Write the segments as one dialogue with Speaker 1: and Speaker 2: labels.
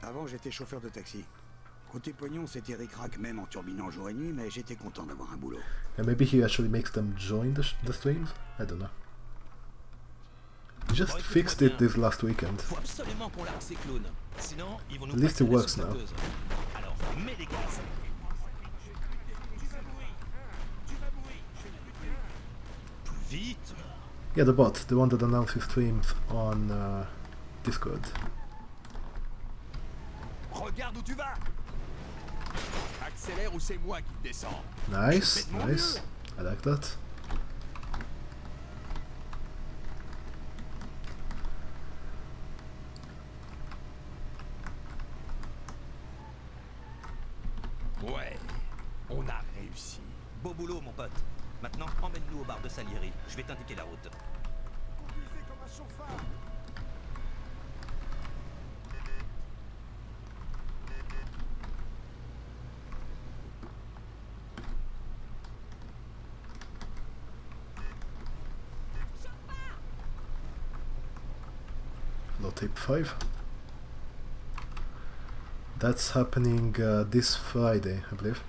Speaker 1: Avant, j'étais chauffeur de taxi. Côté pognon, c'était ric-rac même en turbinant jour et nuit, mais j'étais content d'avoir un boulot.
Speaker 2: And maybe he actually makes them join the streams? I don't know. He just fixed it this last weekend.
Speaker 3: Faut absolument qu'on largue ces clones. Sinon, ils vont nous
Speaker 2: At least
Speaker 3: passer
Speaker 2: it
Speaker 3: la
Speaker 2: works now.
Speaker 3: sauceuse. Alors, mets des gaz. Plus vite.
Speaker 2: Yeah, the bot, the one that announces streams on Discord.
Speaker 4: Regarde où tu vas. Accélère ou c'est moi qui descends.
Speaker 2: Nice, nice. I like that.
Speaker 4: Ouais, on a réussi.
Speaker 3: Beau boulot, mon pote. Maintenant, emmène-nous au bar de Salieri. Je vais t'indiquer la route.
Speaker 4: Conduisez comme un chauffard.
Speaker 2: No tape 5. That's happening this Friday, I believe.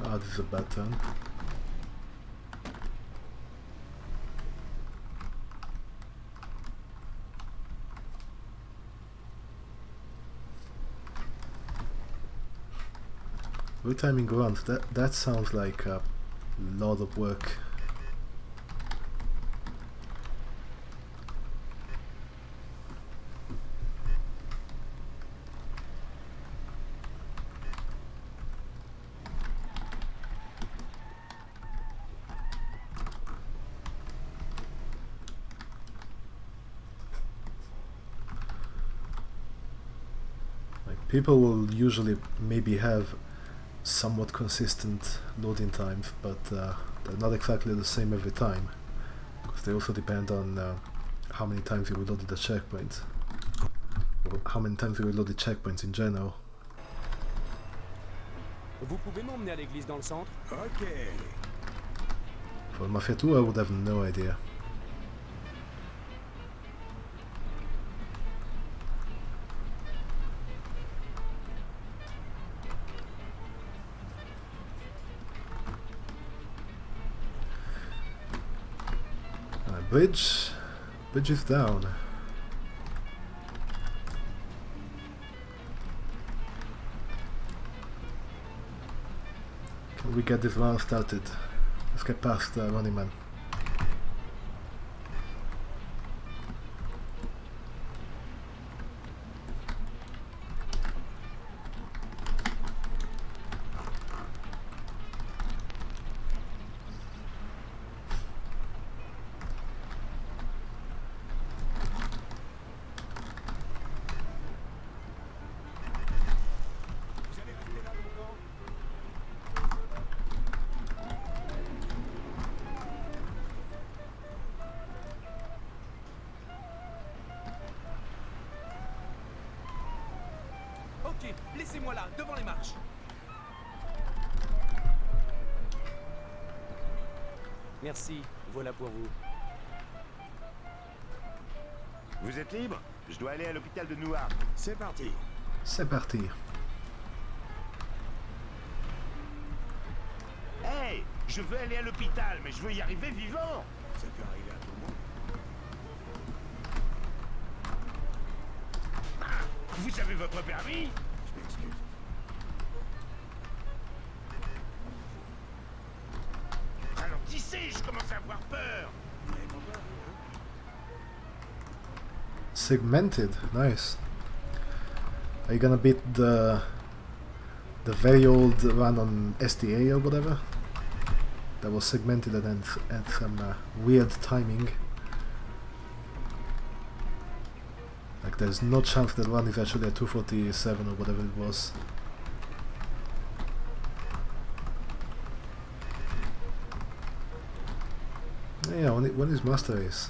Speaker 2: Ah, this is a bad turn. Retiming runs, that sounds like a lot of work. Like, people will usually maybe have somewhat consistent loading times, but they're not exactly the same every time, because they also depend on how many times you reloaded the checkpoint, or how many times you reloaded checkpoints in general.
Speaker 5: Vous pouvez m'emmener à l'église dans le centre?
Speaker 1: Ok.
Speaker 2: For Mafia 2 I would have no idea. Bridge is down. Can we get this round started? Let's get past Running Man.
Speaker 5: Ok, laissez-moi là, devant les marches. Merci, voilà pour vous.
Speaker 6: Vous êtes libre? Je dois aller à l'hôpital de Newark.
Speaker 1: C'est parti.
Speaker 2: C'est parti.
Speaker 6: Hey! Je veux aller à l'hôpital, mais je veux y arriver vivant!
Speaker 1: Ça peut arriver à tout le monde.
Speaker 6: Vous avez votre permis?
Speaker 1: Je m'excuse.
Speaker 6: Ralentissez, je commence à avoir peur!
Speaker 1: Vous n'avez pas peur, hein?
Speaker 2: Segmented, nice. Are you gonna beat the very old run on STA or whatever? That was segmented and had some weird timing. Like, there's no chance that one is actually a 247 or whatever it was. Yeah, when is Master Race?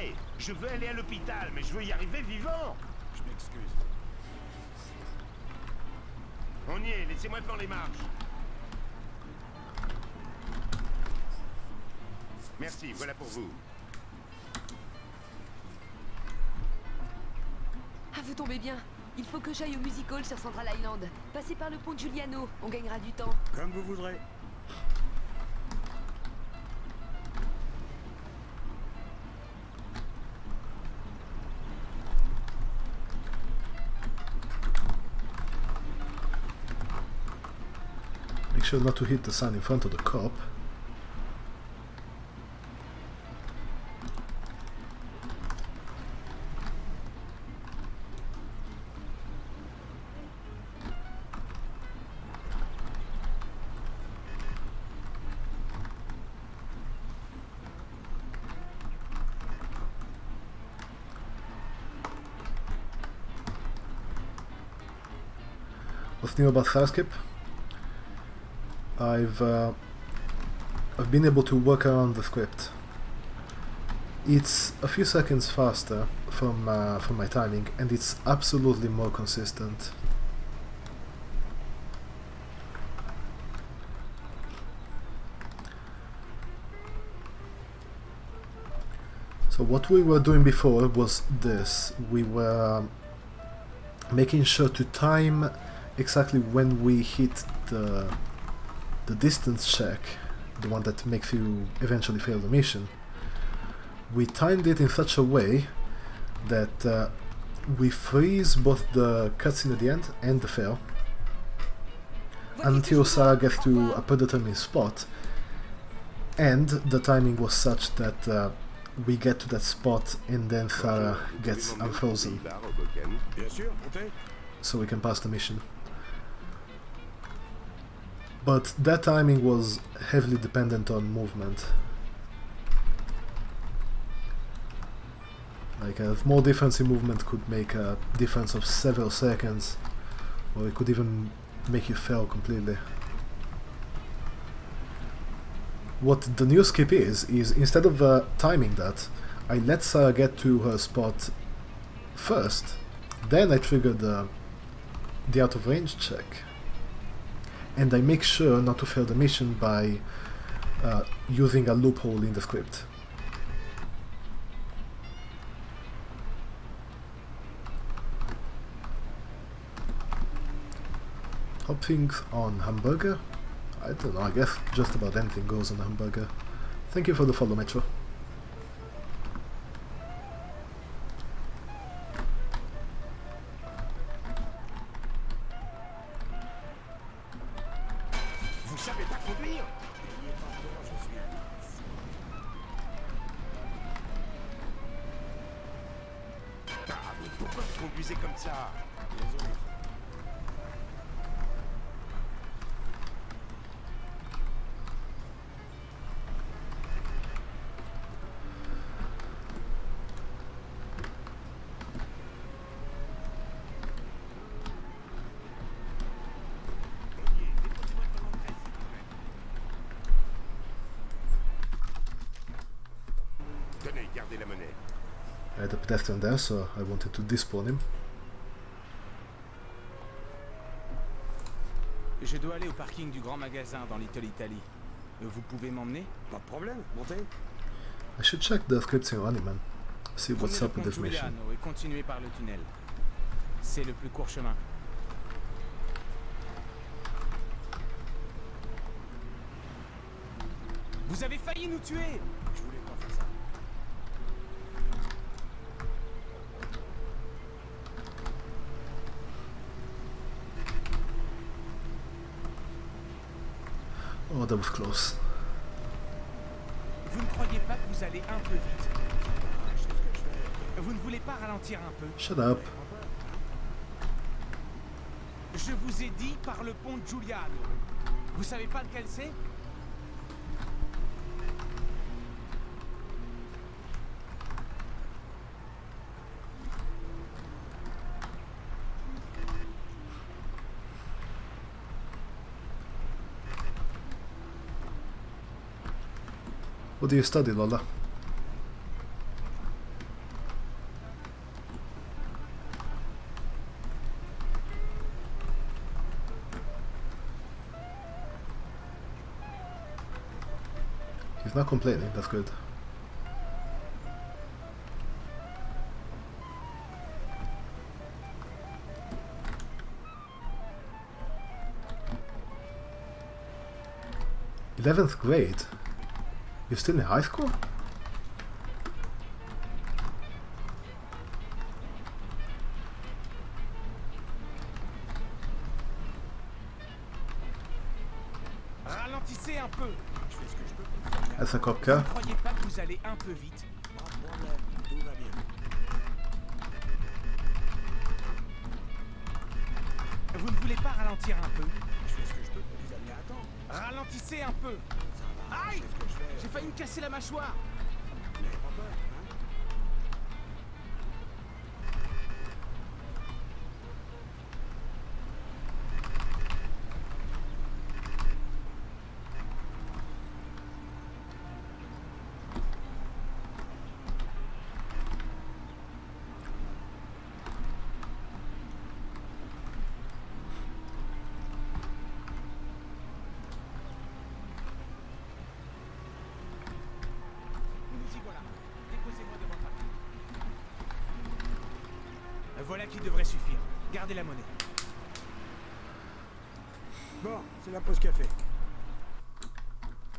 Speaker 6: Hé, je veux aller à l'hôpital, mais je veux y arriver vivant.
Speaker 4: Je m'excuse.
Speaker 6: On y est, laissez-moi faire les marches. Merci, voilà pour vous.
Speaker 7: Ah, vous tombez bien. Il faut que j'aille au music hall sur Central Island. Passez par le pont de Giuliano, on gagnera du temps.
Speaker 1: Comme vous voudrez.
Speaker 2: Make sure not to hit the sign in front of the cop. What's new about Farscape? I've been able to work around the script. It's a few seconds faster from my timing, and it's absolutely more consistent. So what we were doing before was this. We were making sure to time exactly when we hit the distance check, the one that makes you eventually fail the mission. We timed it in such a way that we freeze both the cutscene at the end and the fail until Sarah gets to a predetermined spot, and the timing was such that we get to that spot and then Sarah gets unfrozen,
Speaker 1: Bien sûr, montez.
Speaker 2: so we can pass the mission. But that timing was heavily dependent on movement. Like a small difference in movement could make a difference of several seconds, or it could even make you fail completely. What the new skip is instead of timing that, I let Sarah get to her spot first, then I trigger the out of range check, and I make sure not to fail the mission by using a loophole in the script. Toppings on hamburger? I don't know, I guess just about anything goes on a hamburger. Thank you for the follow, Metro.
Speaker 6: Vous savez pas conduire? Ah, mais pourquoi vous conduisez comme ça? Tenez, gardez la monnaie.
Speaker 2: I had a pedestrian there, so I wanted to despawn him.
Speaker 5: Je dois aller au parking du grand magasin dans Little Italy. Vous pouvez m'emmener?
Speaker 1: Pas de problème, montez.
Speaker 2: I should check the scripts in Running Man, see what's
Speaker 5: Prenez le
Speaker 2: up with
Speaker 5: pont
Speaker 2: this mission.
Speaker 5: Giuliano et continuez par le tunnel. C'est le plus court chemin. Vous avez failli nous tuer!
Speaker 1: Je voulais pas faire ça.
Speaker 2: Oh, that was close.
Speaker 5: Vous ne croyez pas que vous allez un peu vite? Vous ne voulez pas ralentir un peu?
Speaker 2: Shut up.
Speaker 5: Je vous ai dit par le pont de Giuliano. Vous savez pas lequel c'est?
Speaker 2: What do you study, Lola? He's not complaining, that's good. '11th grade? You're still in high school?
Speaker 5: Ralentissez un peu.
Speaker 1: Je fais ce que je peux pour vous faire.
Speaker 2: That's a cop car.
Speaker 5: Ne croyez pas que vous allez un peu vite.
Speaker 1: Pas de problème, tout va bien.
Speaker 5: Vous ne voulez pas ralentir un peu?
Speaker 1: Je fais ce que je peux pour vous amener à temps.
Speaker 5: Ralentissez un peu.
Speaker 1: Ça va,
Speaker 5: Aïe!
Speaker 1: je fais ce que je fais.
Speaker 5: J'ai failli me casser la mâchoire.
Speaker 1: Vous n'avez pas peur, hein?
Speaker 5: Nous y voilà. Déposez-moi devant ta Voilà qui devrait suffire. Gardez la monnaie.
Speaker 1: Bon, c'est la pause café.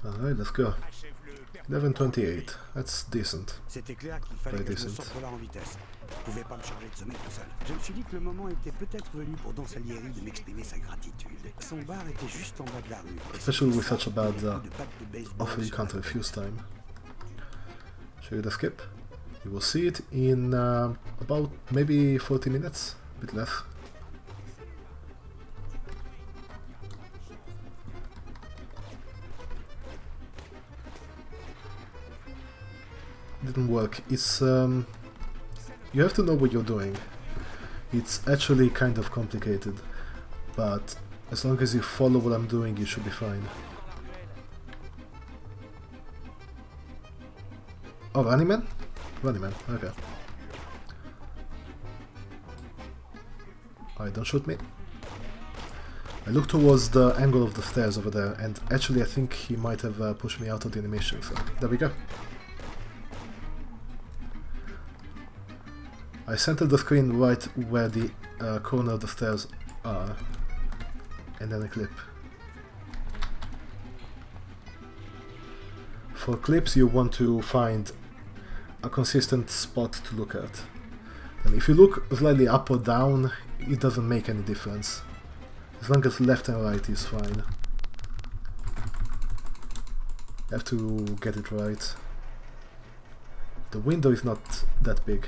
Speaker 2: Alright, let's go.
Speaker 5: Achève-le.
Speaker 2: 11:28. That's decent.
Speaker 1: C'était clair qu'il fallait
Speaker 2: Very
Speaker 1: que je me
Speaker 2: decent.
Speaker 1: sorte de là en vitesse. Je pouvais pas me charger de ce mec tout seul. Je me suis dit que le moment était peut-être venu pour Don Salieri de m'exprimer sa gratitude. Son bar était juste en bas de la rue. Et
Speaker 2: Especially with
Speaker 1: c'était
Speaker 2: such a
Speaker 1: ça,
Speaker 2: bad
Speaker 1: des coups de patte de baseball
Speaker 2: offer you
Speaker 1: sur
Speaker 2: can't
Speaker 1: la
Speaker 2: refuse time. Show you the skip. You will see it in about maybe 40 minutes, a bit less. Didn't work. It's you have to know what you're doing. It's actually kind of complicated, but as long as you follow what I'm doing, you should be fine. Oh, Running Man? Running Man, okay. Alright, don't shoot me. I look towards the angle of the stairs over there, and actually I think he might have pushed me out of the animation, so there we go. I centered the screen right where the corner of the stairs are, and then a clip. For clips you want to find a consistent spot to look at. And if you look slightly up or down, it doesn't make any difference. As long as left and right is fine. You have to get it right. The window is not that big.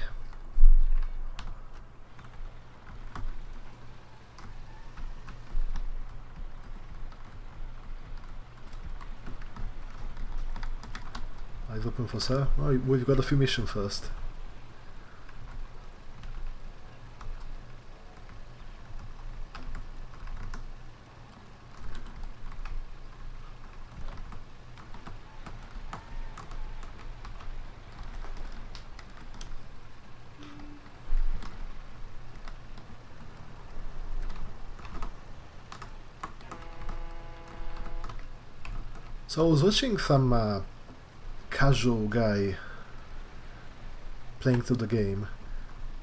Speaker 2: Eyes open for sir. Oh, we've got a few missions first. So I was watching some casual guy playing through the game,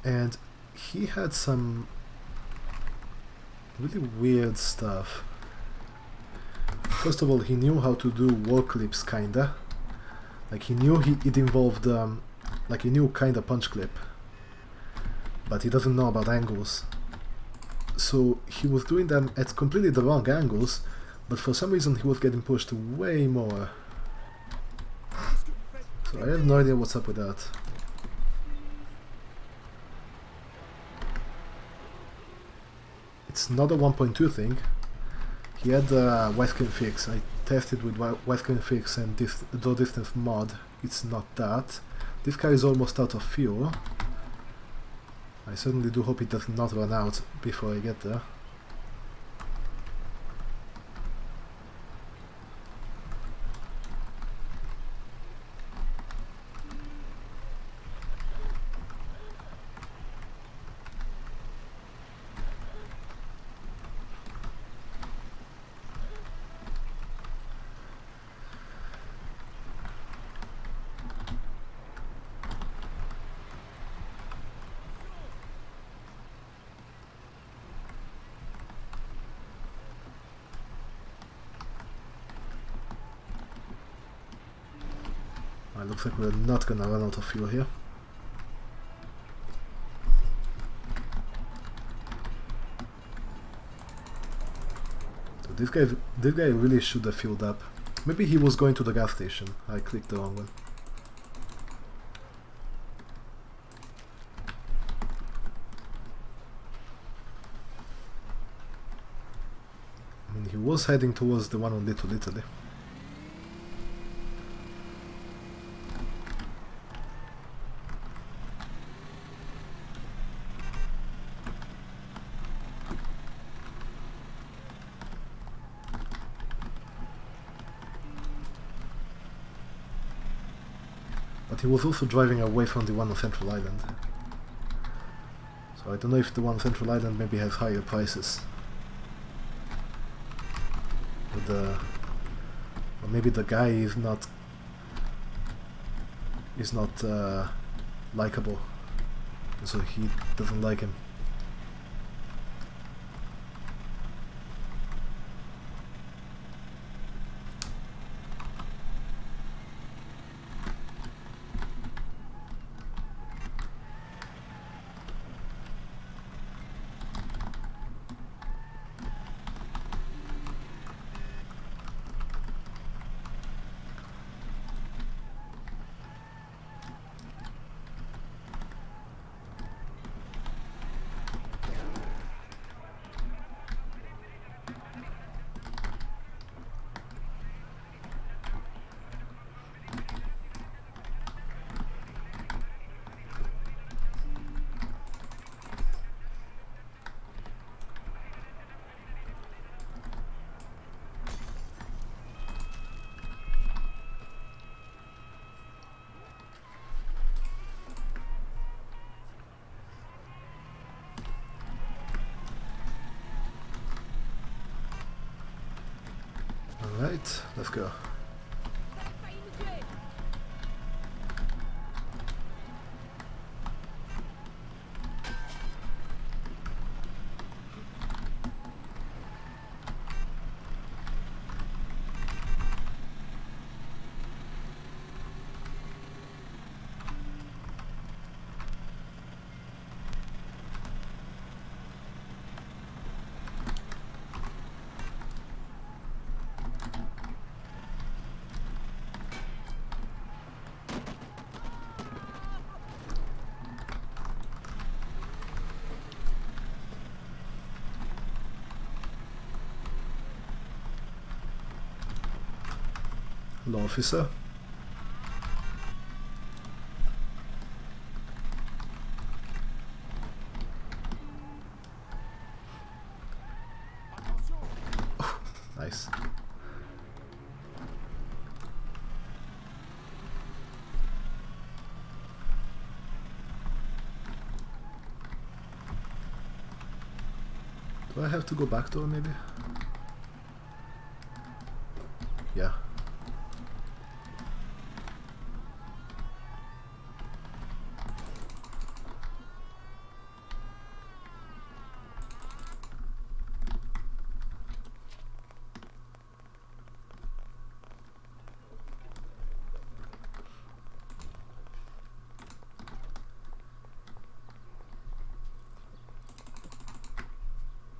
Speaker 2: and he had some really weird stuff. First of all, he knew how to do wall clips, kinda. Like he knew it involved, like he knew kinda punch clip, but he doesn't know about angles. So he was doing them at completely the wrong angles, but for some reason he was getting pushed way more. So I have no idea what's up with that. It's not a 1.2 thing. He had a widescreen fix. I tested with widescreen fix and this draw distance mod. It's not that. This car is almost out of fuel. I certainly do hope it does not run out before I get there. Looks like we're not gonna run out of fuel here. So this guy really should have filled up. Maybe he was going to the gas station. I clicked the wrong one. I mean, he was heading towards the one on Little Italy. But he was also driving away from the one on Central Island. So I don't know if the one on Central Island maybe has higher prices. But or maybe the guy is not likable, so he doesn't like him. Alright, let's go. Law officer. Oh, nice. Do I have to go back to her maybe? Yeah.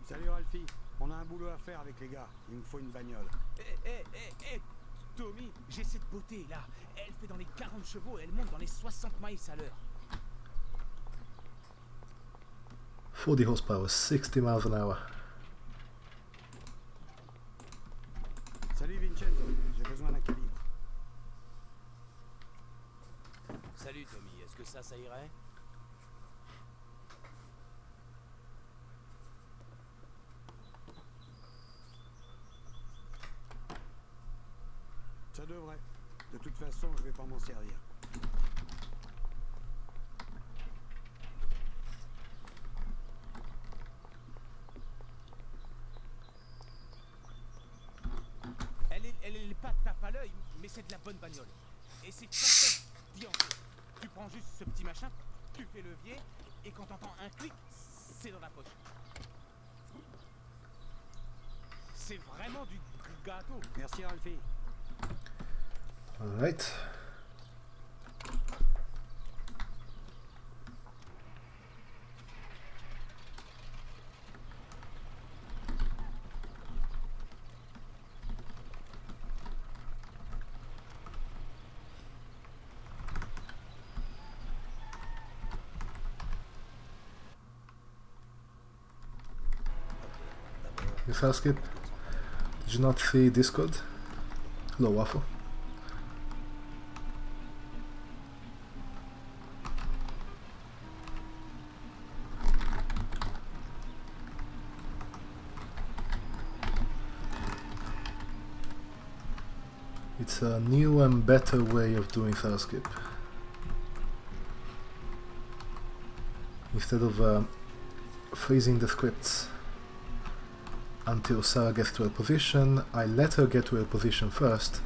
Speaker 1: Salut Ralphie, on a un boulot à faire avec les gars. Il me faut une bagnole.
Speaker 5: Tommy, j'ai cette beauté là. Elle fait dans les 40 chevaux et elle monte dans les 60 miles à l'heure.
Speaker 2: 40 horsepower, 60 miles an hour.
Speaker 1: Salut Vincenzo, j'ai besoin d'un calibre.
Speaker 5: Salut Tommy, est-ce que ça irait?
Speaker 1: Ça devrait. De toute façon, je vais pas m'en servir.
Speaker 5: Elle est pas tape à l'œil, mais c'est de la bonne bagnole. Et c'est facile d'y entrer. Tu prends juste ce petit machin, tu fais levier, et quand t'entends un clic, c'est dans la poche. C'est vraiment du gâteau.
Speaker 1: Merci Ralphie.
Speaker 2: Alright. You fell skip? Did you not see Discord? Hello, Waffle. It's a new and better way of doing fell skip. Instead of freezing the scripts until Sarah gets to a position, I let her get to a position first,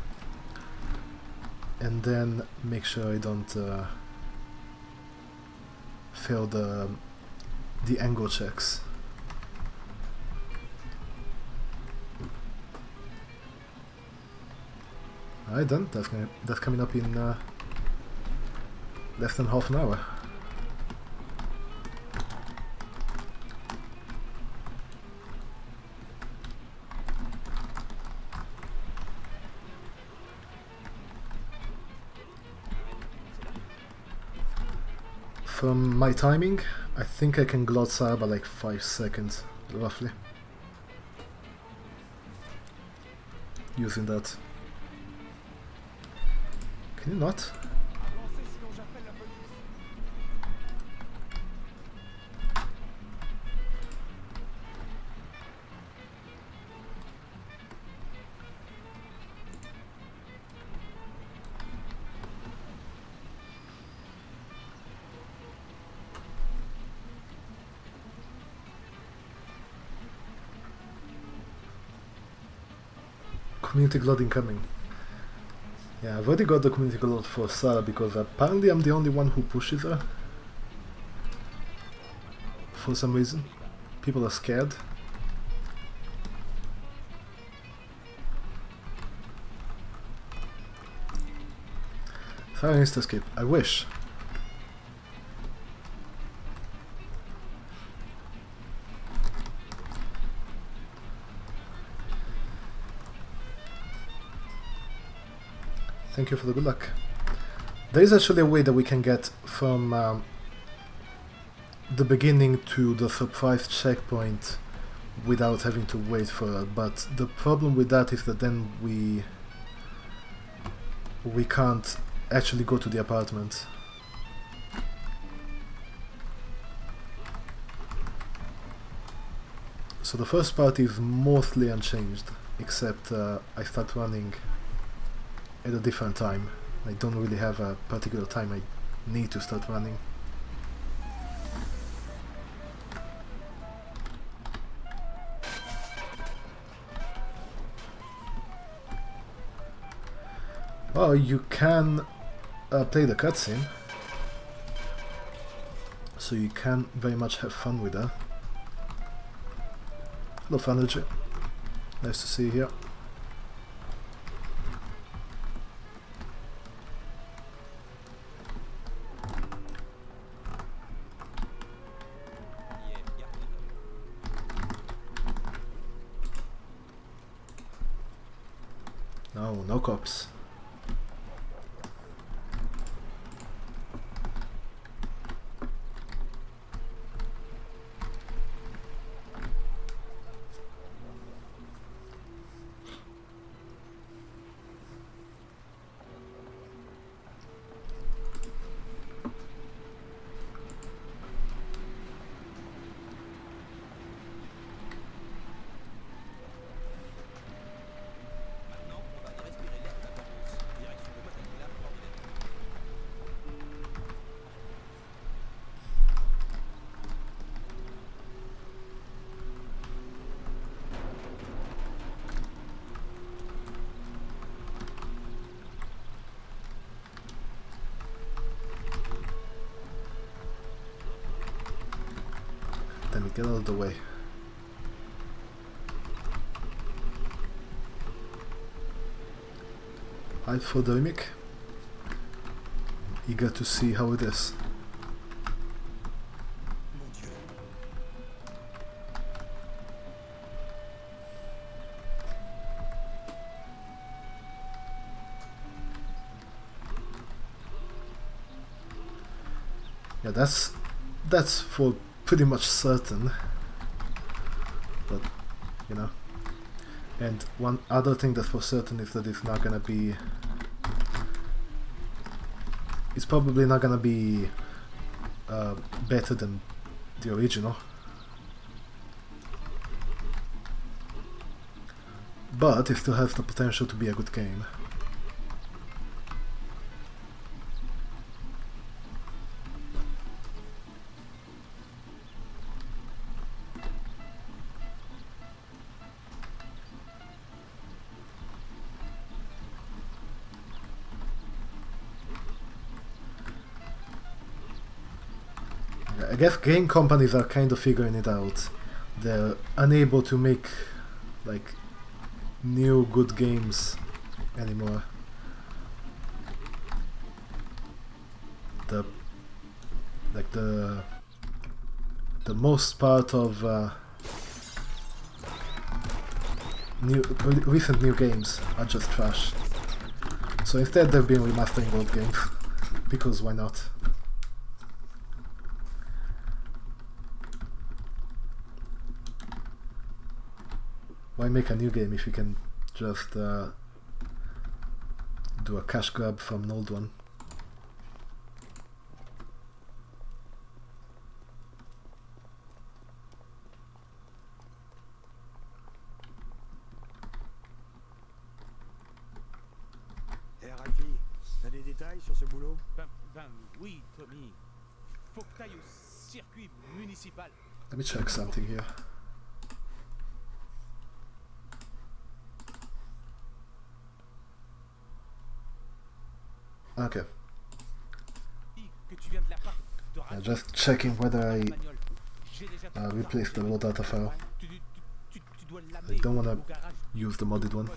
Speaker 2: and then make sure I don't fail the angle checks. Alright then, that's coming up in less than half an hour. From my timing, I think I can glot Sarah by like 5 seconds, roughly. Using that. Can you not?
Speaker 4: Avancez, sinon j'appelle la police.
Speaker 2: Community glot incoming. Yeah, I've already got the community glot for Sarah because apparently I'm the only one who pushes her. For some reason. People are scared. Sarah needs to escape. I wish. Thank you for the good luck. There is actually a way that we can get from the beginning to the surprise checkpoint without having to wait for it, but the problem with that is that then we can't actually go to the apartment. So the first part is mostly unchanged, except I start running at a different time. I don't really have a particular time I need to start running. Well, you can play the cutscene, so you can very much have fun with that. Hello, Fanergy. Nice to see you here. No, no cops. Then we get out of the way. Hi for the remake. Eager to see how it is. Yeah, that's for pretty much certain. But you know. And one other thing that's for certain is that it's not gonna be... It's probably not gonna be better than the original. But it still has the potential to be a good game. I guess game companies are kind of figuring it out. They're unable to make like new good games anymore. The most part of recent new games are just trash. So instead they've been remastering old games because why not? Why make a new game if you can just do a cash grab from an old one?
Speaker 1: Hé Ralphie, t'as des détails sur ce boulot?
Speaker 5: Ben oui, Tommy. Faut que t'ailles au circuit municipal.
Speaker 2: Let me check something here. Okay.
Speaker 5: Que tu viens de la part de
Speaker 2: Just checking whether I
Speaker 5: J'ai déjà
Speaker 2: replaced the raw data file.
Speaker 5: Tu dois
Speaker 2: I
Speaker 5: l'amener
Speaker 2: don't want
Speaker 5: au
Speaker 2: to
Speaker 5: garage.
Speaker 2: use the modded one,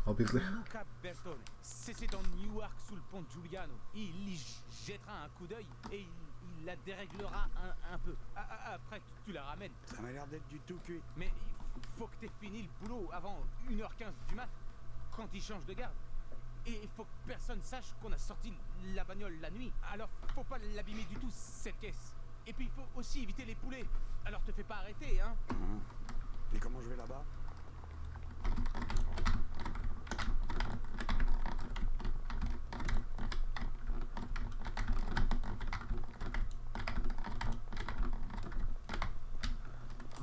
Speaker 2: obviously.
Speaker 5: Luca Bertone, c'est dans Newark sous le pont de Giuliano. Il y jettera un coup d'œil et il la déréglera un peu. Après, tu la ramènes.
Speaker 1: Ça m'a l'air d'être du tout cuit.
Speaker 5: Mais il faut que t'aies fini le boulot avant 1h15 du mat, quand il change de garde. Et il faut que personne sache qu'on a sorti la bagnole la nuit. Alors faut pas l'abîmer du tout, cette caisse. Et puis il faut aussi éviter les poulets. Alors te fais pas arrêter, hein.
Speaker 1: Et comment je vais là-bas?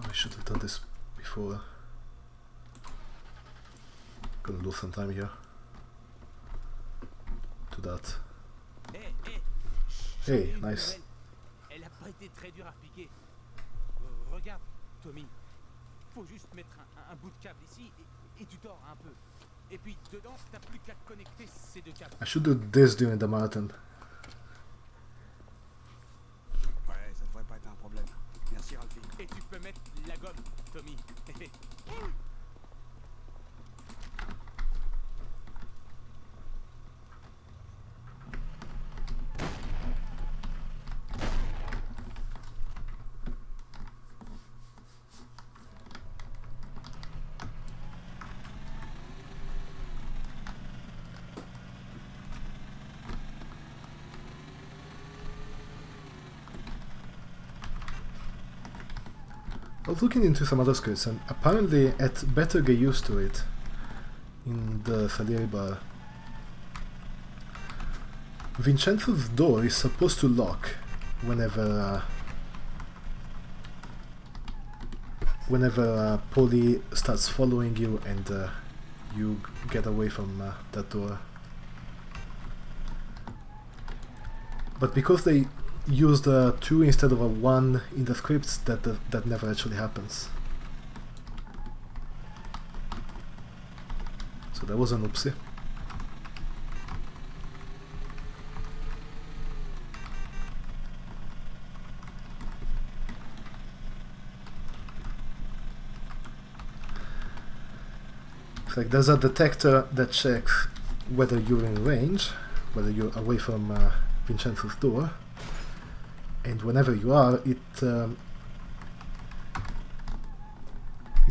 Speaker 2: I should have done this before. Gonna lose some time here. To that. Hey, nice.
Speaker 5: Elle a pas été très dure à piquer. Regarde, Tommy. Faut juste mettre un bout de câble ici et tu dors un peu. Et puis dedans, t'as plus qu'à connecter ces deux câbles.
Speaker 2: I should do this during the marathon.
Speaker 1: Ouais, ça devrait pas être un problème. Merci Ralphie.
Speaker 5: Et tu peux mettre la gomme, Tommy.
Speaker 2: I was looking into some other scripts, and apparently at Better Get Used to It, in the Salieri bar, Vincenzo's door is supposed to lock whenever Polly starts following you and you get away from that door. But because they used a 2 instead of a 1 in the scripts, that never actually happens. So that was an oopsie. It's like there's a detector that checks whether you're in range, whether you're away from Vincenzo's door. And whenever you are, it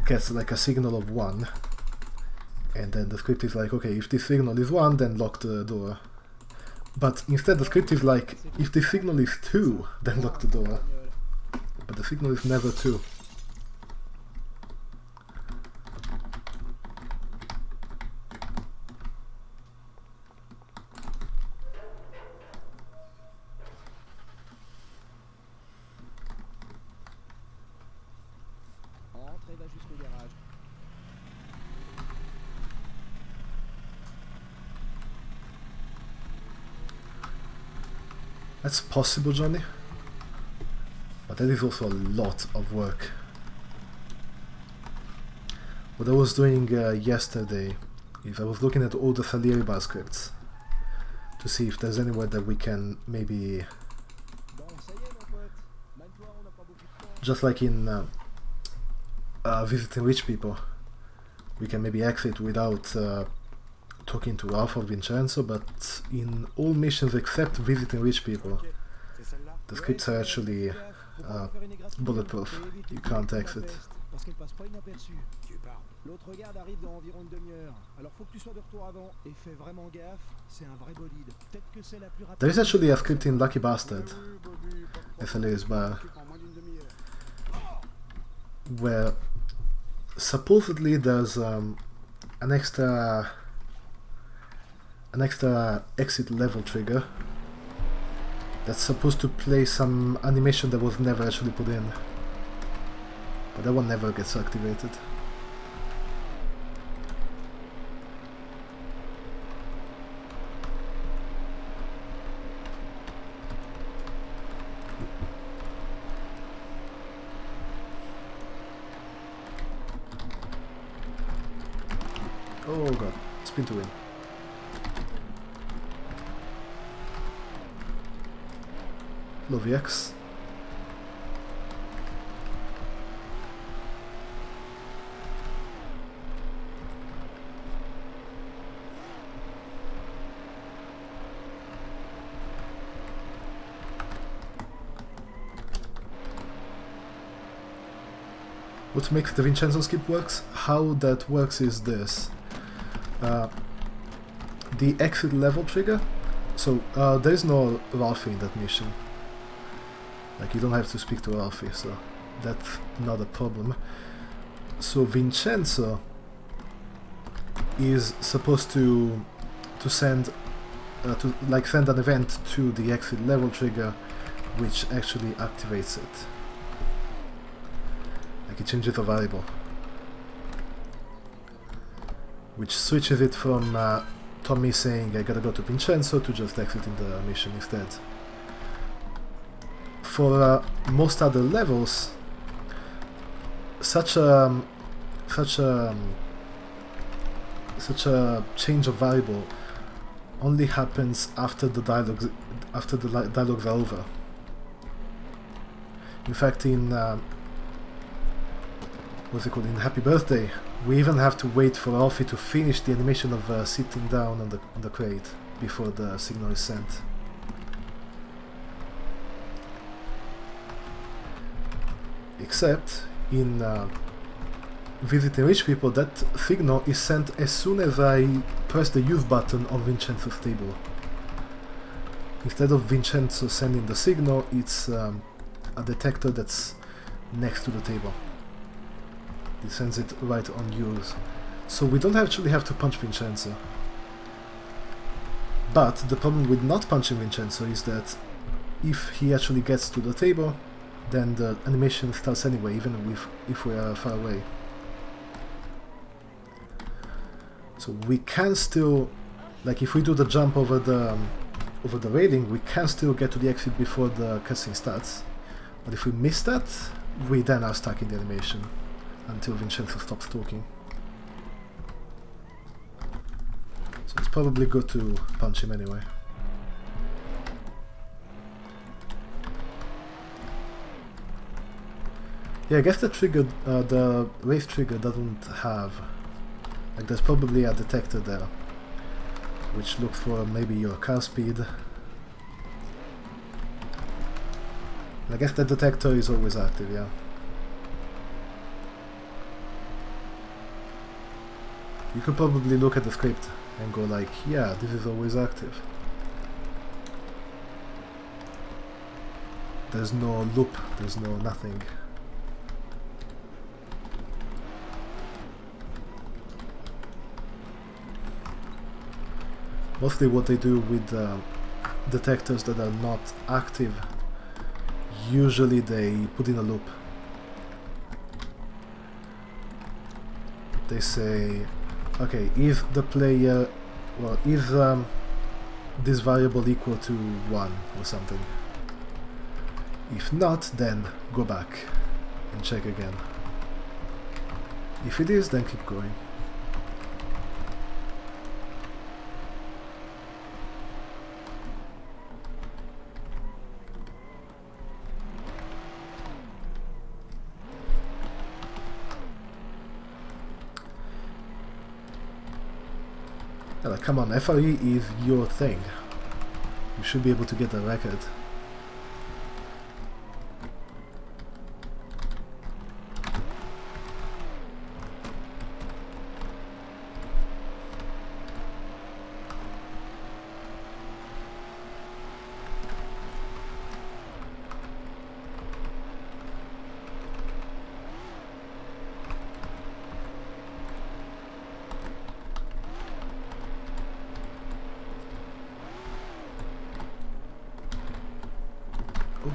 Speaker 2: gets like a signal of 1, and then the script is like, okay, if this signal is 1, then lock the door. But instead the script is like, if the signal is 2, then lock the door. But the signal is never 2.
Speaker 4: jusqu'au garage.
Speaker 2: That's possible, Johnny. But that is also a lot of work. What I was doing yesterday is I was looking at all the Salieri bar scripts to see if there's anywhere that we can maybe,
Speaker 4: Bon, ça y est, mon pote. Mène-toi, on n'a pas beaucoup de temps.
Speaker 2: just like in Visiting Rich People, we can maybe exit without talking to Ralph or Vincenzo, but in all missions except Visiting Rich People,
Speaker 1: Ok, c'est celle-là.
Speaker 2: the scripts are actually bulletproof. You can't exit.
Speaker 4: Parce qu'elle passe pas inaperçue.
Speaker 1: Tu parles.
Speaker 4: L'autre garde arrive dans environ une demi-heure. Alors faut que tu sois de retour avant. Et fais vraiment gaffe, c'est un vrai bolide. Peut-être que c'est la plus rapide.
Speaker 2: There is actually a script in Lucky Bastard,
Speaker 1: Oui, Bobby, pas de
Speaker 2: SLA's bar,
Speaker 1: problème. En moins d'une demi-heure.
Speaker 2: where supposedly there's an extra exit level trigger that's supposed to play some animation that was never actually put in, but that one never gets activated. Oh god, spin to win. Love X. What makes the Vincenzo skip works? How that works is this. The exit level trigger, so there is no Ralphie in that mission. Like, you don't have to speak to Ralphie, so that's not a problem. So Vincenzo is supposed to send send an event to the exit level trigger, which actually activates it. Like, it changes a variable, which switches it from Tommy saying I gotta go to Vincenzo to just exiting the mission instead. For most other levels, such a change of variable only happens after the dialogues are over. In fact, in what's it called, in Happy Birthday, we even have to wait for Alfie to finish the animation of sitting down on the crate before the signal is sent. Except in Visiting Rich People, that signal is sent as soon as I press the use button on Vincenzo's table. Instead of Vincenzo sending the signal, it's a detector that's next to the table. It sends it right on yours. So we don't actually have to punch Vincenzo. But the problem with not punching Vincenzo is that if he actually gets to the table, then the animation starts anyway, even if we are far away. So we can still, like, if we do the jump over the railing, we can still get to the exit before the cutscene starts. But if we miss that, we then are stuck in the animation until Vincenzo stops talking. So it's probably good to punch him anyway. Yeah, I guess the trigger, the race trigger doesn't have, like, there's probably a detector there, which looks for maybe your car speed. And I guess the detector is always active, yeah. You could probably look at the script and go like, yeah, this is always active. There's no loop, there's no nothing. Mostly what they do with detectors that are not active, usually they put in a loop. they say, okay, if the player, well, if this variable equal to 1 or something. If not, then go back and check again. If it is, then keep going. Yeah, like, come on, FRE is your thing. You should be able to get a record.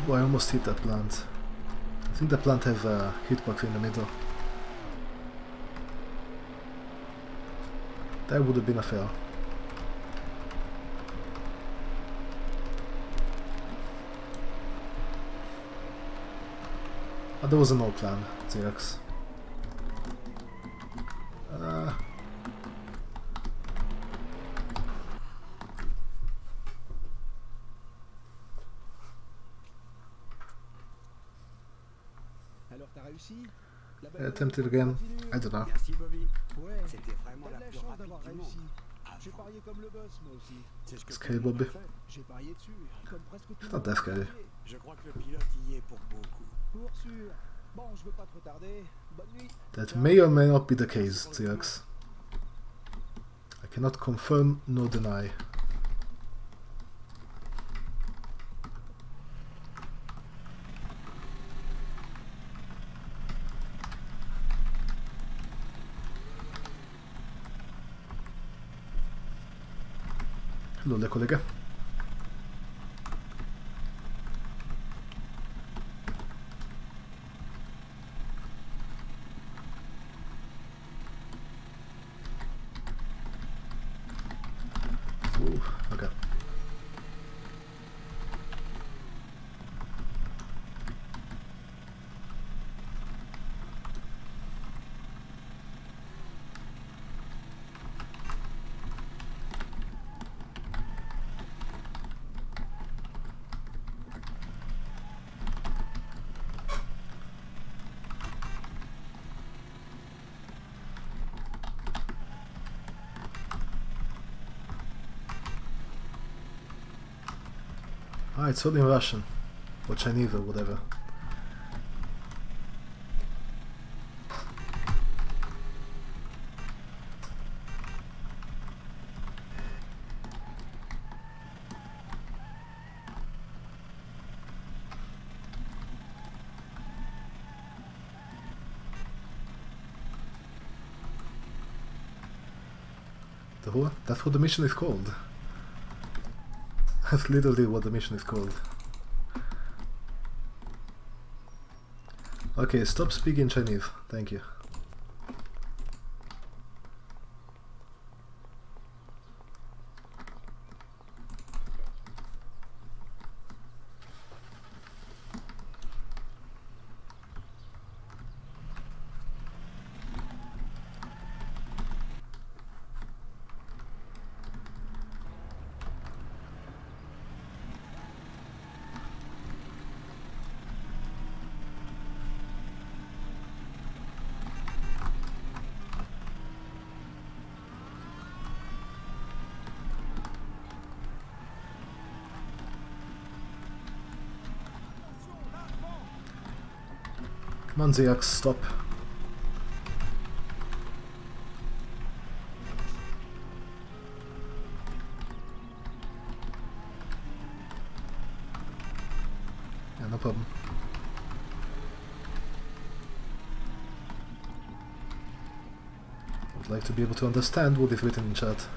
Speaker 2: Oh, I almost hit that plant. I think the plant has a hitbox in the middle. That would have been a fail. Oh, there was an old plan, Xerox.
Speaker 4: Alors t'as réussi?
Speaker 2: Attempted again. I don't know.
Speaker 1: Merci Bobby.
Speaker 4: Ouais,
Speaker 1: C'était vraiment
Speaker 4: t'as
Speaker 1: la
Speaker 4: de la
Speaker 1: plus
Speaker 4: chance
Speaker 1: rapide
Speaker 4: d'avoir
Speaker 1: du
Speaker 4: réussi.
Speaker 1: monde.
Speaker 4: J'ai parié comme le boss, moi aussi.
Speaker 1: C'est ce que
Speaker 2: Sky
Speaker 1: tout le monde
Speaker 2: Bobby.
Speaker 1: a fait.
Speaker 4: J'ai parié dessus, comme presque tout le
Speaker 2: Not
Speaker 4: monde.
Speaker 2: that scary.
Speaker 1: Je crois que le pilote y est pour beaucoup.
Speaker 4: Pour sûr. Bon, je veux pas trop tarder. Bonne nuit.
Speaker 2: That may or may not be the case, Xerox. I cannot confirm nor deny. Hello there, collega. Ooh, okay. Ah, it's all in Russian. Or Chinese or whatever. That's what the mission is called. That's literally what the mission is called. Okay, stop speaking Chinese. Thank you. Come on, Xerox, stop. Yeah, no problem. I would like to be able to understand what is written in chat.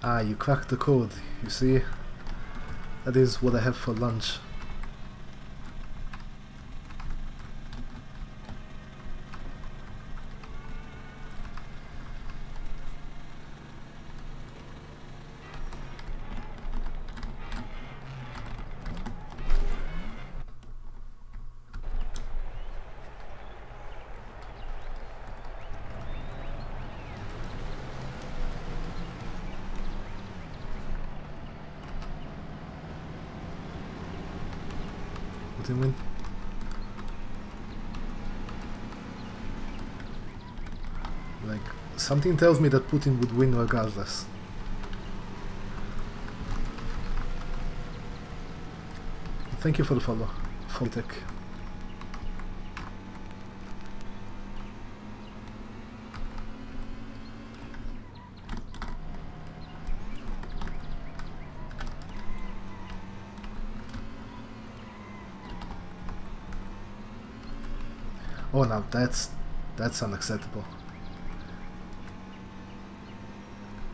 Speaker 2: Ah, you cracked the code, you see? That is what I have for lunch. What do you mean? Like, something tells me that Putin would win regardless. Thank you for the follow, Foltech. Oh, now that's unacceptable.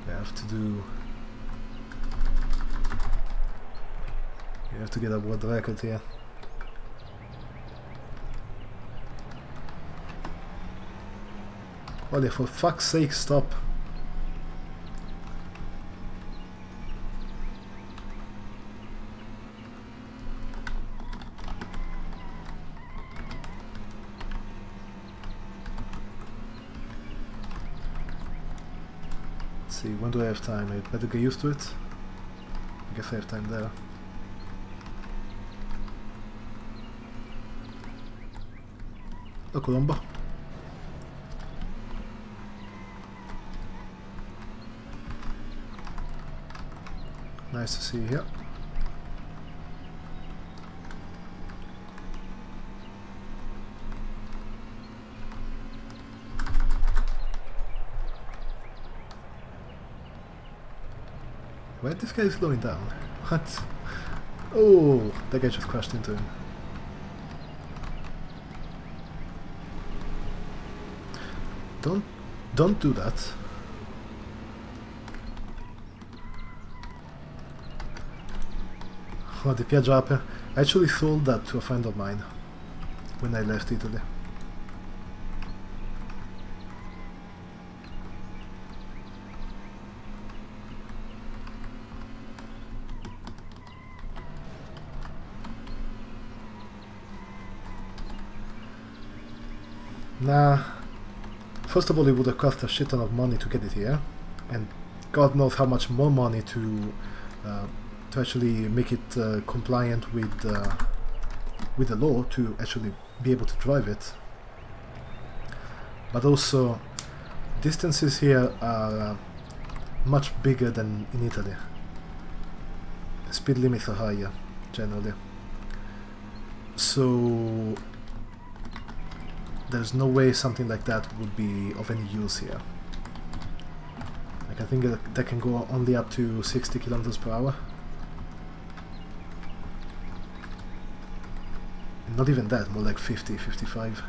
Speaker 2: You have to do. You have to get a world record here. Ollie, for fuck's sake, stop. Let's see, when do I have time? I better get used to it. I guess I have time there. Oh, Colombo. Nice to see you here. Why this guy is slowing down? What? Oh, that guy just crashed into him. Don't do that. Oh, the Piaggio Ape. I actually sold that to a friend of mine when I left Italy. Nah. First of all, it would have cost a shit ton of money to get it here, and God knows how much more money to actually make it compliant with the law to actually be able to drive it. But also, distances here are much bigger than in Italy. Speed limits are higher, generally. So there's no way something like that would be of any use here. Like, I think that can go only up to 60 kilometers per hour. Not even that, more like 50, 55.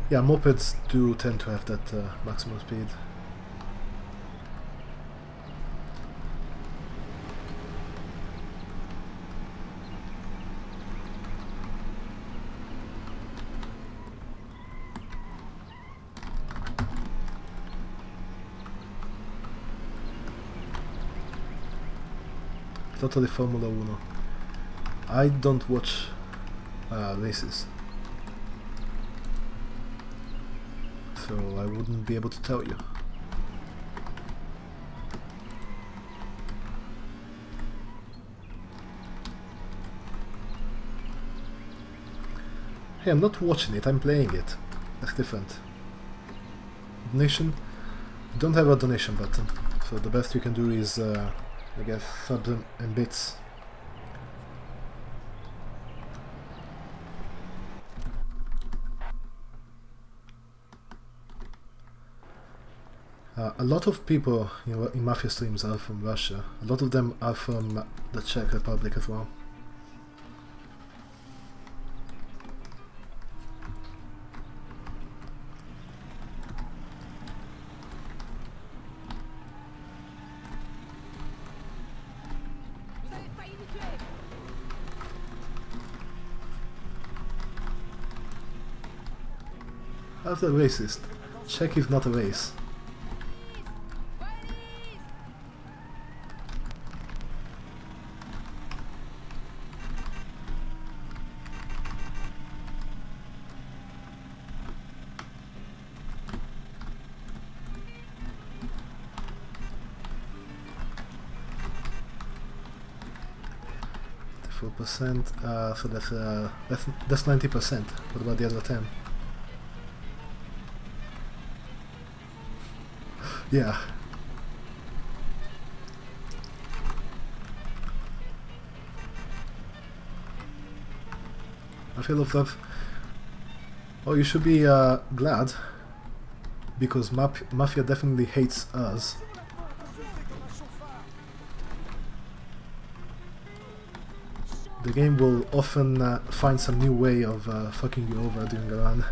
Speaker 2: Yeah, mopeds do tend to have that maximum speed. Totally Formula 1. I don't watch races, so I wouldn't be able to tell you. Hey, I'm not watching it, I'm playing it. That's different. Donation? You don't have a donation button, so the best you can do is, I guess, subs and bits. A lot of people in Mafia streams are from Russia. A lot of them are from the Czech Republic as well. As a racist, Czech is not a race. Percent, so that's 90%. What about the other 10? Yeah. I feel of that. Oh, you should be glad, because Mafia definitely hates us. The game will often find some new way of fucking you over during a run.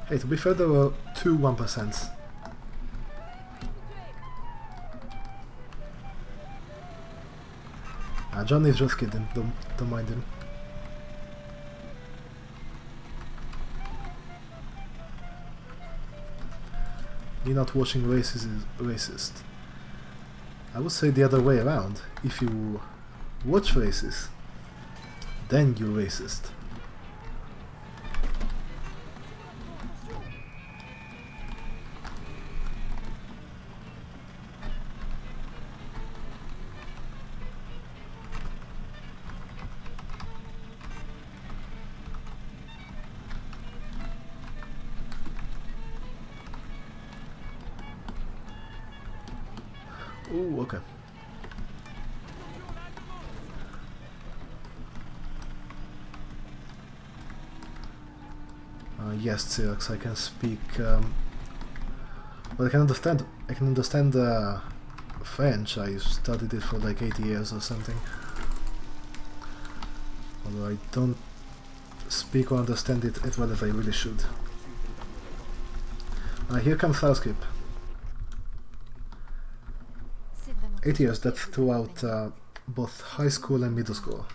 Speaker 2: Hey, to be fair, there were 2 1%. John is just kidding, don't mind him. Me not watching races is racist. I would say the other way around. If you watch races, then you're racist. Oh, okay. Yes, Xerox, I can speak. Well, I can understand. French. I studied it for like 8 years or something. Although I don't speak or understand it as well as I really should. Here comes Starskip. 8 years, that's throughout both high school and middle school.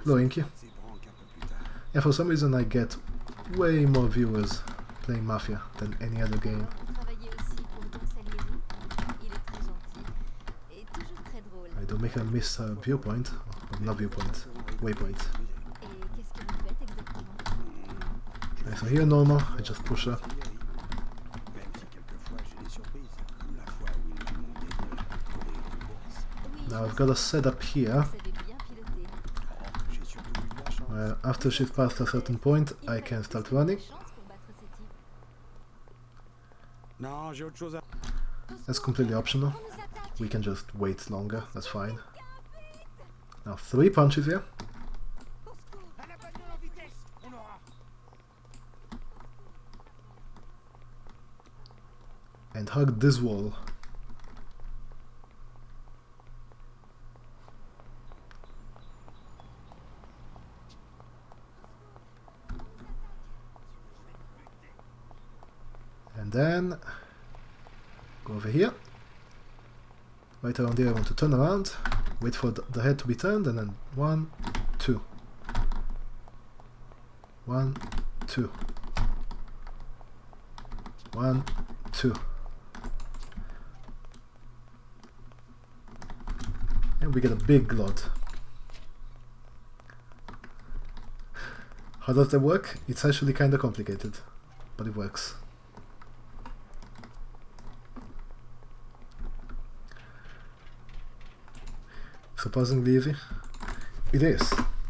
Speaker 2: Hello, Inky. Yeah, for some reason I get way more viewers playing Mafia than any other game. I don't make a miss viewpoint, not viewpoint, waypoint. Okay, so here normal, I just push her. Now I've got a setup here. After she's passed a certain point, I can start running. That's completely optional. We can just wait longer, that's fine. Now 3 punches here. And hug this wall. And then go over here. Right around here I want to turn around, wait for the head to be turned, and then 1, 2. 1, 2. 1, 2. And we get a big glot. How does that work? It's actually kinda complicated, but it works. Surprisingly easy. It is.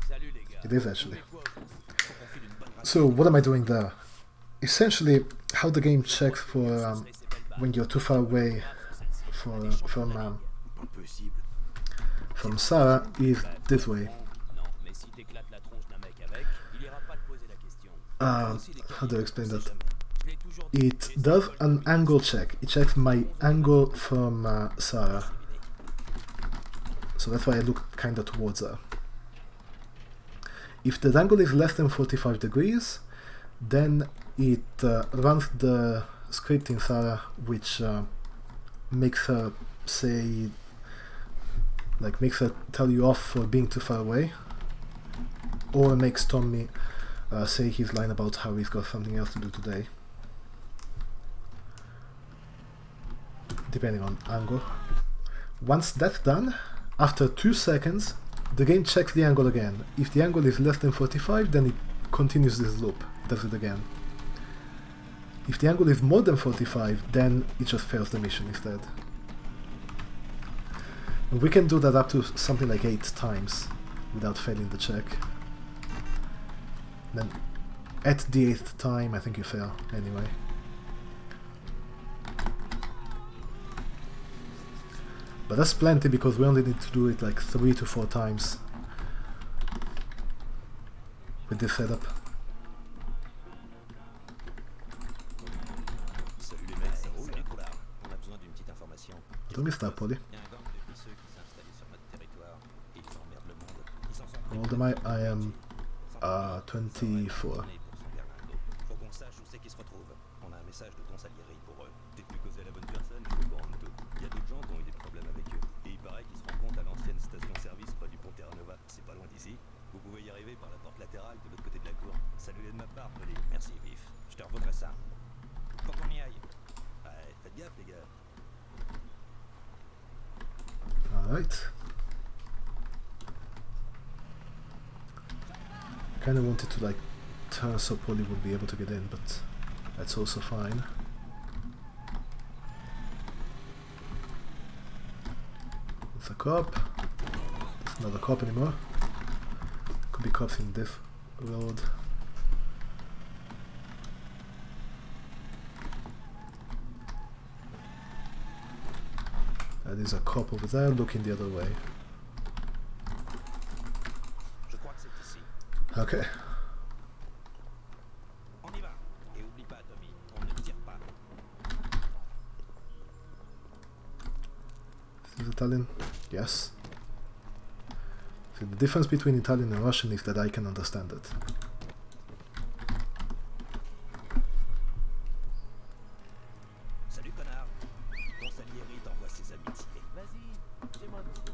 Speaker 5: Salut les gars.
Speaker 2: It is actually.
Speaker 5: Faut qu'on file une bonne race.
Speaker 2: So what am I doing there? Essentially, how the game checks for when you're too far away from
Speaker 1: Impossible.
Speaker 2: Sarah is this way.
Speaker 5: Non, mais si t'éclates la tronche d'un mec avec, il ira pas te poser la question.
Speaker 2: How do I explain that?
Speaker 5: Je l'ai toujours dit.
Speaker 2: It does an angle check. It checks my angle from Sarah. So that's why I look kinda towards her. If the angle is less than 45 degrees, then it runs the script in Sarah, which makes her say, like, makes her tell you off for being too far away, or makes Tommy say his line about how he's got something else to do today, depending on angle. Once that's done, after 2 seconds, the game checks the angle again. If the angle is less than 45, then it continues this loop, it does it again. If the angle is more than 45, then it just fails the mission instead. And we can do that up to something like 8 times without failing the check. Then at the 8th time, I think you fail anyway. But that's plenty because we only need to do it like 3 to 4 times with this setup.
Speaker 3: Salut les mecs, ça roule les coulards. On a besoin d'une petite information.
Speaker 2: Don't miss that, Polly.
Speaker 3: Il y a un gang de pisseux qui s'est installé sur notre territoire et ils emmerdent le monde. Ils s'en sont
Speaker 2: How old am I? I am 24.
Speaker 3: Faut qu'on sache où c'est qu'ils se retrouvent. On a un message de ton Salieri pour eux. T'es venu causer à la bonne personne, je suis au courant de tout. Il y a d'autres gens qui ont eu des problèmes avec eux. Et il paraît qu'ils se rencontrent à l'ancienne station-service près du pont Terranova. C'est pas loin d'ici. Vous pouvez y arriver par la porte latérale de l'autre côté de la cour. Salut-les de ma part, Polly. Merci, Vif. Je te revaudrai ça. Faut qu'on y aille. Ouais, faites gaffe, les gars.
Speaker 2: Alright. Kinda wanted to like turn so Polly would be able to get in, but that's also fine. It's a cop. It's not a cop anymore. Could be cops in this road. There's a cop over there looking the other way.
Speaker 3: Je crois que c'est ici.
Speaker 2: Okay.
Speaker 3: On y va. Et oublie pas, Tommy, on ne tire pas.
Speaker 2: Is this Italian? Yes. See, the difference between Italian and Russian is that I can understand it.
Speaker 3: Salut, connard. Ton Salieri t'envoie ses amitiés.
Speaker 5: Vas-y, j'ai moins de temps.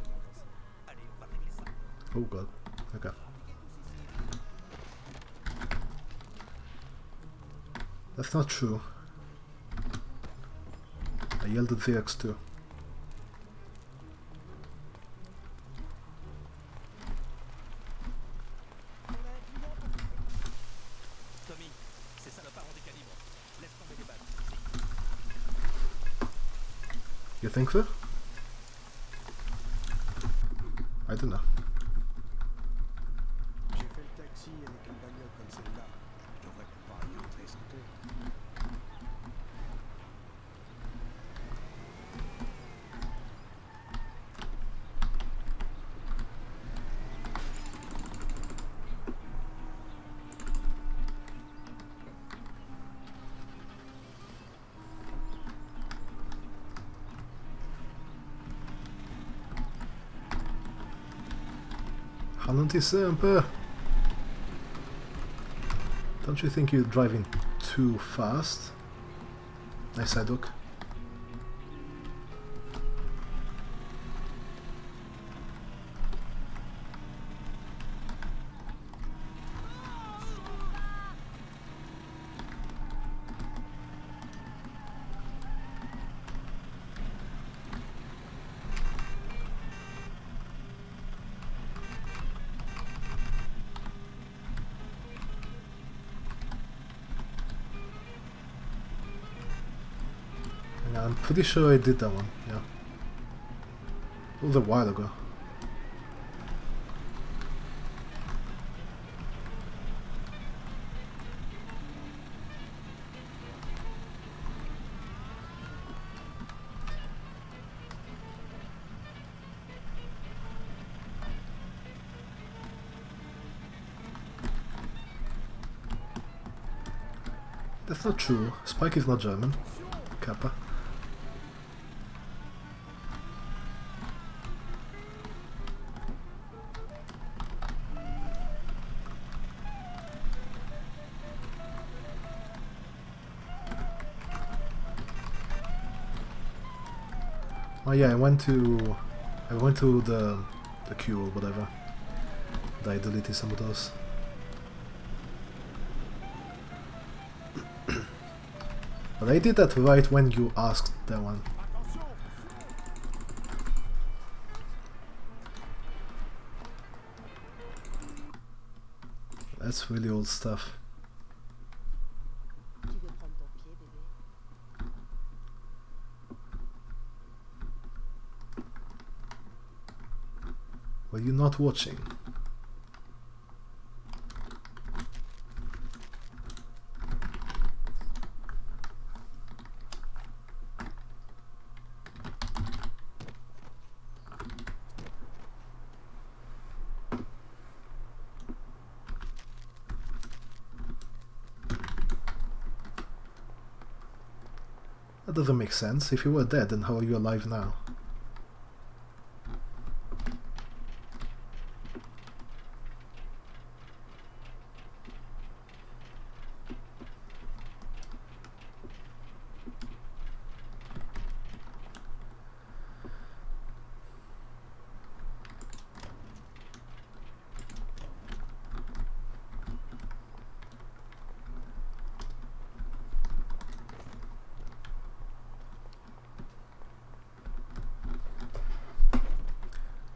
Speaker 3: Allez, on va régler ça.
Speaker 2: Oh god. Okay. That's not true. I yelled at Xerox too.
Speaker 3: Tommy, ces salopards ont des calibres. Laisse tomber les balles.
Speaker 2: You think so? I don't know.
Speaker 1: J'ai fait le taxi avec une bagnole comme celle-là. Je devrais pouvoir y entrer sans clé.
Speaker 2: Ralentissez un peu. Don't you think you're driving too fast? Nice side hook. Yeah, I'm pretty sure I did that one, yeah. It was a while ago. That's not true. Spike is not German. Kappa. Oh yeah, I went to the queue or whatever. I deleted some of those. But I did that right when you asked that one. That's really old stuff. Were you not watching? That doesn't make sense. If you were dead, then how are you alive now?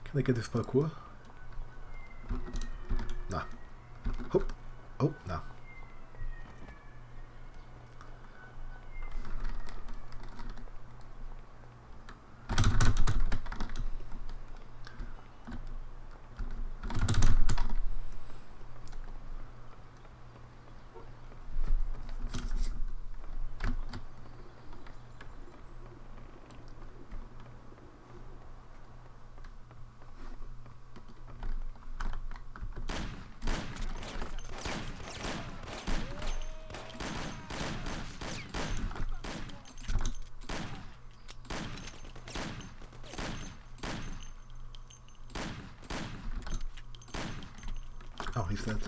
Speaker 2: Can I get this parkour? Nah. Hop. Oh, no. Oh, he's dead.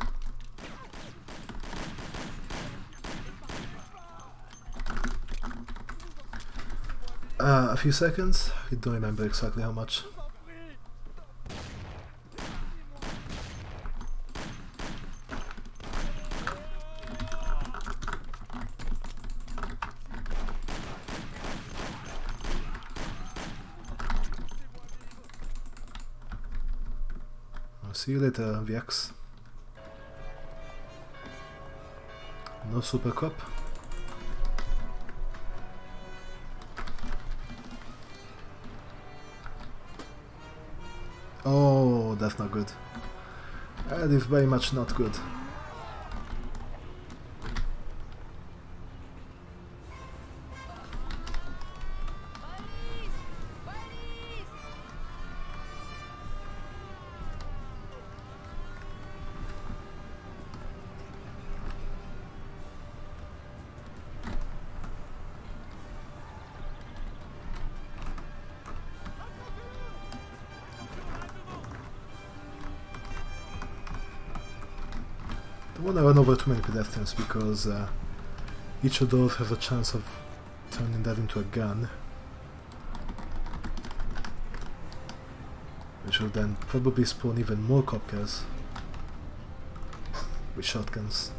Speaker 2: A few seconds? I don't remember exactly how much. I'll see you later, VX. No super cup. Oh, that's not good. That is very much not good. Don't want to run over too many pedestrians because each of those has a chance of turning that into a gun, which will then probably spawn even more cop cars with shotguns.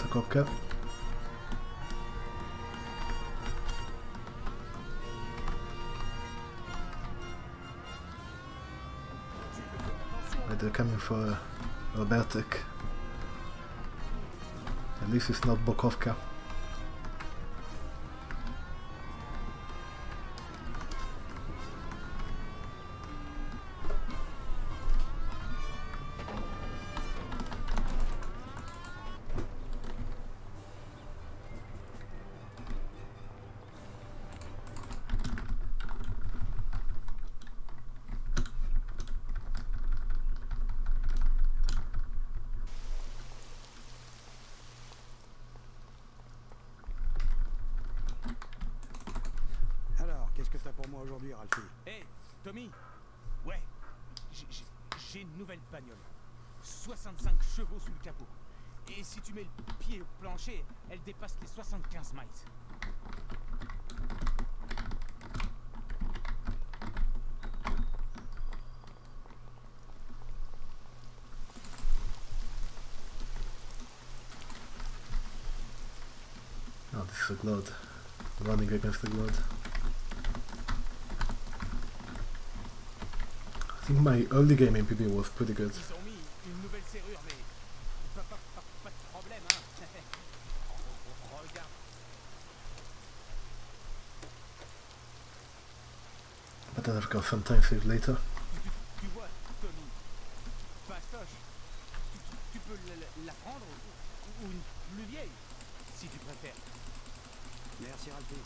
Speaker 2: a copcat. Right, they're coming for Robertek. At least it's not Bokovka.
Speaker 1: Alors, qu'est-ce que t'as pour moi aujourd'hui, Ralphie?
Speaker 5: Hé, Tommy. Ouais, j'ai une nouvelle bagnole. 65 chevaux sous le capot. Et si tu mets le pied au plancher, elle dépasse les 75 miles.
Speaker 2: Oh, this is a Glod. Running against the Glod. I think my early game in PB was pretty good.
Speaker 5: Ils ont mis une nouvelle serrure, mais pas de problème, hein. Regarde.
Speaker 2: But then I've got some time saved later.
Speaker 5: Tu vois, Tommy, Pastoche, tu peux la prendre ou une plus vieille, si tu préfères.
Speaker 1: Merci, Ralphie.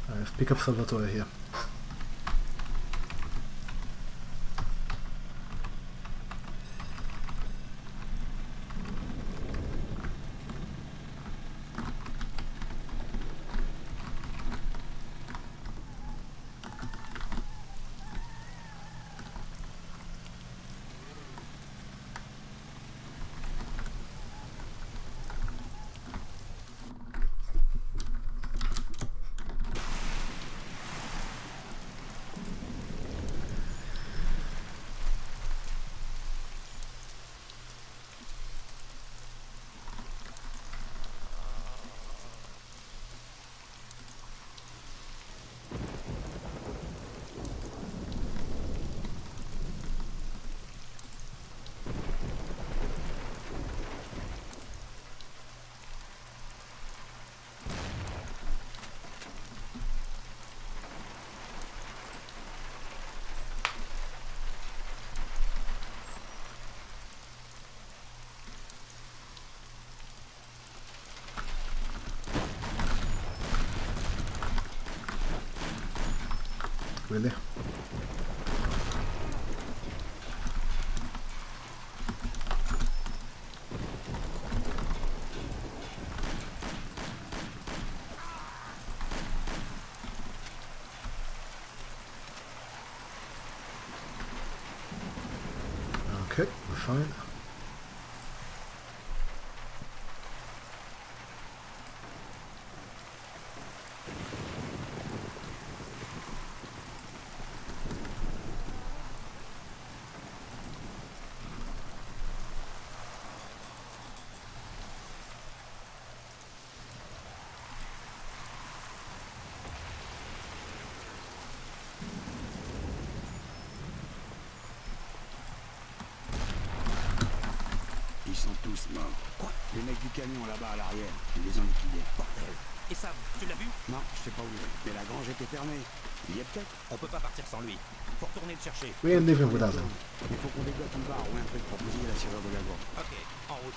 Speaker 2: I have pick up Salvatore here. Really? fine.
Speaker 1: Ils sont tous morts. Quoi? Les mecs du camion là-bas à l'arrière, ils les ont liquidés. Bordel.
Speaker 5: Et ça, tu l'as vu?
Speaker 1: Non, je sais pas où il est. Mais la grange était fermée. Il y est peut-être.
Speaker 5: On peut pas partir sans lui. Faut retourner le chercher.
Speaker 2: We ain't living without him.
Speaker 1: Il faut qu'on dégote une barre ou un truc pour bousiller la serrure de la gorge.
Speaker 5: Ok, en route.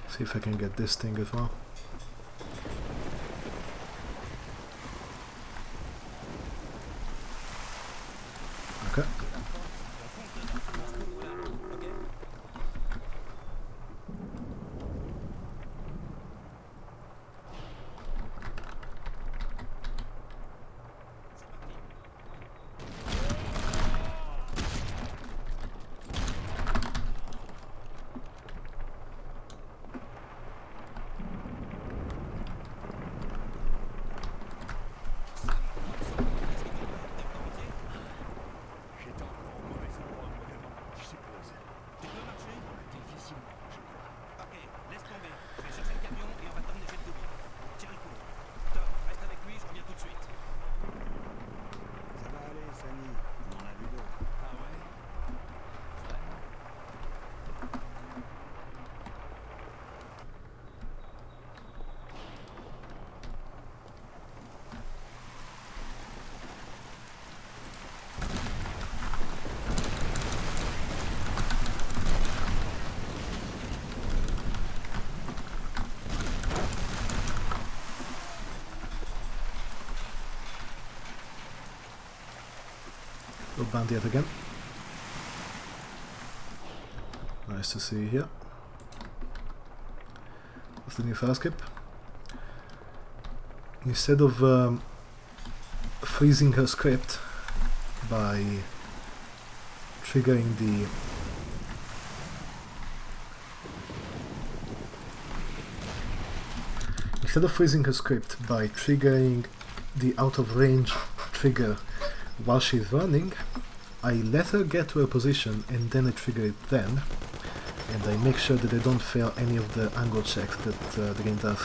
Speaker 2: See if I can get this thing as well. Okay.
Speaker 6: J'étais encore au mauvais endroit au mauvais moment, je suppose.
Speaker 5: Tu peux marcher?
Speaker 6: Difficilement, je crois.
Speaker 5: Ok, laisse tomber. Je vais chercher le camion et on va t'emmener chez le double. Tiens le coup. Tom, reste avec lui, je reviens tout de suite.
Speaker 1: Ça va aller, Samy. On en a vu d'autres.
Speaker 6: Ah ouais? Vraiment?
Speaker 2: Go bandit again. Nice to see you here. What's the new fast skip? Instead of freezing her script by triggering the out of range trigger while she's running, I let her get to a position and then I trigger it then, and I make sure that I don't fail any of the angle checks that the game does.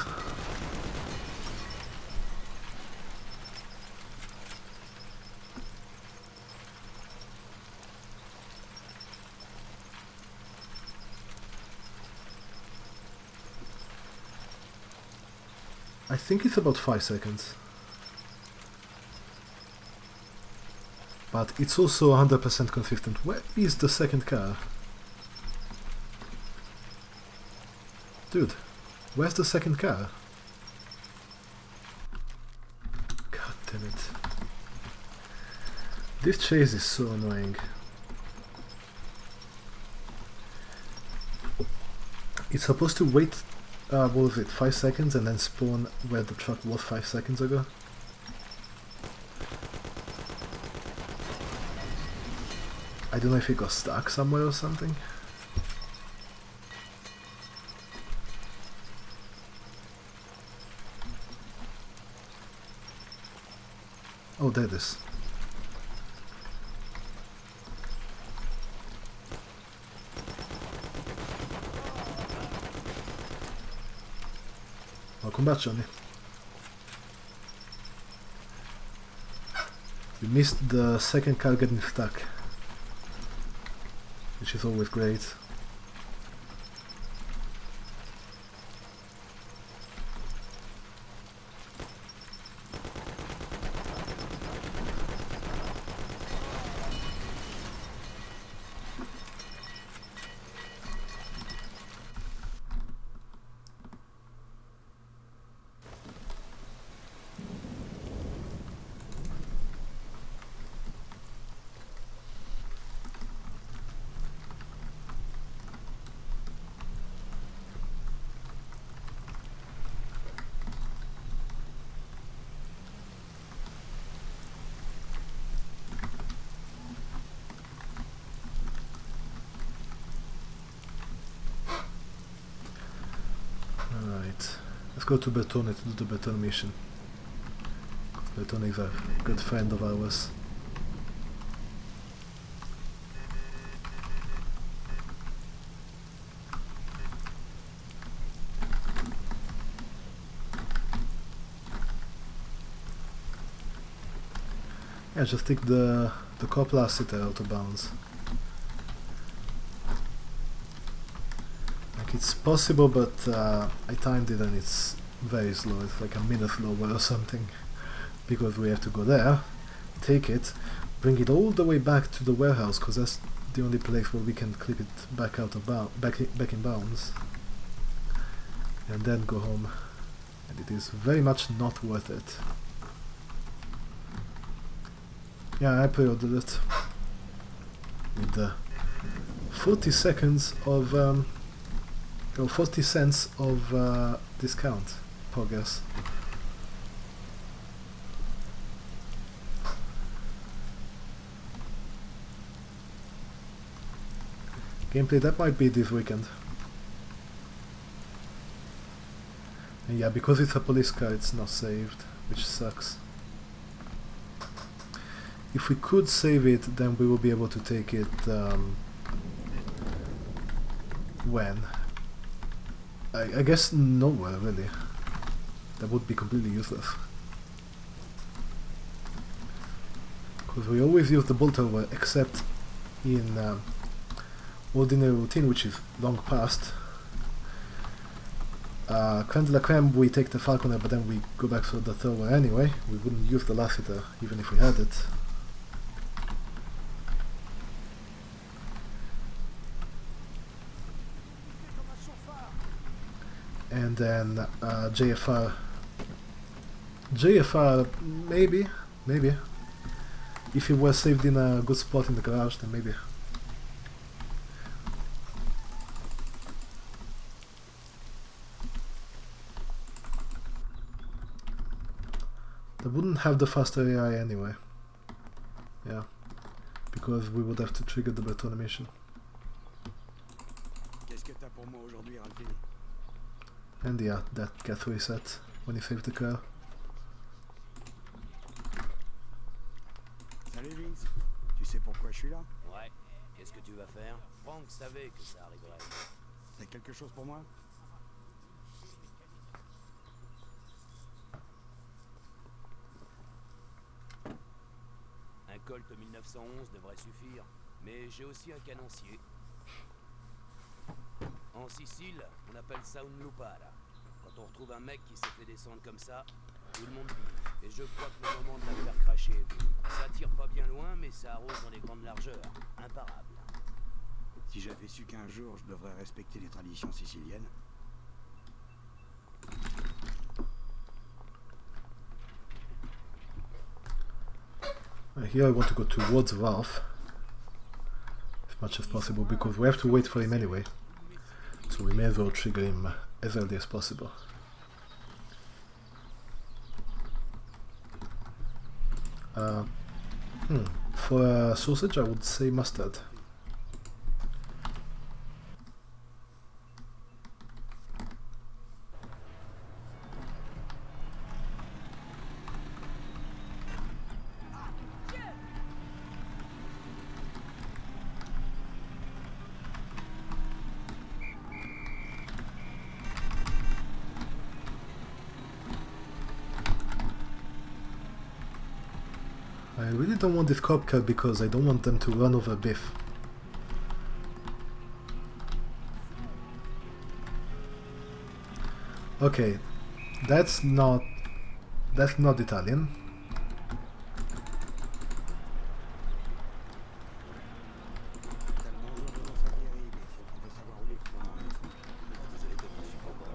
Speaker 2: I think it's about 5 seconds. But it's also 100% consistent. Where is the second car? Dude, where's the second car? God damn it. This chase is so annoying. It's supposed to wait, what was it, 5 seconds and then spawn where the truck was 5 seconds ago? I don't know if it got stuck somewhere or something. Oh, there it is. Welcome back, Johnny. We missed the second car getting stuck, which is always great. Alright, let's go to Bertone to do the Bertone mission. Bertone is a good friend of ours. Yeah, just take the Copla sitter out of bounds. Like it's possible, but I timed it and it's very slow. It's like a minute slower or something, because we have to go there, take it, bring it all the way back to the warehouse, because that's the only place where we can clip it back out of back in bounds, and then go home. And it is very much not worth it. Yeah, I pre-ordered it with 40 seconds of or 40 cents of discount progress. Gameplay that might be this weekend. And yeah, because it's a police car, it's not saved, which sucks. If we could save it, then we will be able to take it when? I guess nowhere really. That would be completely useless. Because we always use the bolt over, except in ordinary routine, which is long past. Creme de la creme, we take the falconer, but then we go back to the thrower anyway. We wouldn't use the lassiter even if we had it. And then JFR. JFR, maybe. If it was saved in a good spot in the garage, then maybe. They wouldn't have the faster AI anyway. Yeah, because we would have to trigger the Bertone mission. And yeah, that gets reset when you save the car.
Speaker 1: Salut Vince, tu sais pourquoi je suis là?
Speaker 8: Ouais, qu'est-ce que tu vas faire? Frank savait que ça arriverait.
Speaker 1: T'as quelque chose pour moi?
Speaker 8: Un Colt 1911 devrait suffire, mais j'ai aussi un canoncier. En Sicile, on appelle ça une lupara. Quand on retrouve un mec qui s'est fait descendre comme ça, tout le monde dit. Et je crois que le moment de la faire cracher est venu. Ça tire pas bien loin, mais ça arrose dans les grandes largeurs. Imparable.
Speaker 1: Si j'avais su qu'un jour je devrais respecter les traditions siciliennes.
Speaker 2: Here I want to go towards Ralph as much as possible, because we have to wait for him anyway. So we may as well trigger him as early as possible. For sausage I would say mustard. I really don't want this cop car because I don't want them to run over Biff. Okay, that's not Italian.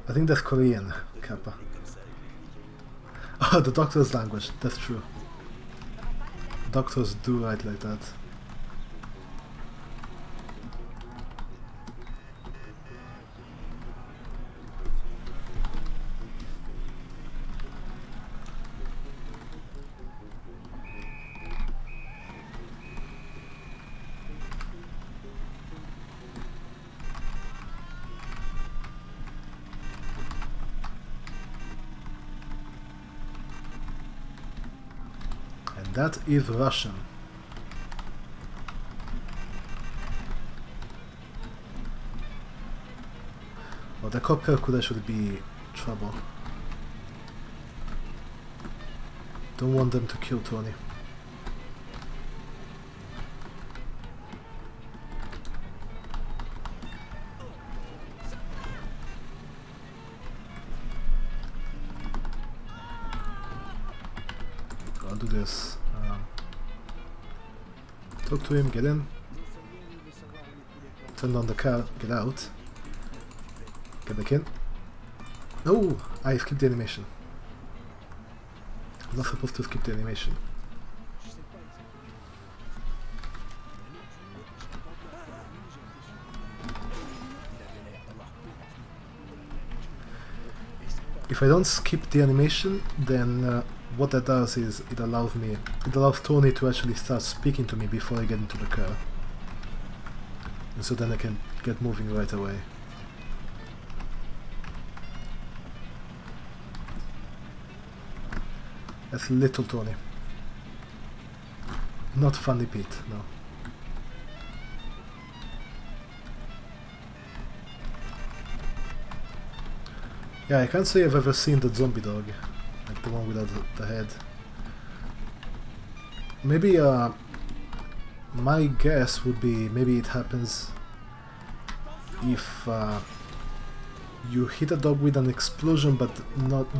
Speaker 2: I think that's Korean, Kappa. Oh, the doctor's language, that's true. Doctors do write like that. And that is Russian. Well, the cop car could actually be trouble. Don't want them to kill Tony. I'll do this. Talk to him, get in. Turn on the car, get out. Get back in. No! I skipped the animation. I'm not supposed to skip the animation. If I don't skip the animation, then what that does is it allows Tony to actually start speaking to me before I get into the car. And so then I can get moving right away. That's little Tony. Not Funny Pete, no. Yeah, I can't say I've ever seen the zombie dog. Like the one without the head. Maybe, my guess would be maybe it happens if you hit a dog with an explosion but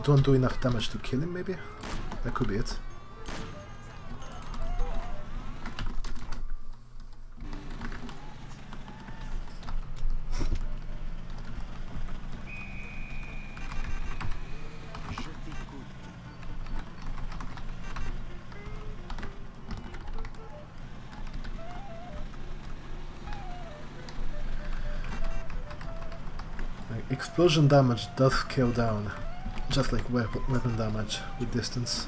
Speaker 2: don't do enough damage to kill him, maybe? That could be it. Explosion damage does scale down, just like weapon damage with distance.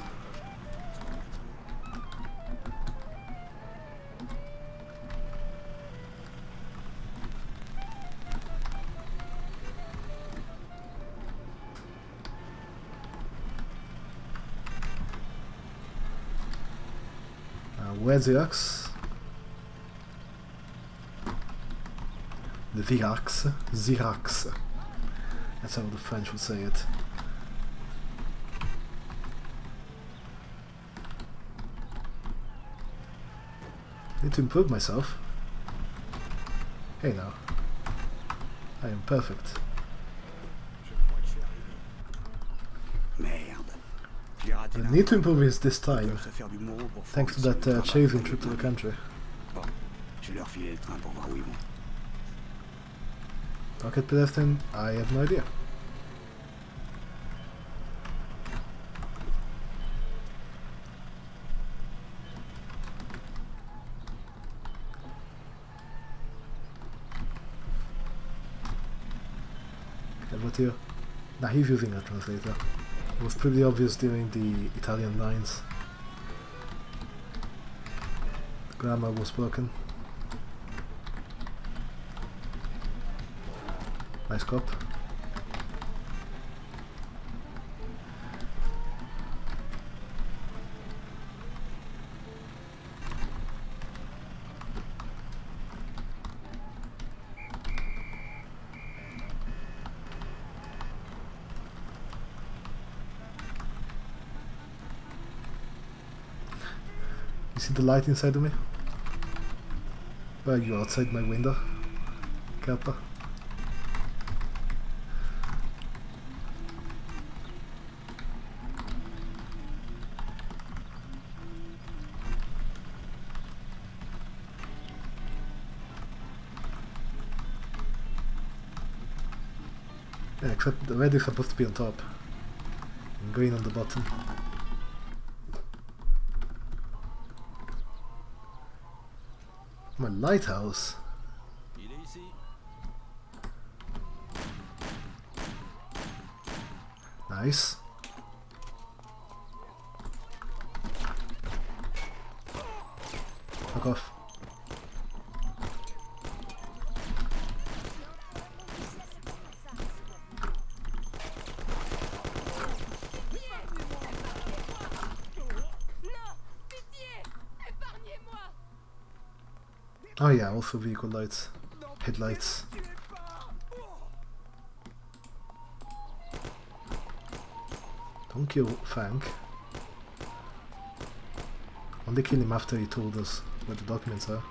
Speaker 2: Where's the axe? The axe. The axe. That's how the French would say it. Need to improve myself. Hey now. I am perfect. The need to improve is this time, thanks to that chasing trip to the country. Pocket pedestrian? I have no idea. What here? Nah, he's using a translator. It was pretty obvious during the Italian lines. The grammar was broken. Nice cop. You see the light inside of me? Where are you, outside my window? Kappa? Yeah, except the red is supposed to be on top and green on the bottom. My lighthouse.
Speaker 3: Il est ici.
Speaker 2: Nice. Fuck off. Oh yeah, also vehicle lights, headlights. Don't kill Frank. Only kill him after he told us what the documents are.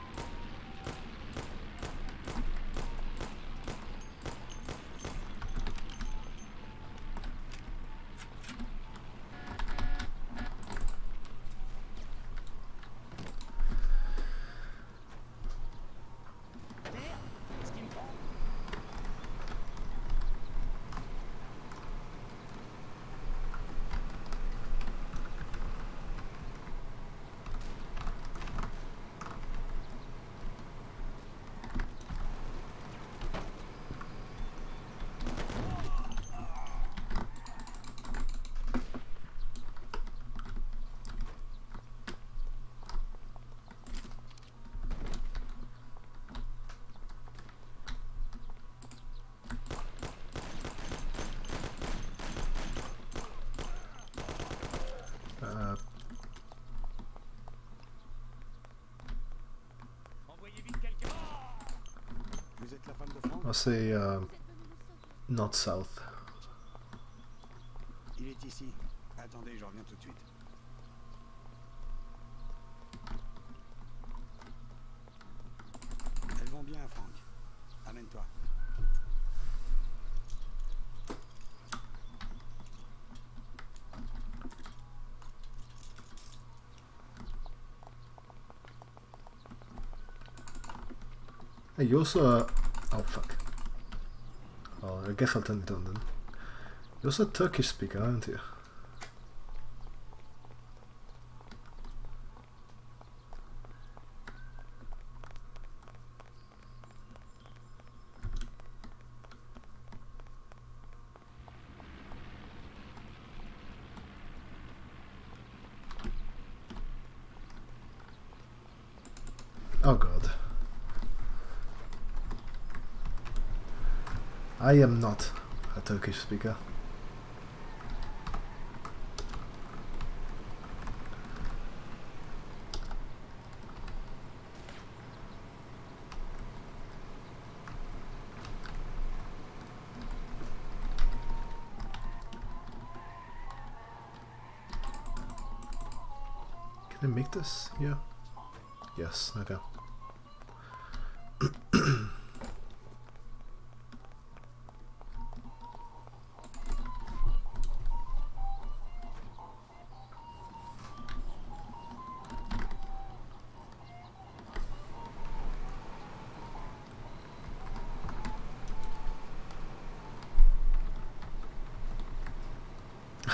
Speaker 1: Vous êtes la femme de Franck?
Speaker 2: I'll say not south.
Speaker 1: Il est ici. Attendez, je reviens tout de suite. Elles vont bien, Franck. Amène-toi.
Speaker 2: Hey, you also oh fuck. Oh, I guess I'll turn it on then. You're also a Turkish speaker, aren't you? Oh god. I am not a Turkish speaker. Can I make this? Yeah. Yes, okay.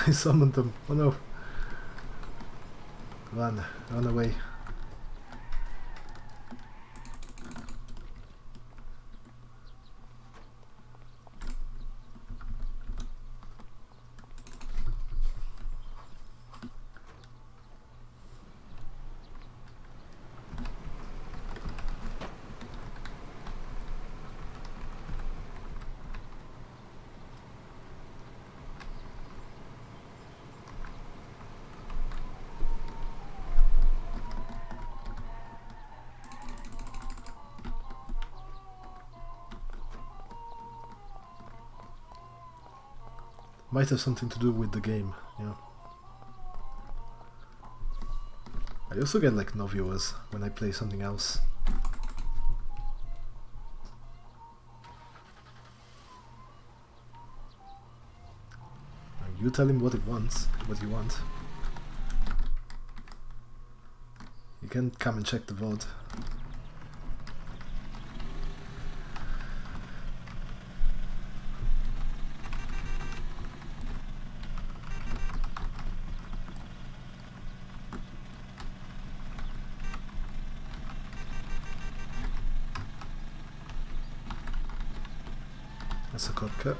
Speaker 2: I summoned them. Oh no. Run. Run away. Might have something to do with the game, yeah. I also get like no viewers when I play something else. You tell him what he wants, what you want. You can come and check the vote. That's a cut.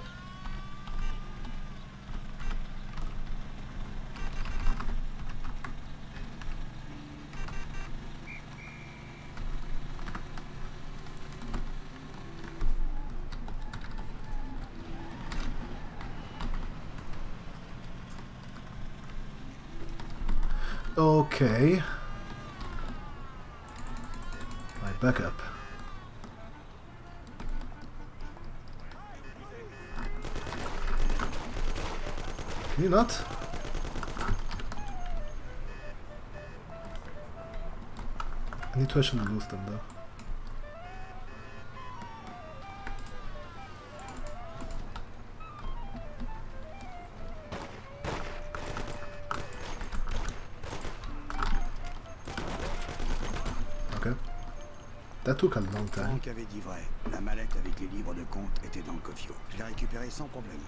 Speaker 2: Okay. My backup. Can you not? I need to actually lose them though. Okay. That took a long time.
Speaker 1: Franck avait dit vrai. La mallette avec les livres de compte était dans le coffio. Je l'ai récupérée sans problème.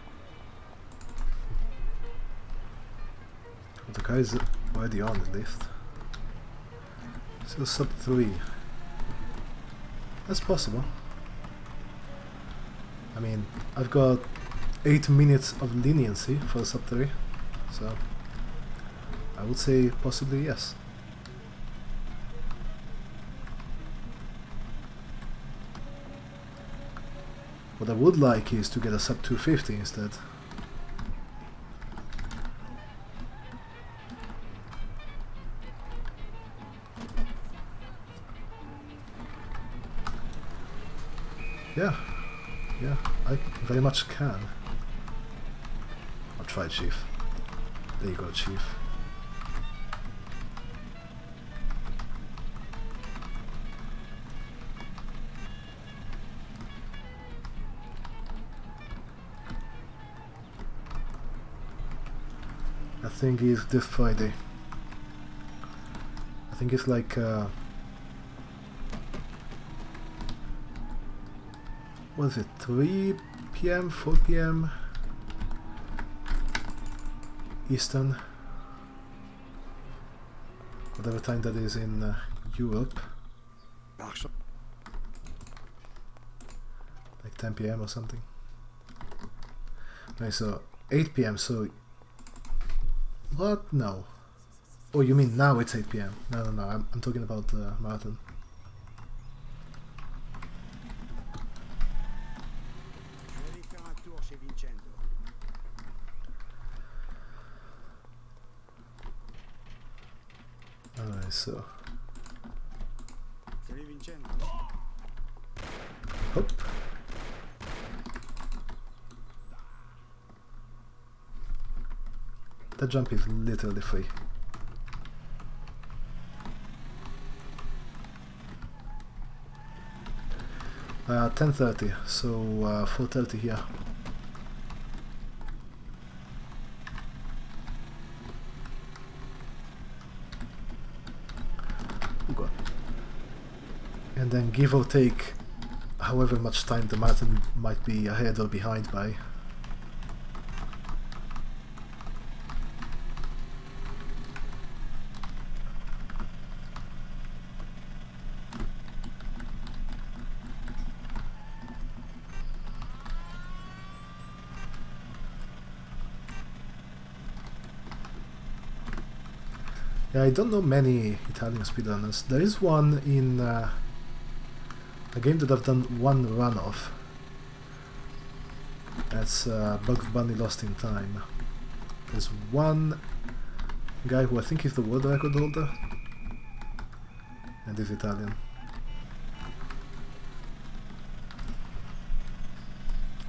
Speaker 2: The guy is already on the list. Still sub 3. That's possible. I mean, I've got 8 minutes of leniency for sub 3, so I would say possibly yes. What I would like is to get a sub 250 instead. Yeah, I very much can. I'll try Chief. There you go, Chief. I think it's this Friday. I think it's like what is it, 3 PM, 4 PM Eastern, whatever time that is in Europe, like 10 PM or something. Okay, so 8 PM, so what? No. Oh, you mean now it's 8 PM? No, I'm talking about the marathon. Alright, so.
Speaker 1: Salut Vincenzo.
Speaker 2: Hop. That jump is literally free. Uh, 10:30, so 4:30 here. And then give or take however much time the marathon might be ahead or behind by. Yeah, I don't know many Italian speedrunners. There is one in a game that I've done one run of. That's Bugs Bunny Lost in Time. There's one guy who I think is the world record holder, and is Italian.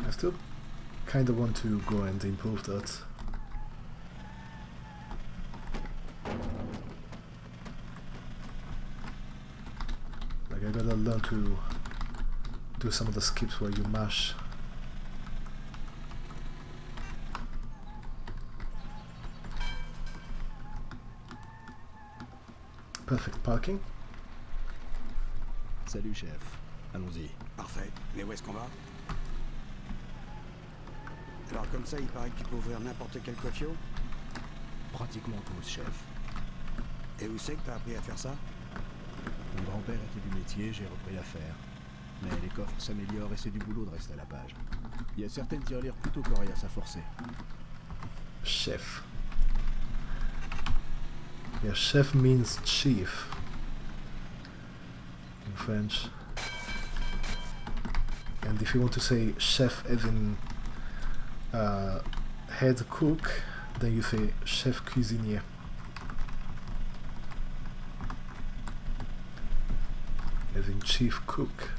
Speaker 2: I still kind of want to go and improve that. I gotta learn to do some of the skips where you mash. Perfect parking.
Speaker 4: Salut chef, allons-y.
Speaker 1: Parfait. Mais où est-ce qu'on va? Alors comme ça, il paraît que tu peux ouvrir n'importe quel coiffio?
Speaker 4: Pratiquement tous, chef.
Speaker 1: Et où c'est que t'as appris à faire ça?
Speaker 4: Mon grand-père était du métier, j'ai repris l'affaire. Mais les coffres s'améliorent et c'est du boulot de rester à la page. Il y a certaines tirelires plutôt coriaces à forcer.
Speaker 2: Chef. Yeah, chef means chief in French. And if you want to say chef as in head cook, then you say chef cuisinier. As in chief cook.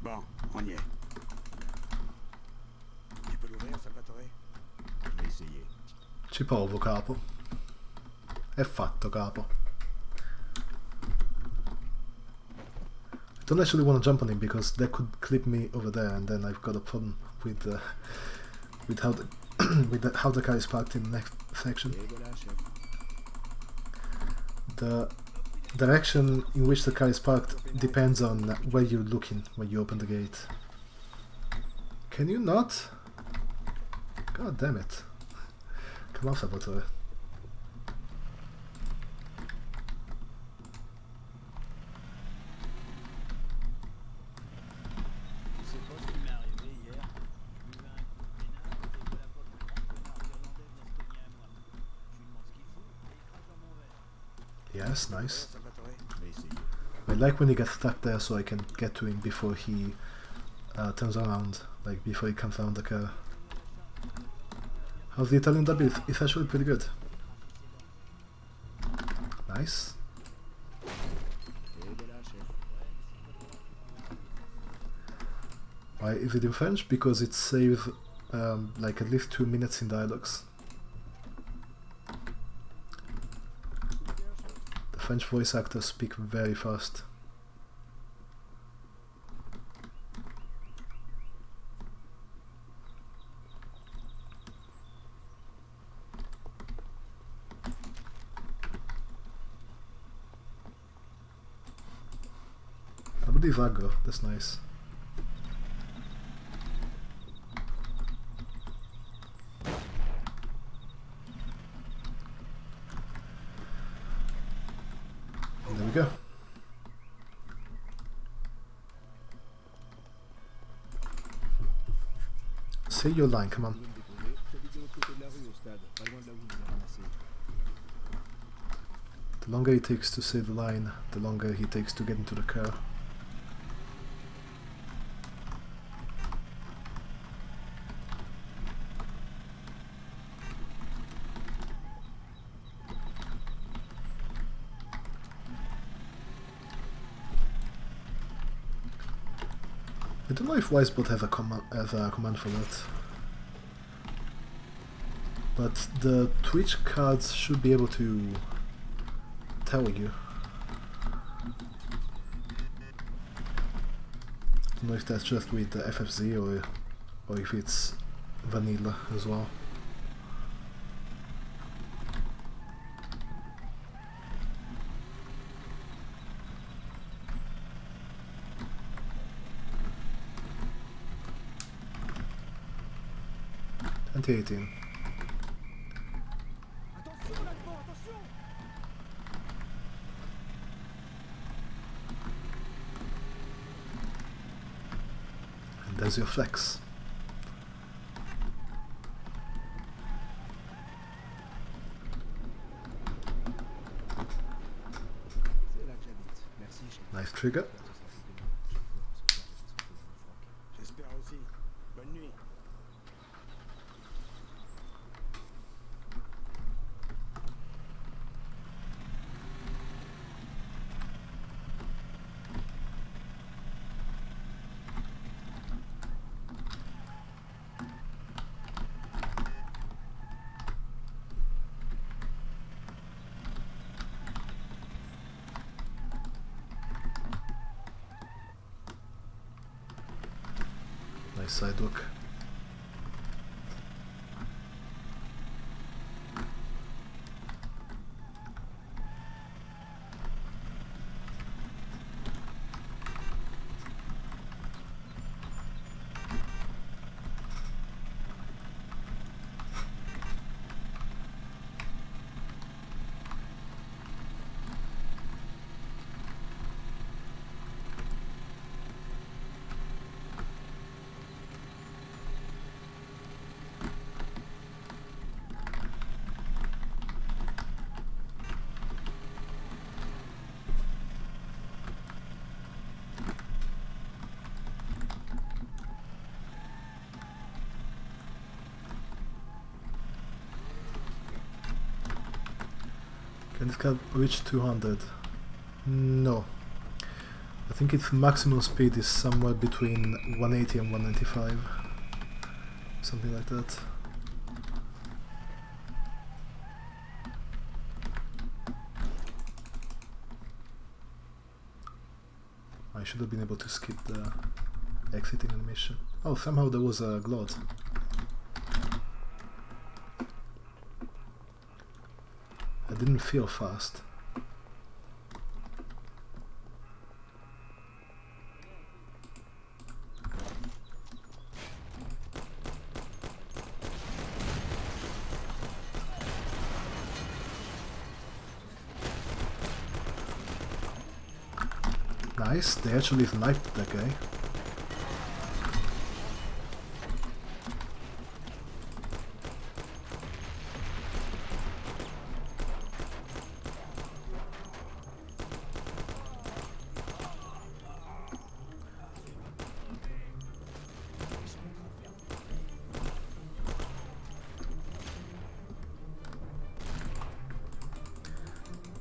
Speaker 1: Bon, on y est. Tu peux l'ouvrir, Salvatore?
Speaker 4: Je vais essayer.
Speaker 2: Ci provo, capo. È fatto, capo. I don't actually want to jump on him because that could clip me over there, and then I've got a problem with how the how the car is parked in the next section.
Speaker 4: Et voilà, chef.
Speaker 2: The direction in which the car is parked depends on where you're looking when you open the gate. Can you not? God damn it. Come on, Salvatore.
Speaker 8: Tu sais pas ce qui m'est arrivé hier? Je buvais un coup de pénard et voilà pas le grand connard irlandais vient se cogner à moi. Je lui demande ce qu'il fout et il crache dans mon verre.
Speaker 2: Yes, nice.
Speaker 1: Salvatore?
Speaker 4: Je vais essayer.
Speaker 2: I like when he gets stuck there so I can get to him before he turns around, like before he comes around the car. How's the Italian dub? It's actually pretty good. Nice.
Speaker 4: Et voilà, chef.
Speaker 2: Why is it in French? Because it saves like at least 2 minutes in dialogues. The French voice actors speak very fast. I believe aggro, that's nice. And there we go. Say your line, come on.
Speaker 4: Vous me déposez. J'habite de l'autre côté de la rue au stade, pas loin de là où vous l'avez ramassé.
Speaker 2: The longer it takes to say the line, the longer he takes to get into the car. I don't know if Wisebot has a command for that, but the Twitch cards should be able to tell you. I don't know if that's just with the FFZ or if it's vanilla as well. And 18.
Speaker 4: Attention là-devant, attention!
Speaker 2: And there's your flex.
Speaker 4: C'est là que j'habite. Merci, chef.
Speaker 2: Nice trigger.
Speaker 1: J'espère aussi. Bonne nuit.
Speaker 2: Nice sidewalk. Can this car reach 200? No. I think its maximum speed is somewhere between 180 and 195. Something like that. I should have been able to skip the exiting animation. Oh, somehow there was a glot. I didn't feel fast. Nice, they actually sniped that guy.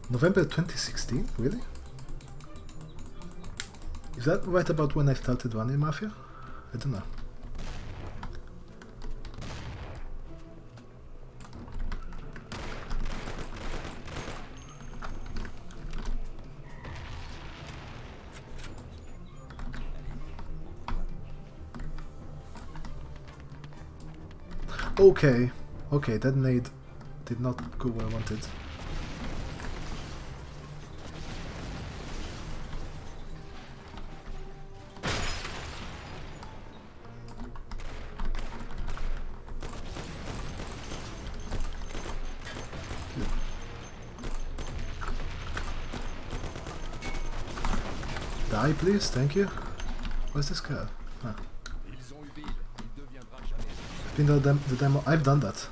Speaker 2: November 2016? Really? Is that right about when I started running Mafia? I don't know. Okay, okay, that nade did not go where I wanted. Die, please, thank you. Where's this guy? Huh. Spin the demo. I've done that.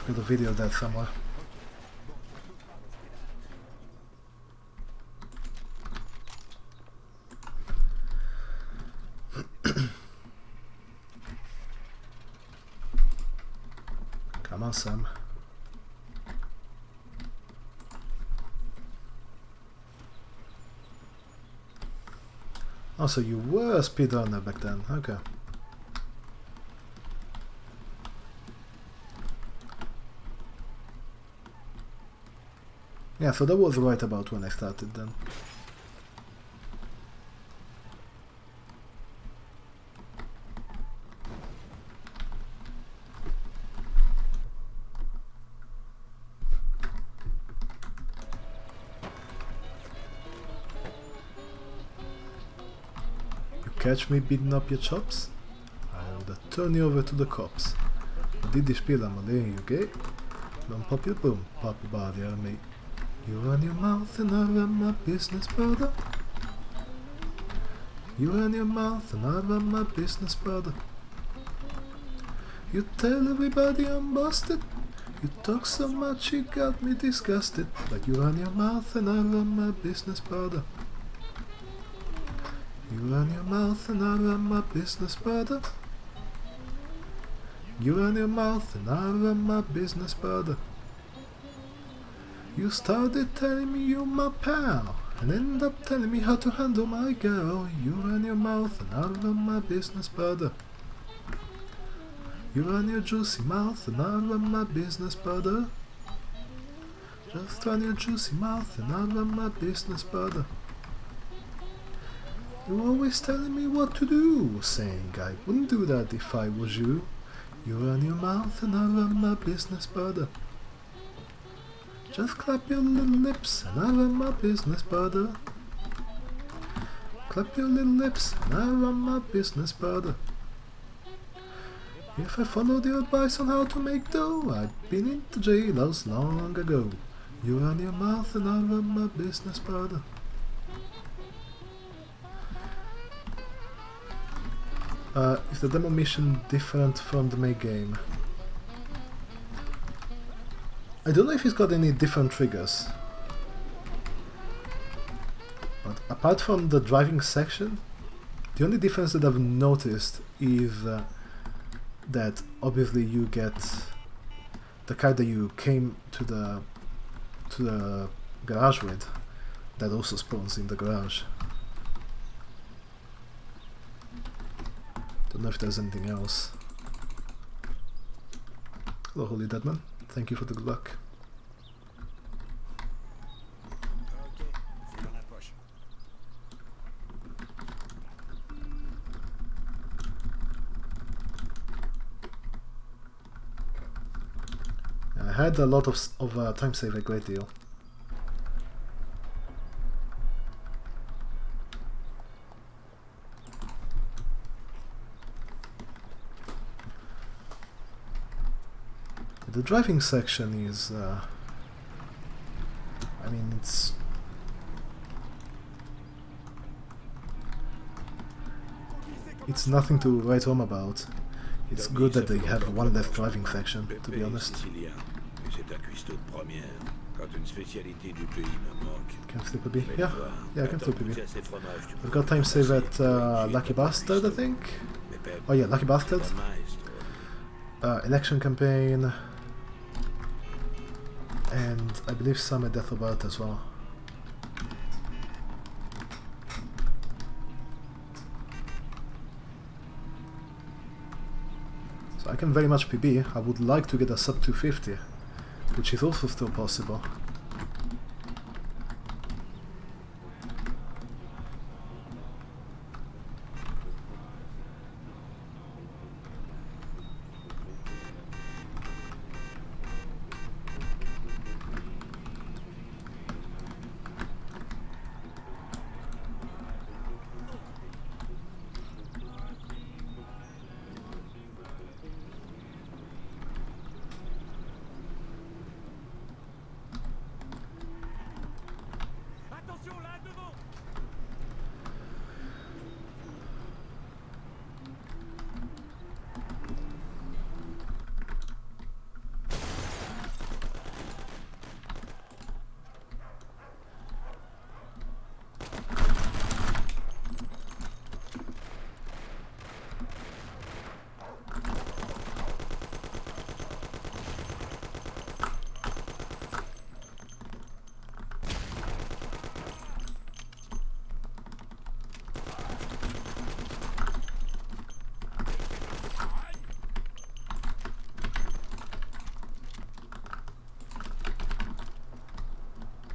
Speaker 2: I've got a video of that somewhere. Come on, Sam. Oh, so you were a speedrunner back then, okay. Yeah, so that was right about when I started then. Catch me beating up your chops? I would turn you over to the cops. Did die spela man, det är ju okej. Don't pop your boom, pop your body on me. You run your mouth and I run my business, brother. You run your mouth and I run my business, brother. You tell everybody I'm busted. You talk so much you got me disgusted. But you run your mouth and I run my business, brother. You run your mouth and I run my business, brother. You run your mouth and I run my business, brother. You started telling me you're my pal and end up telling me how to handle my girl. You run your mouth and I run my business, brother. You run your juicy mouth and I run my business, brother. Just run your juicy mouth and I run my business, brother. You're always telling me what to do, saying I wouldn't do that if I was you. You run your mouth and I run my business, brother. Just clap your little lips and I run my business, brother. Clap your little lips and I run my business, brother. If I followed your advice on how to make dough, I'd been into jailhouse long ago. You run your mouth and I run my business, brother. Is the demo mission different from the main game? I don't know if it's got any different triggers. But apart from the driving section, the only difference that I've noticed is that obviously you get the car that you came to the garage with, that also spawns in the garage. Don't know if there's anything else. Hello, Holy Deadman. Thank you for the good luck.
Speaker 1: Ok, c'est dans la poche.
Speaker 2: I had a lot of time save, a great deal. The driving section is, I mean, it's nothing to write home about. It's good that they have one less driving section, to be honest. Can I flip a bee? Yeah, I can flip a bee. I've got time save at Lucky Bastard, I think. Oh yeah, Lucky Bastard. Election campaign. And I believe some at Death of Earth as well. So I can very much PB. I would like to get a sub 250, which is also still possible.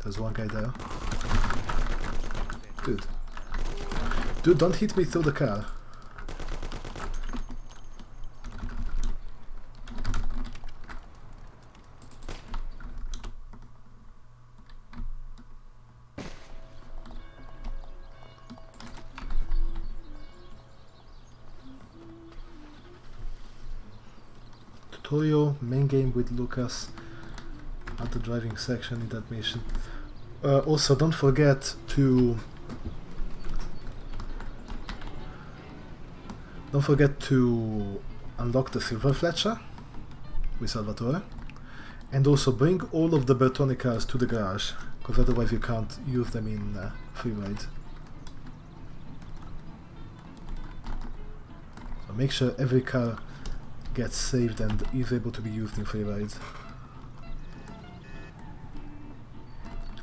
Speaker 2: There's one guy there. Dude. Dude, don't hit me through the car. Tutorial, main game with Lucas at the driving section in that mission. Also, don't forget to unlock the Silver Fletcher with Salvatore, and also bring all of the Bertone cars to the garage, because otherwise you can't use them in Freeride. So make sure every car gets saved and is able to be used in Freeride.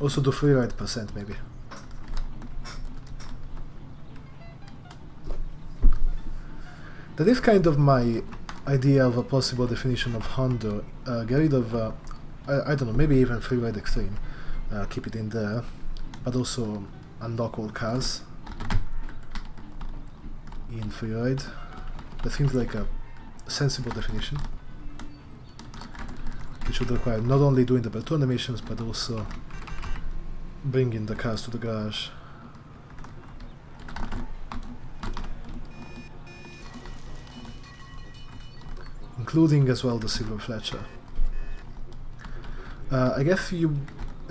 Speaker 2: Also do Freeride percent maybe. That is kind of my idea of a possible definition of Honda. Get rid of, I don't know, maybe even Freeride Extreme. Keep it in there, but also unlock all cars. in Freeride. That seems like a sensible definition. It should require not only doing the Bertone animations, but also bringing the cars to the garage. Including as well the Silver Fletcher. I guess I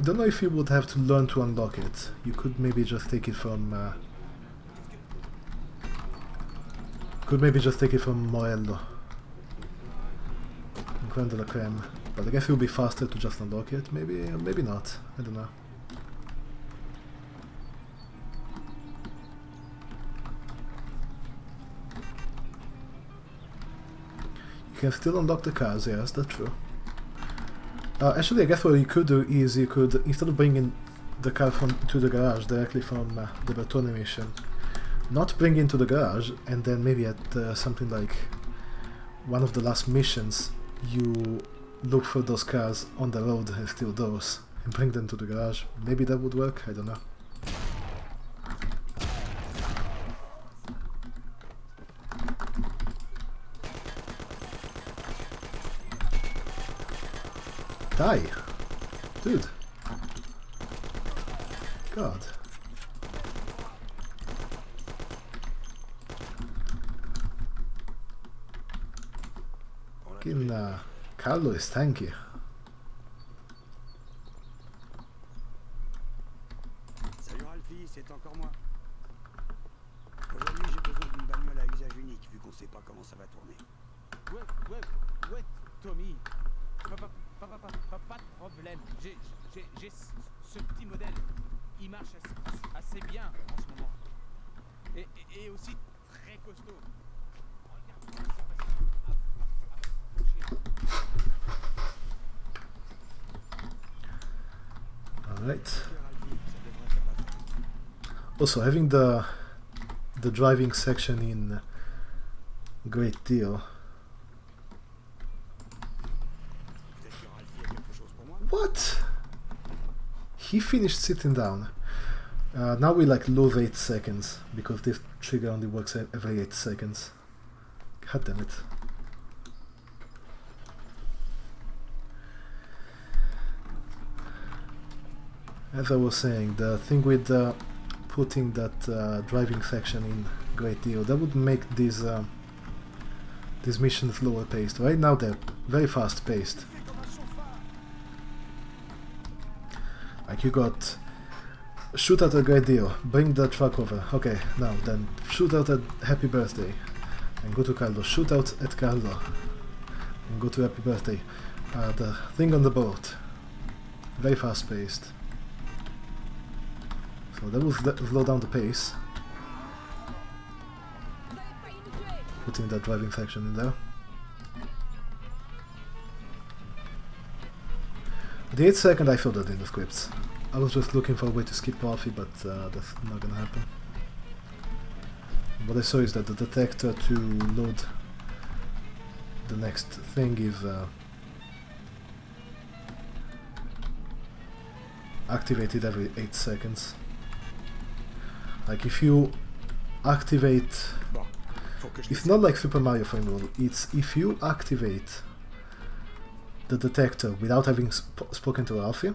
Speaker 2: don't know if you would have to learn to unlock it. You could maybe just take it from Morello in Creme de la Creme. But I guess it would be faster to just unlock it. Maybe, maybe not. I don't know. You can still unlock the cars, yes, that's true. Actually, I guess what you could do is you could, instead of bringing the car to the garage directly from the Bertone mission, not bring it to the garage, and then maybe at something like one of the last missions, you look for those cars on the road and steal those, and bring them to the garage. Maybe that would work, I don't know. Die! Dude! God. Fucking Carlo is tanky.
Speaker 1: Salut Ralphie, c'est encore moi. Aujourd'hui, j'ai besoin d'une bagnole à usage unique, vu qu'on sait pas comment ça va tourner.
Speaker 5: Ouais, Tommy. Pas de problème. J'ai ce petit modèle. Il marche assez bien en ce moment. Et aussi très costaud.
Speaker 2: Alright. Also, having the driving section in Great Deal. What? He finished sitting down. Now we like lose 8 seconds because this trigger only works every 8 seconds. God damn it. As I was saying, the thing with putting that driving section in Great Deal, that would make these missions slower paced. Right now they're very fast paced. Like you got shoot at a Great Deal, bring the truck over. Okay, now then shoot out at Happy Birthday and go to Carlo. Shoot out at Carlo and go to Happy Birthday. The thing on the boat, very fast paced. So that will slow down the pace. Putting that driving section in there. The 8 second I saw that in the scripts. I was just looking for a way to skip coffee, but that's not gonna happen. What I saw is that the detector to load the next thing is activated every 8 seconds. Like if you activate... It's not like Super Mario for Emerald, it's if you activate the detector without having spoken to Ralphie,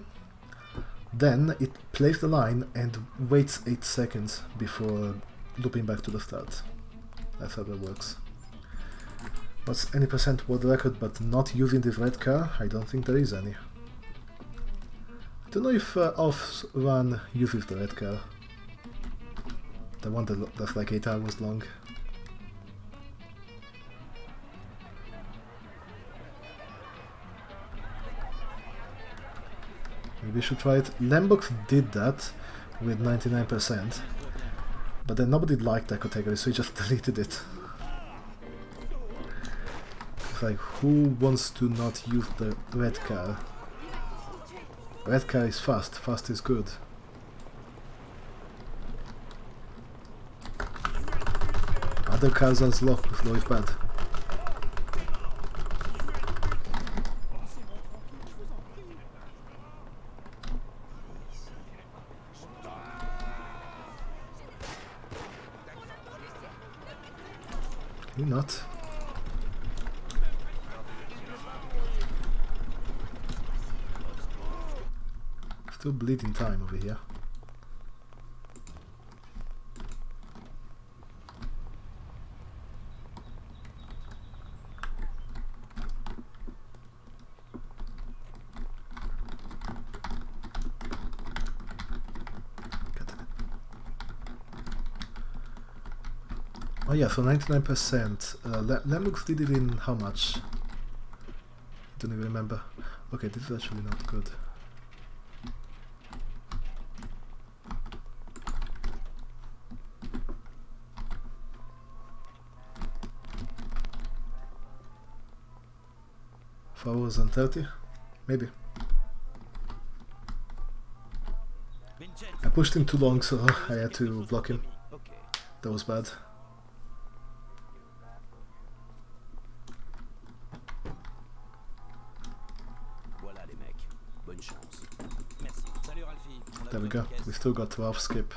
Speaker 2: then it plays the line and waits 8 seconds before looping back to the start. That's how that works. What's any percent world record but not using this red car? I don't think there is any. I don't know if Off-Run uses the red car. The one that's like 8 hours long. Maybe we should try it. Lambox did that with 99%, but then nobody liked that category, so he just deleted it. It's like, who wants to not use the red car? Red car is fast, fast is good. Other cars are slow, slow is bad. He not. Still bleeding time over here. Oh yeah, so 99%. Lemux did it in how much? Don't even remember. Okay, this is actually not good. Hours and 30? Maybe. I pushed him too long, so I had to block him. That was bad. There we go, we still got 12 skip.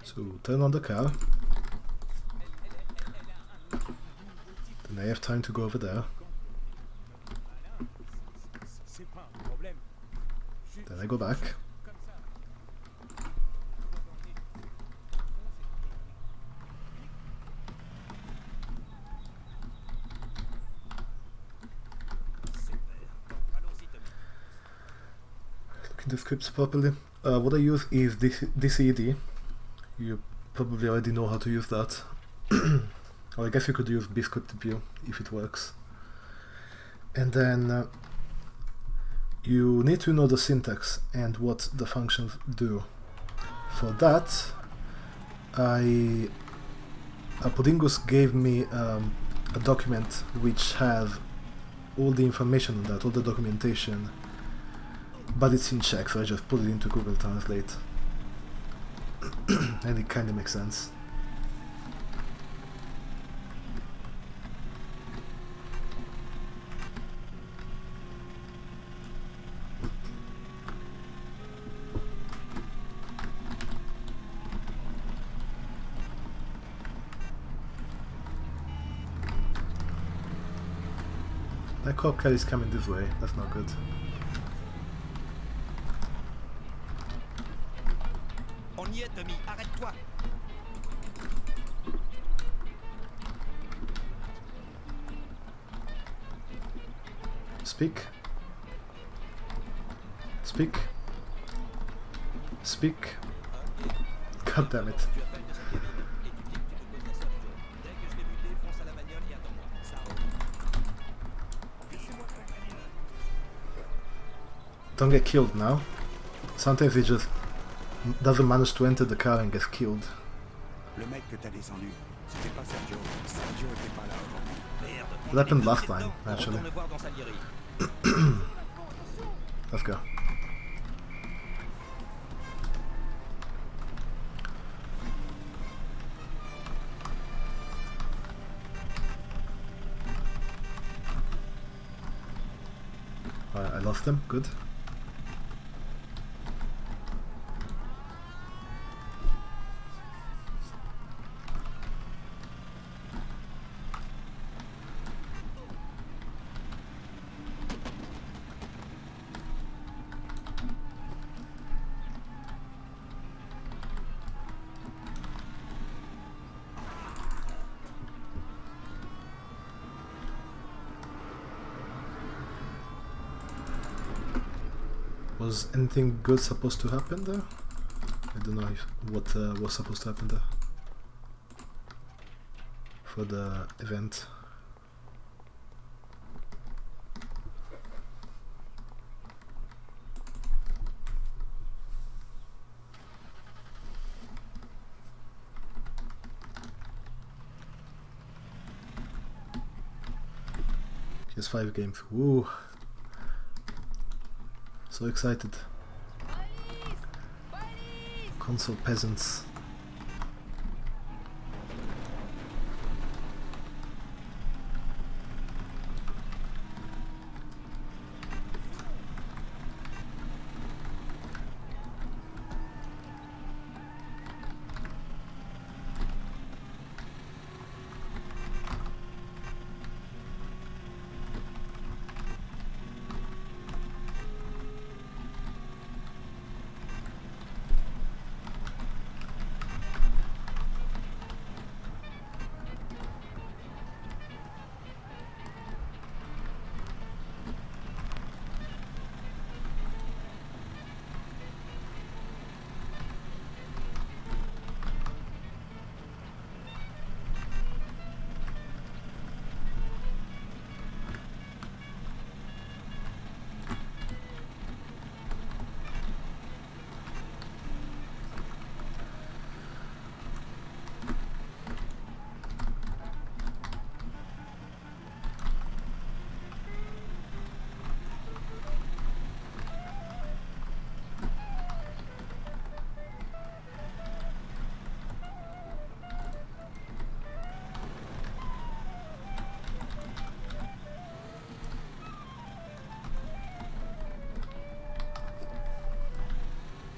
Speaker 2: So turn on the car. Then I have time to go over there. Then I go back. Looking the scripts properly. What I use is DCED. You probably already know how to use that. Or I guess you could use Biscuit view if it works. And then you need to know the syntax and what the functions do. For that, Podingus gave me a document which has all the information on that, all the documentation, but it's in Czech, so I just put it into Google Translate. And it kind of makes sense. That cop car is coming this way, that's not good.
Speaker 3: On y est, Tommy, arrête-toi!
Speaker 2: Speak. Speak. Speak. God damn it. Don't get killed now. Sometimes he just doesn't manage to enter the car and gets killed.
Speaker 1: Le mec que t'as descendu, c'était pas Sergio. Sergio était pas là aujourd'hui.
Speaker 2: It happened last time, actually. Let's go. I lost him, good. Was anything good supposed to happen there? I don't know what was supposed to happen there for the event. Just 5 games. Woo! So excited. Console peasants.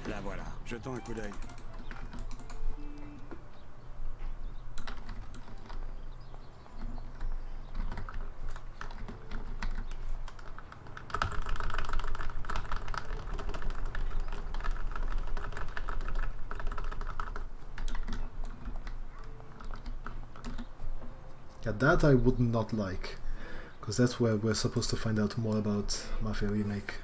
Speaker 1: La voilà. Jetons un coup d'œil.
Speaker 2: Yeah, that I would not like, because that's where we're supposed to find out more about Mafia Remake.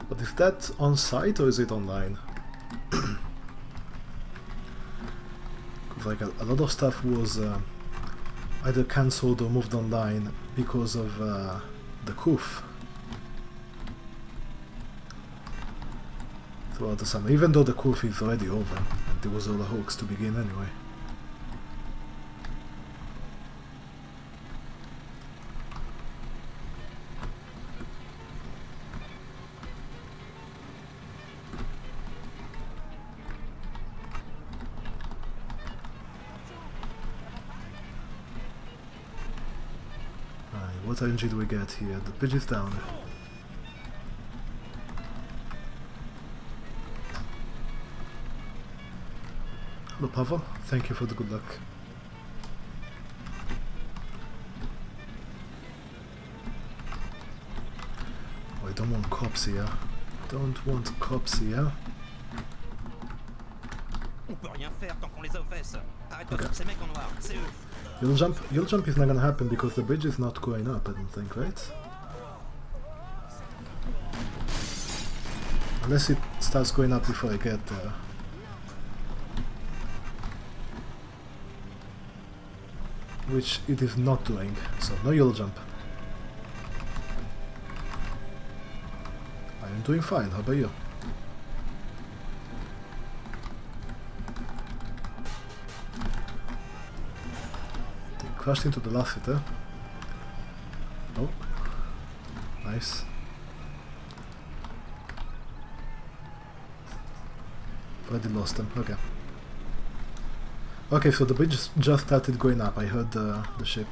Speaker 2: But is that on site or is it online? Like a lot of stuff was either cancelled or moved online because of the COOF throughout the summer, even though the COOF is already over and it was all a hoax to begin anyway. What RNG do we get here? The bridge is down. Hello Pavel, thank you for the good luck. Oh, I don't want cops here. Don't want cops here.
Speaker 3: On peut rien faire tant qu'on les a aux fesses. Arrête-toi sur ces mecs en noir, c'est eux.
Speaker 2: You'll jump is not gonna happen because the bridge is not going up, I don't think, right? Unless it starts going up before I get there. Which it is not doing, so no you'll jump. I am doing fine, how about you? Crashed into the last hitter. Oh, nice. Already lost them. Okay. Okay, so the bridge just started going up. I heard the ship.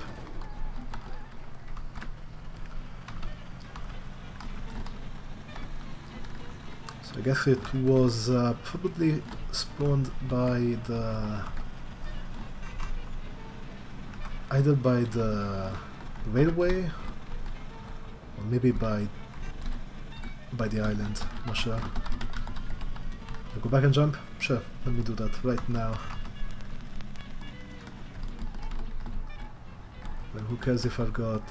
Speaker 2: So I guess it was probably spawned by the either by the railway or maybe by the island. Not sure. I'll go back and jump? Sure, let me do that right now. Then who cares if I've got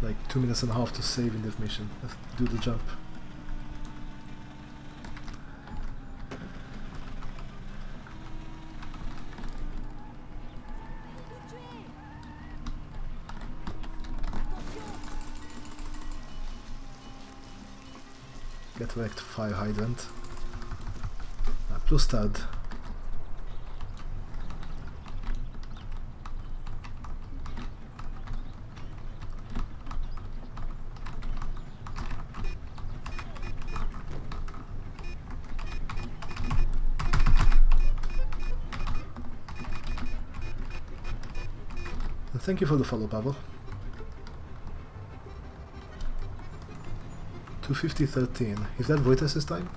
Speaker 2: like 2 minutes and a half to save in this mission? Let's do the jump. Get wrecked, fire hydrant. Plus tad. Thank you for the follow, Pavel. 250.13. Is that Voitas' time?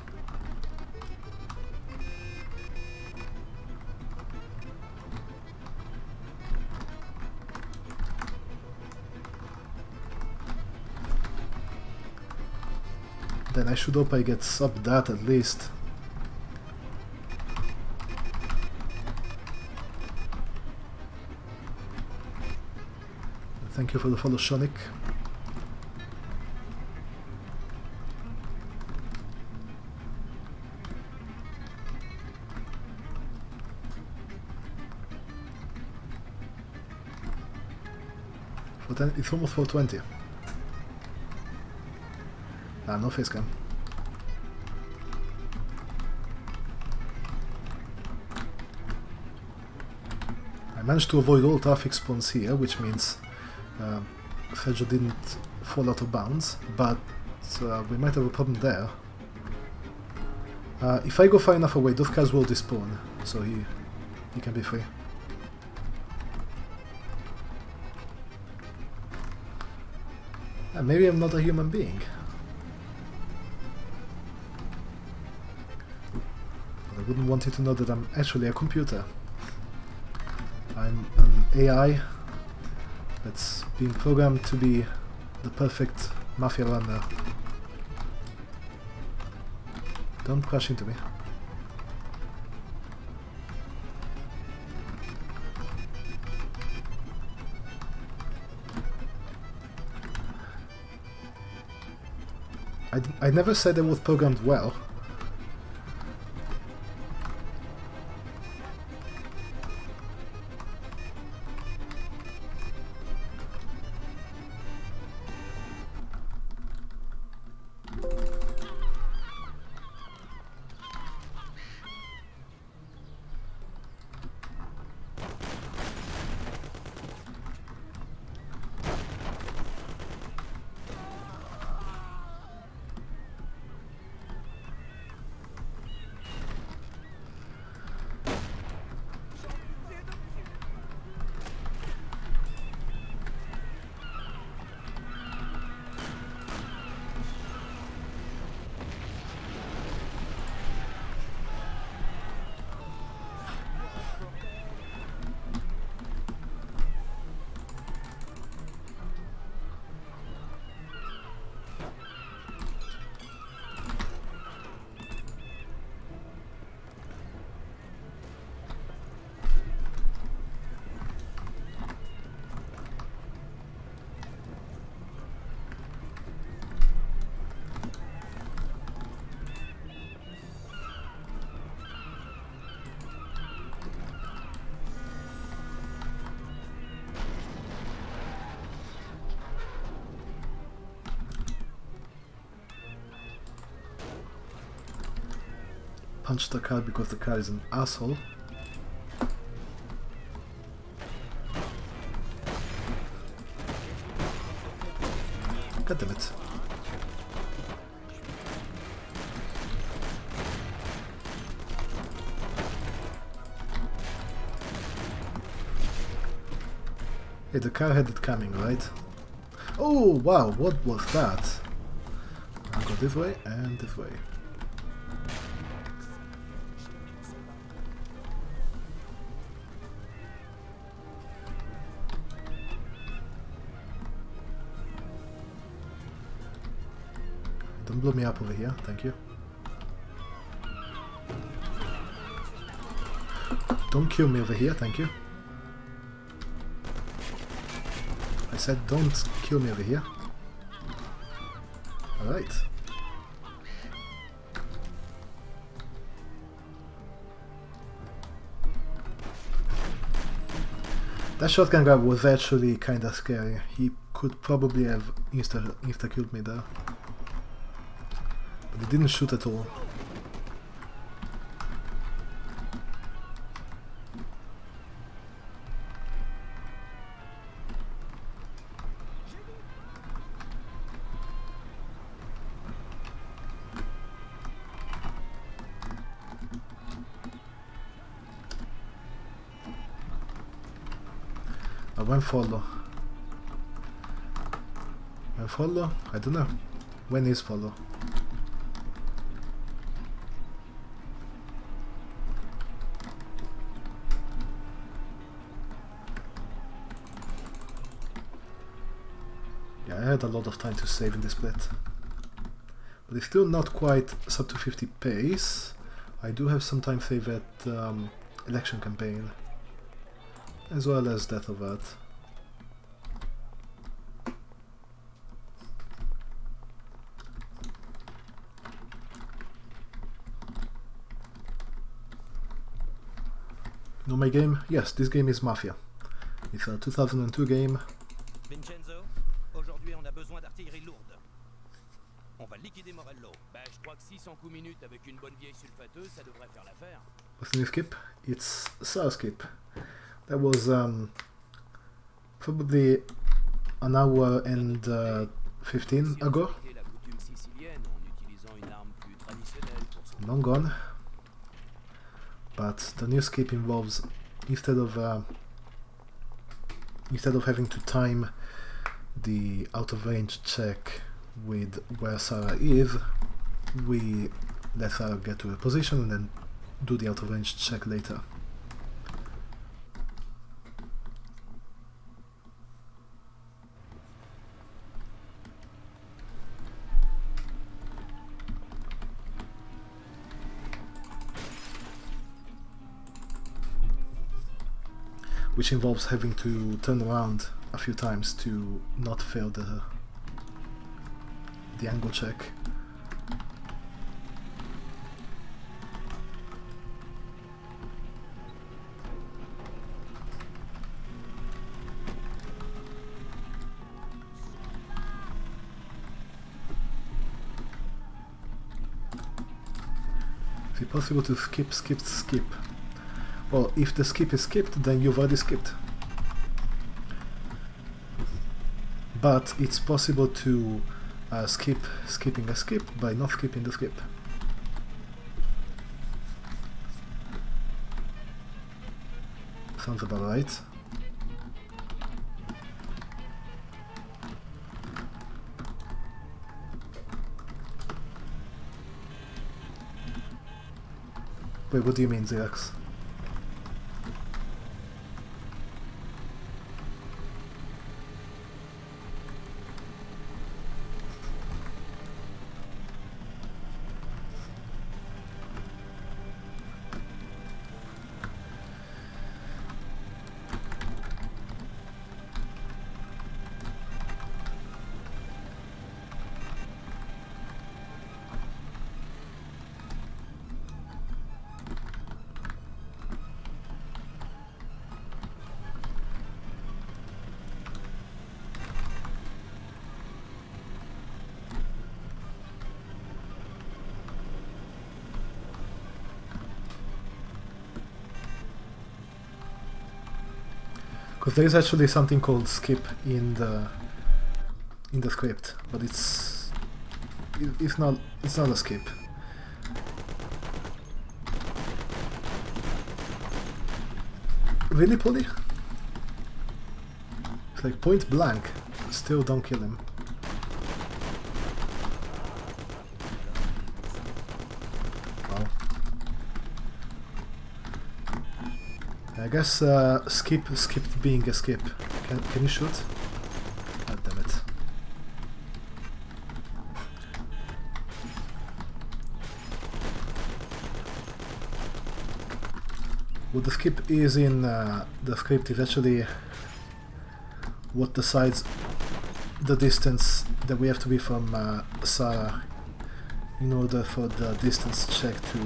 Speaker 2: then I should hope I get sub that at least. Thank you for the follow, Shonic. It's almost 420. Ah, no face cam. I managed to avoid all traffic spawns here, which means Fedjo didn't fall out of bounds, but we might have a problem there. If I go far enough away, those cars will despawn, so he can be free. Maybe I'm not a human being. But I wouldn't want you to know that I'm actually a computer. I'm an AI that's being programmed to be the perfect Mafia runner. Don't crash into me. I never said I was programmed well. Punch the car because the car is an asshole. God damn it. Hey, the car had it coming, right? Oh, wow, what was that? I'll go this way and this way. Don't blow me up over here, thank you. Don't kill me over here, thank you. I said don't kill me over here. Alright. That shotgun guy was actually kinda scary. He could probably have insta-killed me there. But he didn't shoot at all. When follow? When follow? I don't know. When is follow? Yeah, I had a lot of time to save in this split. but it's still not quite sub 250 pace. I do have some time save at election campaign, as well as Death of Earth. Know my game? Yes, this game is Mafia. It's a 2002 game.
Speaker 3: Vincenzo, aujourd'hui on a besoin d'artillerie lourde. On va liquider Morello.
Speaker 8: Bah, je crois que 600 coups minutes avec une bonne vieille sulfateuse, ça devrait faire l'affaire.
Speaker 2: What's the new skip? It's Sour Skip. That was probably an hour and 15 ago.
Speaker 8: La coutume sicilienne en utilisant une arme plus traditionnelle pour son...
Speaker 2: Long gone. But the new skip involves, instead of having to time the out of range check with where Sarah is, we let Sarah get to a position and then do the out of range check later. Which involves having to turn around a few times to not fail the angle check. Is it possible to skip? Well, if the skip is skipped, then you've already skipped. But it's possible to skip skipping a skip by not skipping the skip. Sounds about right. Wait, what do you mean, Xerox? Because there is actually something called skip in the script, but it's not a skip. Really, Polly? It's like point blank. Still don't kill him. Wow. I guess skipped being a skip. Can you shoot? God damn it. What the skip is in the script is actually what decides the distance that we have to be from Sarah in order for the distance check to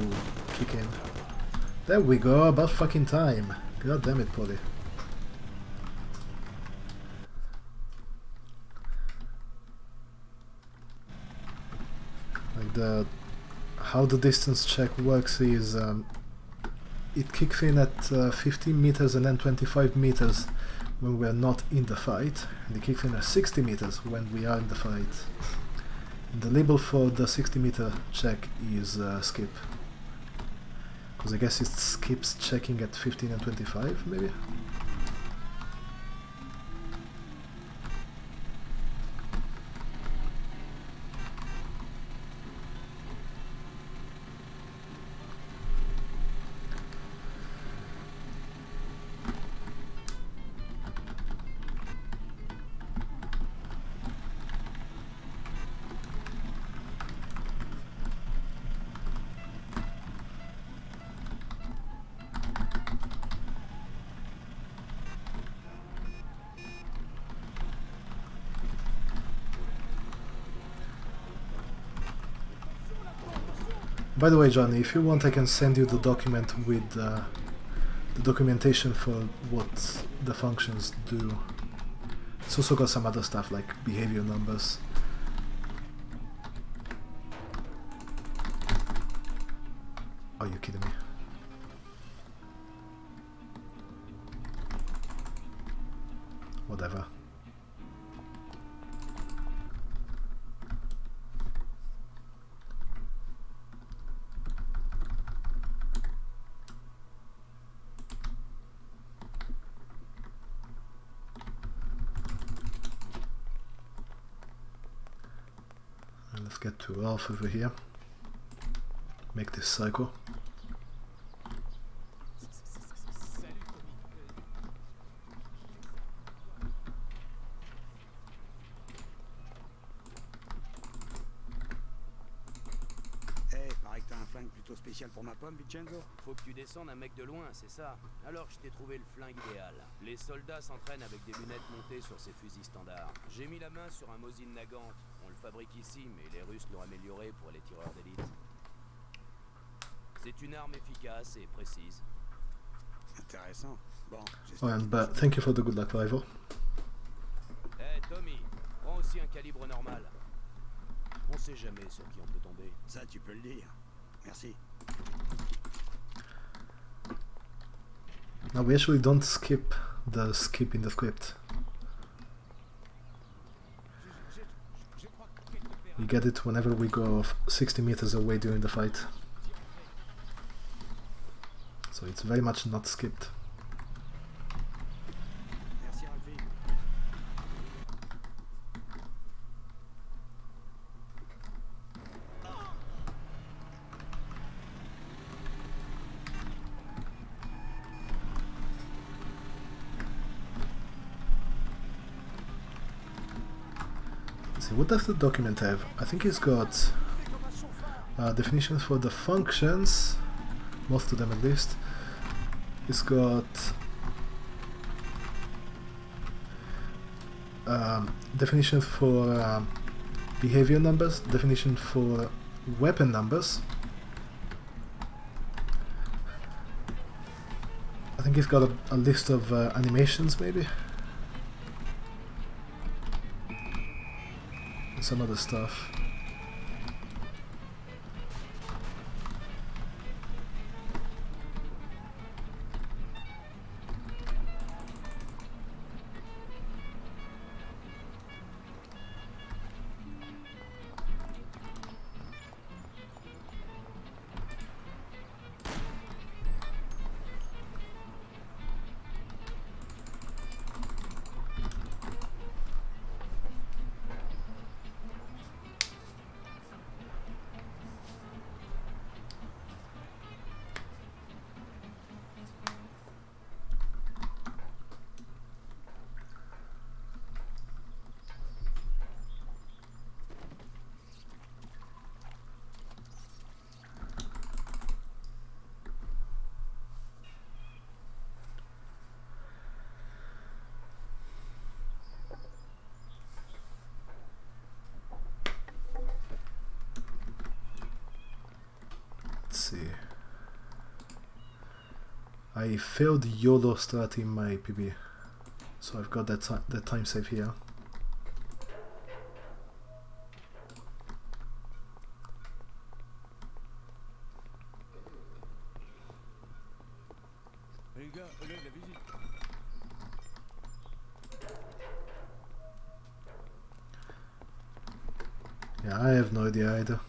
Speaker 2: kick in. There we go, about fucking time. God damn it, Polly. Like how the distance check works is it kicks in at 15 meters and then 25 meters when we're not in the fight, and it kicks in at 60 meters when we are in the fight. And the label for the 60 meter check is skip. Because I guess it skips checking at 15 and 25, maybe? By the way, Johnny, if you want, I can send you the document with the documentation for what the functions do. It's also got some other stuff like behavior numbers. Are you kidding me? Whatever. And let's get to Ralph over here. Make this cycle.
Speaker 1: Spécial pour ma pomme, Vincenzo?
Speaker 8: Faut que tu descendes un mec de loin, c'est ça. Alors je t'ai trouvé le flingue idéal. Les soldats s'entraînent avec des lunettes montées sur ces fusils standards. J'ai mis la main sur un Mosin Nagant. On le fabrique ici, mais les Russes l'ont amélioré pour les tireurs d'élite. C'est une arme efficace et précise.
Speaker 1: Intéressant. Bon,
Speaker 2: Oh, and thank you for the good luck rival.
Speaker 8: Hey Tommy, prends aussi un calibre normal. On sait jamais sur qui on peut tomber.
Speaker 1: Ça, tu peux le dire. Merci.
Speaker 2: Now we actually don't skip the skip in the script. We get it whenever we go 60 meters away during the fight. So it's very much not skipped.
Speaker 1: Merci, Ralphie.
Speaker 2: See, what does the document have? I think it's got definitions for the functions, most of them at least. It's got definition for behavior numbers, definition for weapon numbers. I think it's got a list of animations maybe. And some other stuff. Let's see. I failed YOLO starting my PB, so I've got that time save here.
Speaker 4: Les gars, regarde la visite.
Speaker 2: Yeah, I have no idea either.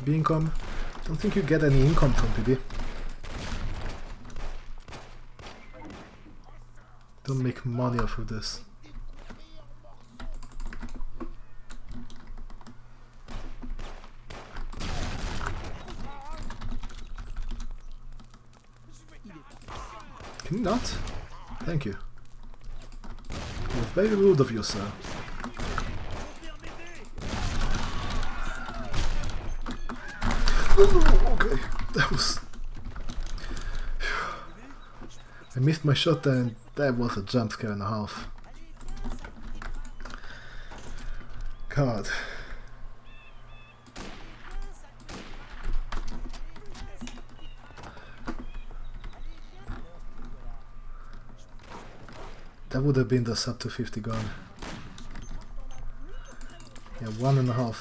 Speaker 2: PB income? Don't think you get any income from PB. Don't make money off of this. Can you not? Thank you. It was very rude of you, sir. Oh, okay, that was... I missed my shot and that was a jump scare and a half. that would have been the sub 250 gun. Yeah, 1.5.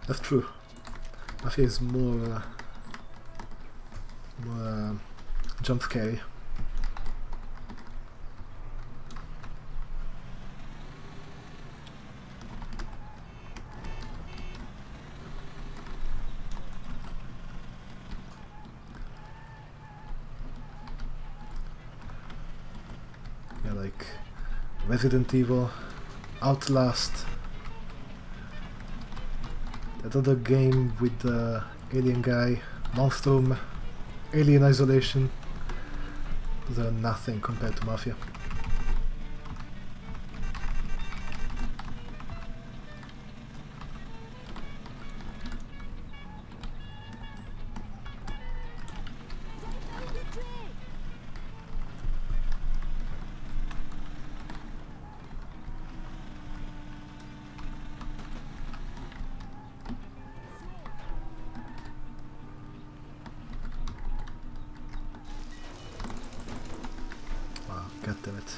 Speaker 2: That's true. Mafia is more jump scary. Yeah, like Resident Evil, Outlast, that other game with the alien guy, Monstrum, Alien Isolation. Those are nothing compared to Mafia. God damn it.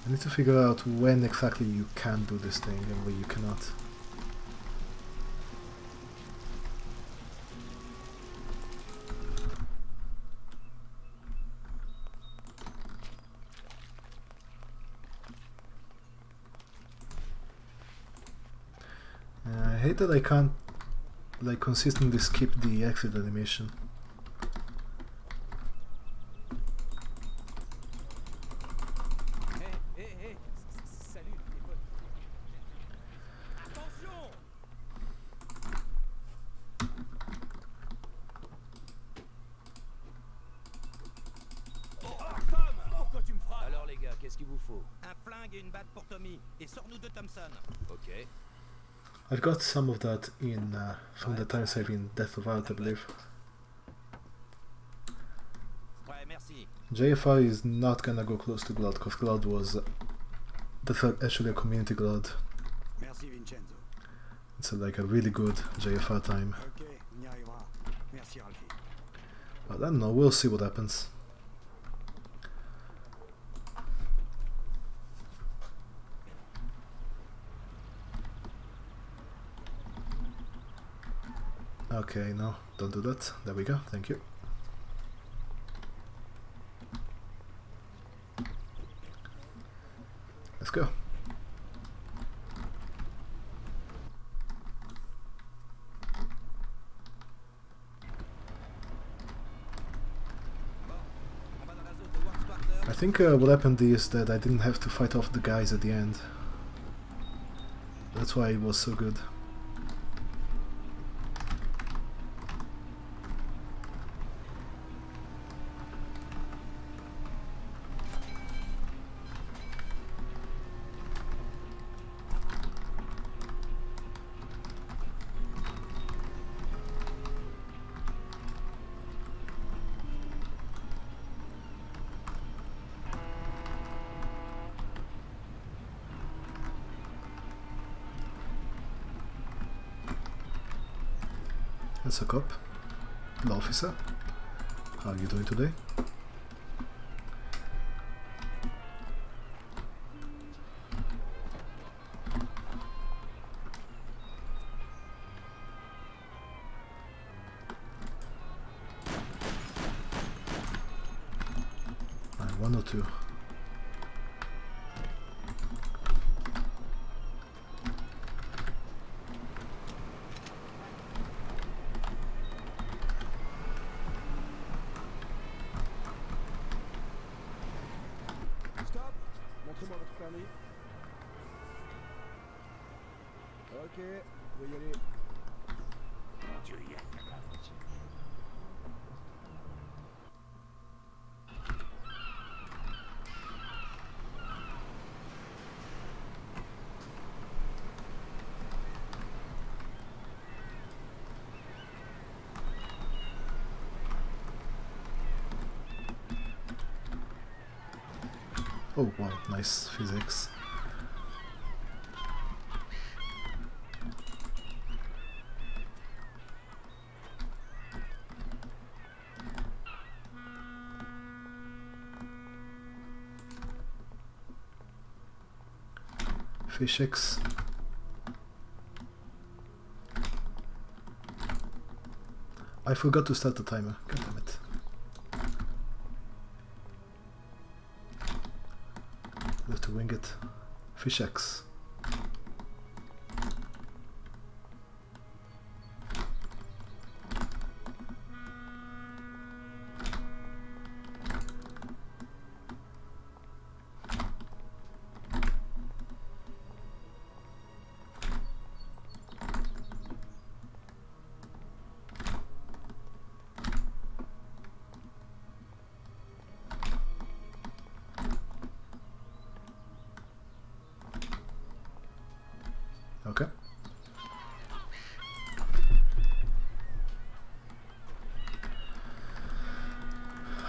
Speaker 2: I need to figure out when exactly you can do this thing and when you cannot. I hate that I can't like consistently skip the exit animation.
Speaker 5: Salut, les potes. Attention! Oh, Tom! Pourquoi tu me frappes?
Speaker 8: Alors les gars, qu'est-ce qu'il vous faut?
Speaker 3: Un flingue et une batte pour Tommy. Et sors-nous de Thompson.
Speaker 8: Ok.
Speaker 2: I've got some of that in from the time save in Death of Art, I believe.
Speaker 3: Ouais, merci.
Speaker 2: JFR is not gonna go close to Glood because Glood was that's actually a community Glood.
Speaker 1: Merci Vincenzo.
Speaker 2: It's like a really good JFR time.
Speaker 1: Ok, on y arrivera. Merci Ralphie.
Speaker 2: But I don't know, we'll see what happens. Okay, no, don't do that. There we go, thank you. Let's go. I think what happened is that I didn't have to fight off the guys at the end. That's why it was so good. That's a cop. Hello, officer. How are you doing today? One or two.
Speaker 4: Stop! Montrez-moi votre permis. Ok, vous pouvez y aller.
Speaker 2: Oh wow, nice physics. Fish X. I forgot to start the timer. God damn it. I have to wing it. Fish X. Okay.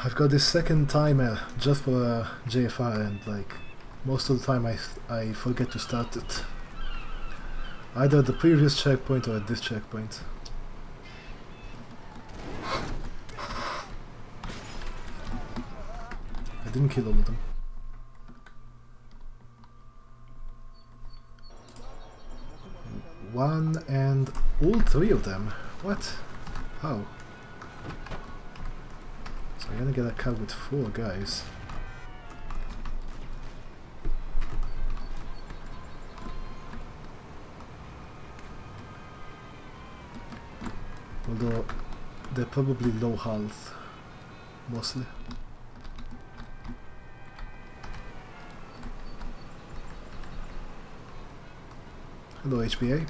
Speaker 2: I've got this second timer just for JFR, and like most of the time I forget to start it. Either at the previous checkpoint or at this checkpoint. I didn't kill all of them. One and all three of them. What? How? So I'm gonna get a car with 4 guys. Although they're probably low health, mostly. Hello HBA.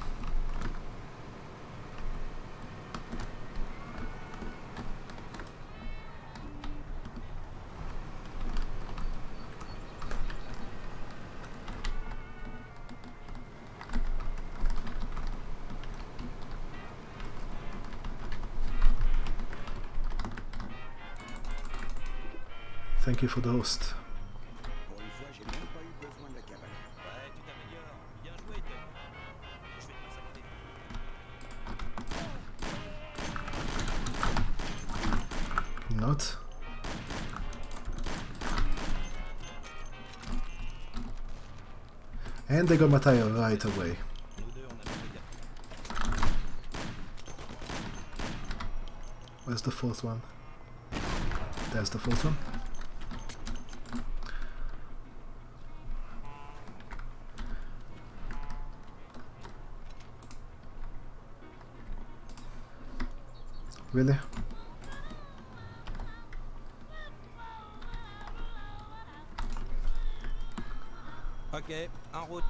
Speaker 2: Thank you for the host.
Speaker 1: Pour une fois, j'ai même pas eu besoin de la cavalerie.
Speaker 3: Ouais, tu t'améliores. Bien joué, Tony. Je vais te massacrer.
Speaker 2: Not. And they got my tire right away.
Speaker 3: Nous deux, on a fait le gars.
Speaker 2: Where's the 4th one? There's the 4th one. Really?
Speaker 3: Ok, en route.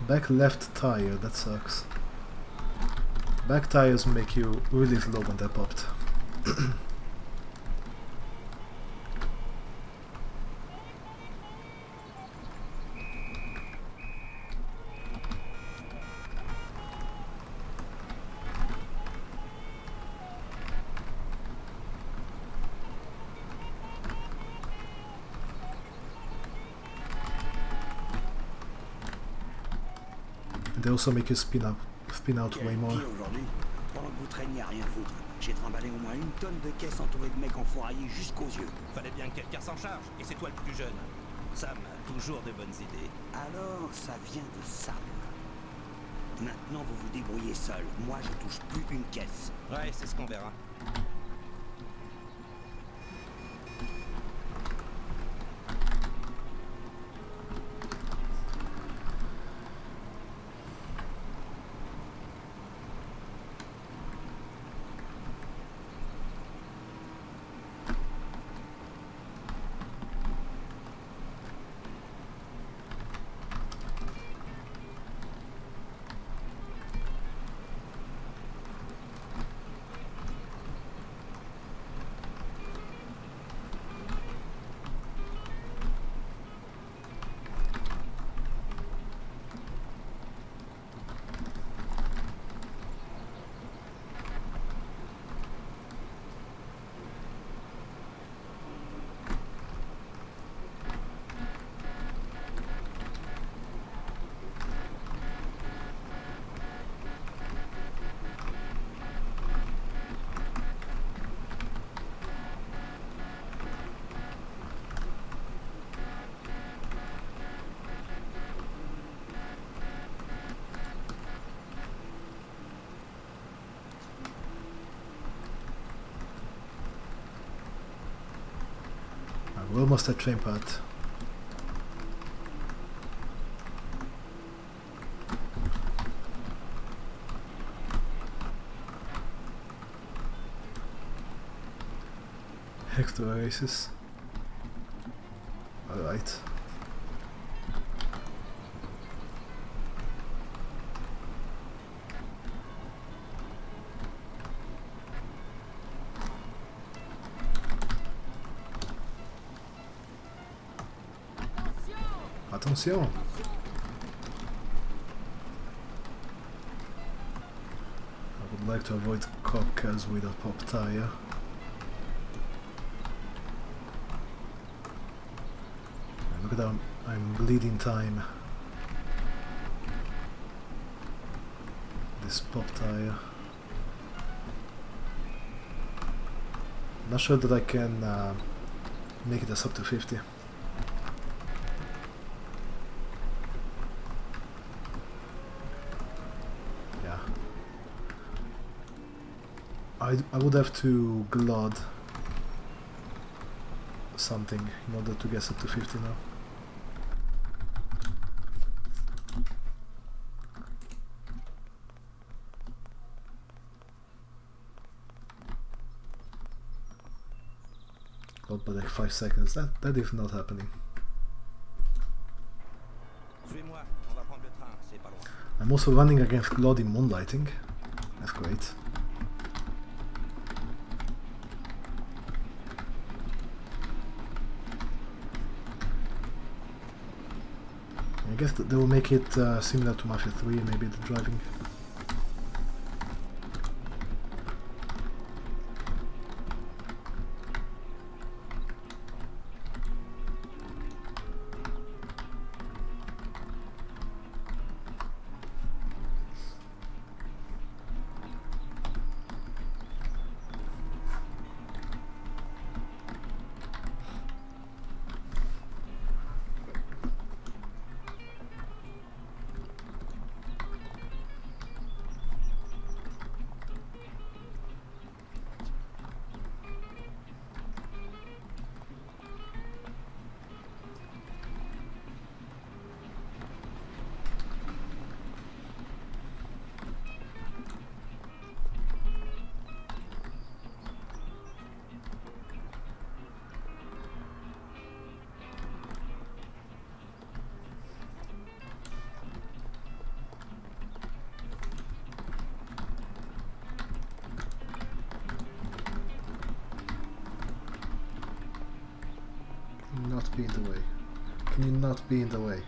Speaker 2: Back left tire, that sucks. Back tires make you really slow when they're popped. They also make you spin out way
Speaker 1: Quelle
Speaker 2: more.
Speaker 1: vie aujourd'hui. Pendant que vous traîniez à rien foutre, j'ai trimballé au moins une tonne de caisses entourées de mecs enfouraillés jusqu'aux yeux.
Speaker 3: Fallait bien que quelqu'un s'en charge. Et c'est toi le plus jeune. Sam a toujours de bonnes idées.
Speaker 1: Alors, ça vient de Sam. Maintenant, vous vous débrouillez seul. Moi, je touche plus une caisse.
Speaker 3: Ouais, c'est ce qu'on verra.
Speaker 2: We're almost at train part. Extra races. Alright. Attention! I would like to avoid cop cars with a pop tire. Look at that, I'm bleeding time. This pop tire. Not sure that I can make it as up to 50. Yeah. I would have to glod something in order to get up to 50 now. Not by like 5 seconds. That is not happening.
Speaker 3: Suis-moi, on va prendre le train, c'est pas loin.
Speaker 2: I'm also running against Claude in moonlighting. That's great. I guess they will make it similar to Mafia 3, maybe the driving. Not be in the way. Can you not be in the way?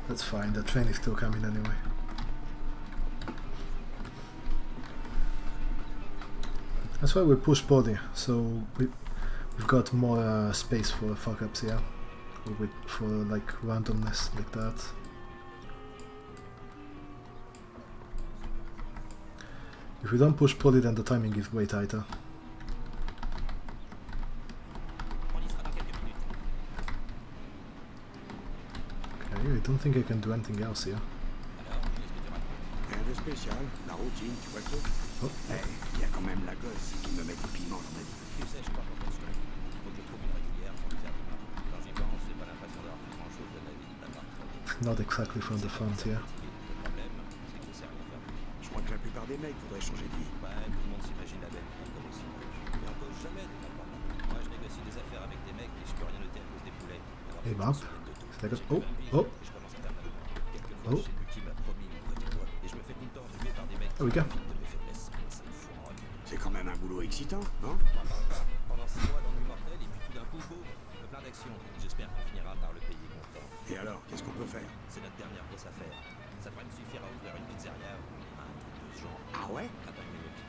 Speaker 2: That's fine, the train is still coming anyway. That's why we push body, so we've got more space for fuck ups here. For like randomness like that. If we don't push poly, then the timing is way tighter. Okay, I don't think I can do anything else here.
Speaker 1: Rien de spécial, la routine, tu vois le truc.
Speaker 2: Oh.
Speaker 1: Il y a quand même la gosse qui me met du piment dans la vie.
Speaker 3: Tu sais, je crois qu'en construire. Il faut que je trouve une régulière pour le faire démarrer. Quand j'y pense, j'ai pas l'impression d'avoir fait grand chose de ma vie, à part travailler.
Speaker 2: Not exactly from the front here.
Speaker 3: Le problème, c'est que je sais rien faire.
Speaker 1: Je crois que la plupart des mecs voudraient changer de vie.
Speaker 3: Ouais, tout le monde s'imagine la belle vie comme aussi moche. Et on cause jamais des mecs par là. Moi, je négocie des affaires avec des mecs et je peux rien noter à cause des poulets. Alors,
Speaker 2: Hey,
Speaker 3: je
Speaker 2: Map.
Speaker 3: me souviens de tout.
Speaker 2: Stack up.
Speaker 3: J'ai
Speaker 2: Oh,
Speaker 3: plein de vie,
Speaker 2: oh.
Speaker 3: et je commence à faire mal. Quelquefois,
Speaker 2: Oh.
Speaker 3: je sais plus qui m'a promis une petite voix. Et je me fais tout le temps enfumer par des mecs
Speaker 2: Oh, we
Speaker 3: qui
Speaker 2: go.
Speaker 3: profitent de mes faiblesses. Ça me fout en rôle.
Speaker 1: C'est quand même un boulot excitant, non?
Speaker 3: Pendant 6 mois d'ennui mortel et puis tout d'un coup, boum, plein d'action. J'espère qu'on finira par le payer content.
Speaker 1: Et alors, qu'est-ce qu'on peut faire?
Speaker 3: C'est notre dernière grosse affaire. Ça devrait me suffire à ouvrir une pizzeria ou un truc de ce genre.
Speaker 1: Ah ouais?
Speaker 3: Attends une minute.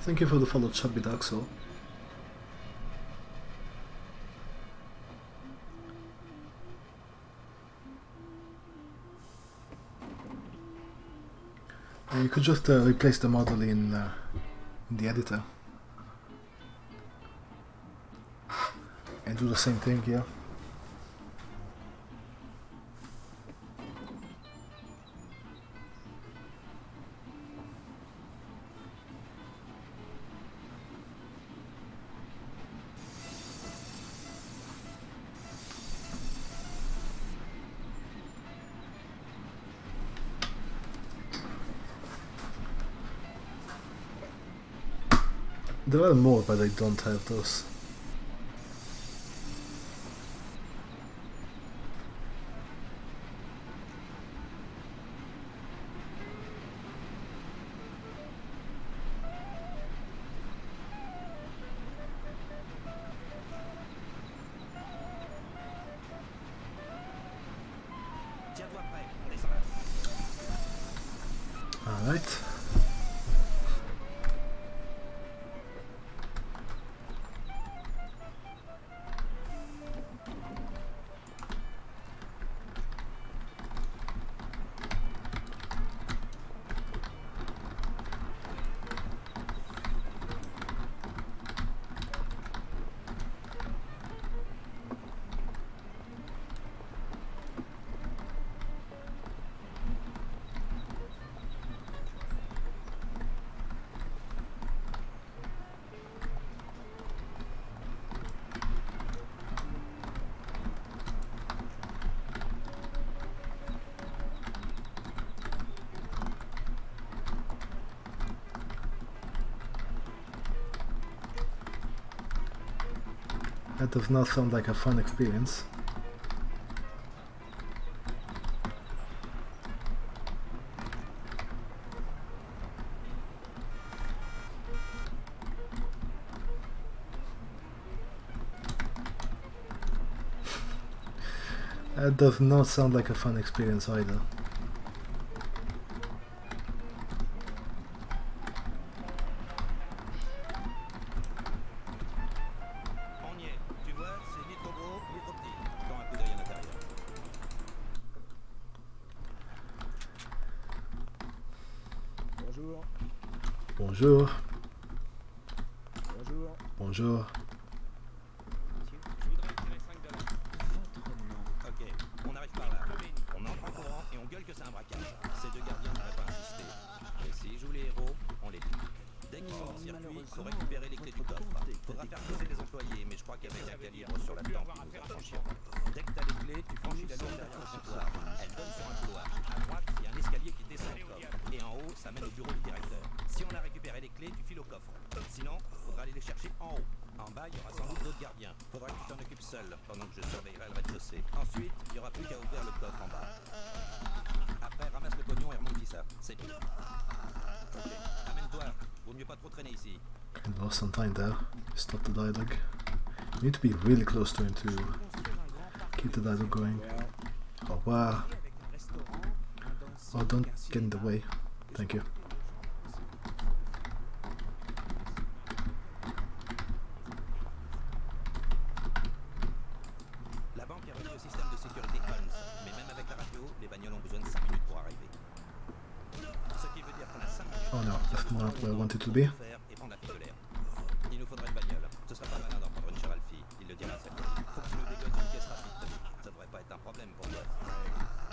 Speaker 2: Thank you for the follow, Chubby Daxel. You could just replace the model in the editor and do the same thing here. There are more, but I don't have those.
Speaker 3: Tiens-toi prêt, on descend là.
Speaker 2: Alright. That does not sound like a fun experience. That does not sound like a fun experience either.
Speaker 3: On y est. Tu vois, c'est ni trop gros, ni trop petit. Quand un coup d'œil à l'intérieur.
Speaker 4: Bonjour.
Speaker 2: Bonjour.
Speaker 4: Bonjour.
Speaker 2: Bonjour.
Speaker 5: Monsieur, je voudrais tirer $5.
Speaker 4: Votre nom.
Speaker 3: Ok, on arrive par là. On entre en courant et on gueule que c'est un braquage. Ces deux gardiens n'auraient pas insisté. Et s'ils jouent les héros, on les tue. Dès qu'ils sont en circuit, faut récupérer les clés du coffre. Faudra faire poser les employés, mais je crois qu'avec un calibre sur la tempe, ils nous en franchiront. Dès que t'as les clés, tu franchis la ligne derrière le comptoir. Elle donne sur un couloir. À droite, il y a un escalier qui descend au coffre. Et en haut, ça mène au bureau du directeur. Si on a récupéré les clés, tu files au coffre. Sinon, faudra aller les chercher en haut. En bas, il y aura sans doute d'autres gardiens. Faudra que tu t'en occupes seul, pendant que je surveillerai le rez-de-chaussée. Ensuite, il n'y aura plus qu'à ouvrir le coffre en bas. Après, ramasse le pognon et remonte ça. C'est tout. Ok, amène-toi. Vaut mieux pas trop traîner ici.
Speaker 2: I lost some time there. Stop the dialogue. You need to be really close to him to keep the dialogue going. Au revoir. Oh, don't get in the way. Thank you.
Speaker 3: La banque est reliée au système de sécurité Holmes, mais même avec la radio, les bagnoles ont besoin de 5 minutes pour arriver. Ce qui veut dire qu'on a 5 minutes
Speaker 2: Oh no, that's not where I wanted to
Speaker 3: pour
Speaker 2: be.
Speaker 3: faire et prendre la titulaire. Il nous faudrait une bagnole. Ce serait pas malin d'en prendre une chez Ralphie, il le dira à sa copine. Faut que tu nous dégotes une caisse rapide. Ça devrait pas être un problème pour toi.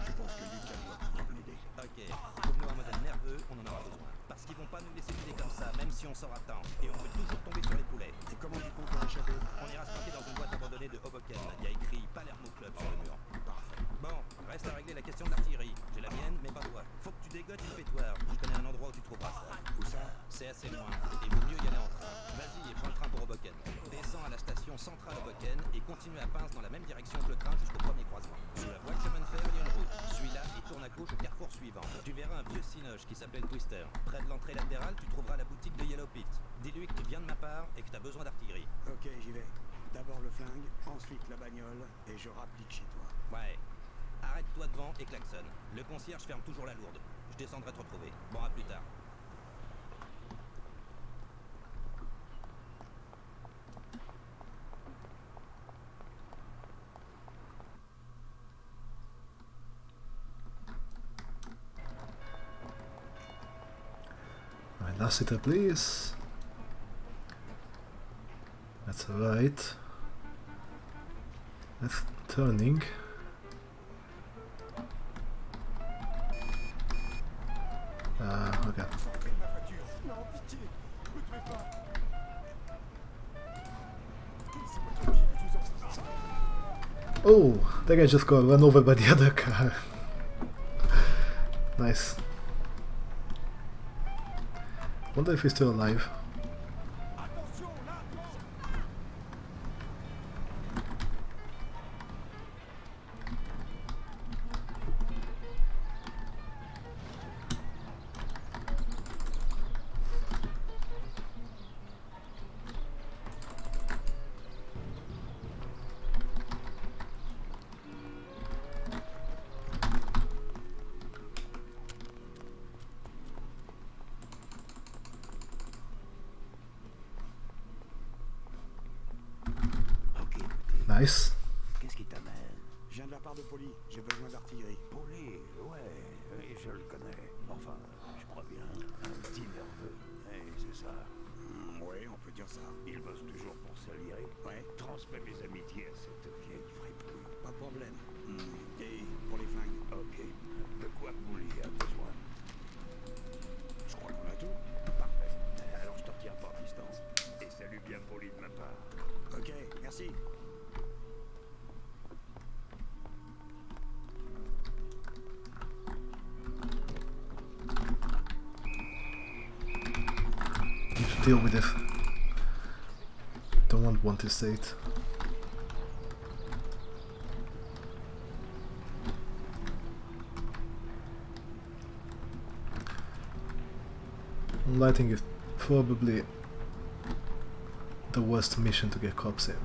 Speaker 1: Je pense que Lucas doit pouvoir m'aider.
Speaker 3: Ok, trouve-nous un modèle nerveux, on en aura besoin. Parce qu'ils vont pas nous laisser filer comme ça, même si on sort à temps. Et on peut toujours tomber sur les poulets.
Speaker 1: Et comment du compte pour échapper?
Speaker 3: On ira se planquer dans une boîte abandonnée de Hoboken. Il y a écrit Palermo Club sur le mur.
Speaker 1: Parfait.
Speaker 3: Bon, reste à régler la question de l'artillerie. J'ai la mienne, mais pas toi. Faut que tu dégotes une pétoire. Je connais un endroit où tu trouveras ça.
Speaker 1: Où ça?
Speaker 3: C'est assez loin. Et vaut mieux y aller en train. Vas-y et prends le train pour Hoboken. Descends à la station centrale Hoboken et continue à pince dans la même direction que le train jusqu'au premier croisement. Sous la voie de chemin de fer, il y a une route. Suis-la et tourne à gauche au carrefour suivant. Tu verras un vieux cinoche qui s'appelle Twister. Près de l'entrée latérale, tu trouveras la boutique de Yellow Pit. Dis-lui que tu viens de ma part et que tu as besoin d'artillerie.
Speaker 1: Ok, j'y vais. D'abord le flingue, ensuite la bagnole, et je rapplique chez toi.
Speaker 3: Ouais. Arrête-toi devant et klaxonne. Le concierge ferme toujours la lourde. Je descendrai te retrouver. Bon, à plus tard.
Speaker 2: Lassiter, please. That's right. That's turning. Okay. Oh, that guy just got run over by the other car. Nice. Wonder if he's still alive. Nice.
Speaker 6: Qu'est-ce qui t'amène?
Speaker 1: Je viens de la part de Polly, j'ai besoin d'artillerie.
Speaker 6: Poli, ouais, je le connais. Enfin, je crois bien. Un petit nerveux. C'est ça.
Speaker 1: Ouais, on peut dire ça.
Speaker 6: Il bosse toujours pour Salieri.
Speaker 1: Ouais,
Speaker 6: Transmets mes amitiés à cette vieille friperie.
Speaker 1: pas de problème. Et pour les flingues,
Speaker 6: Ok. De quoi Poli a besoin?
Speaker 1: je crois qu'on a tout.
Speaker 6: Parfait. Alors je te retiens pas, fiston. Et salut bien Poli de ma part.
Speaker 1: Ok, merci.
Speaker 2: Need to deal with it. Don't want this state. Lighting is probably the worst mission to get cops in.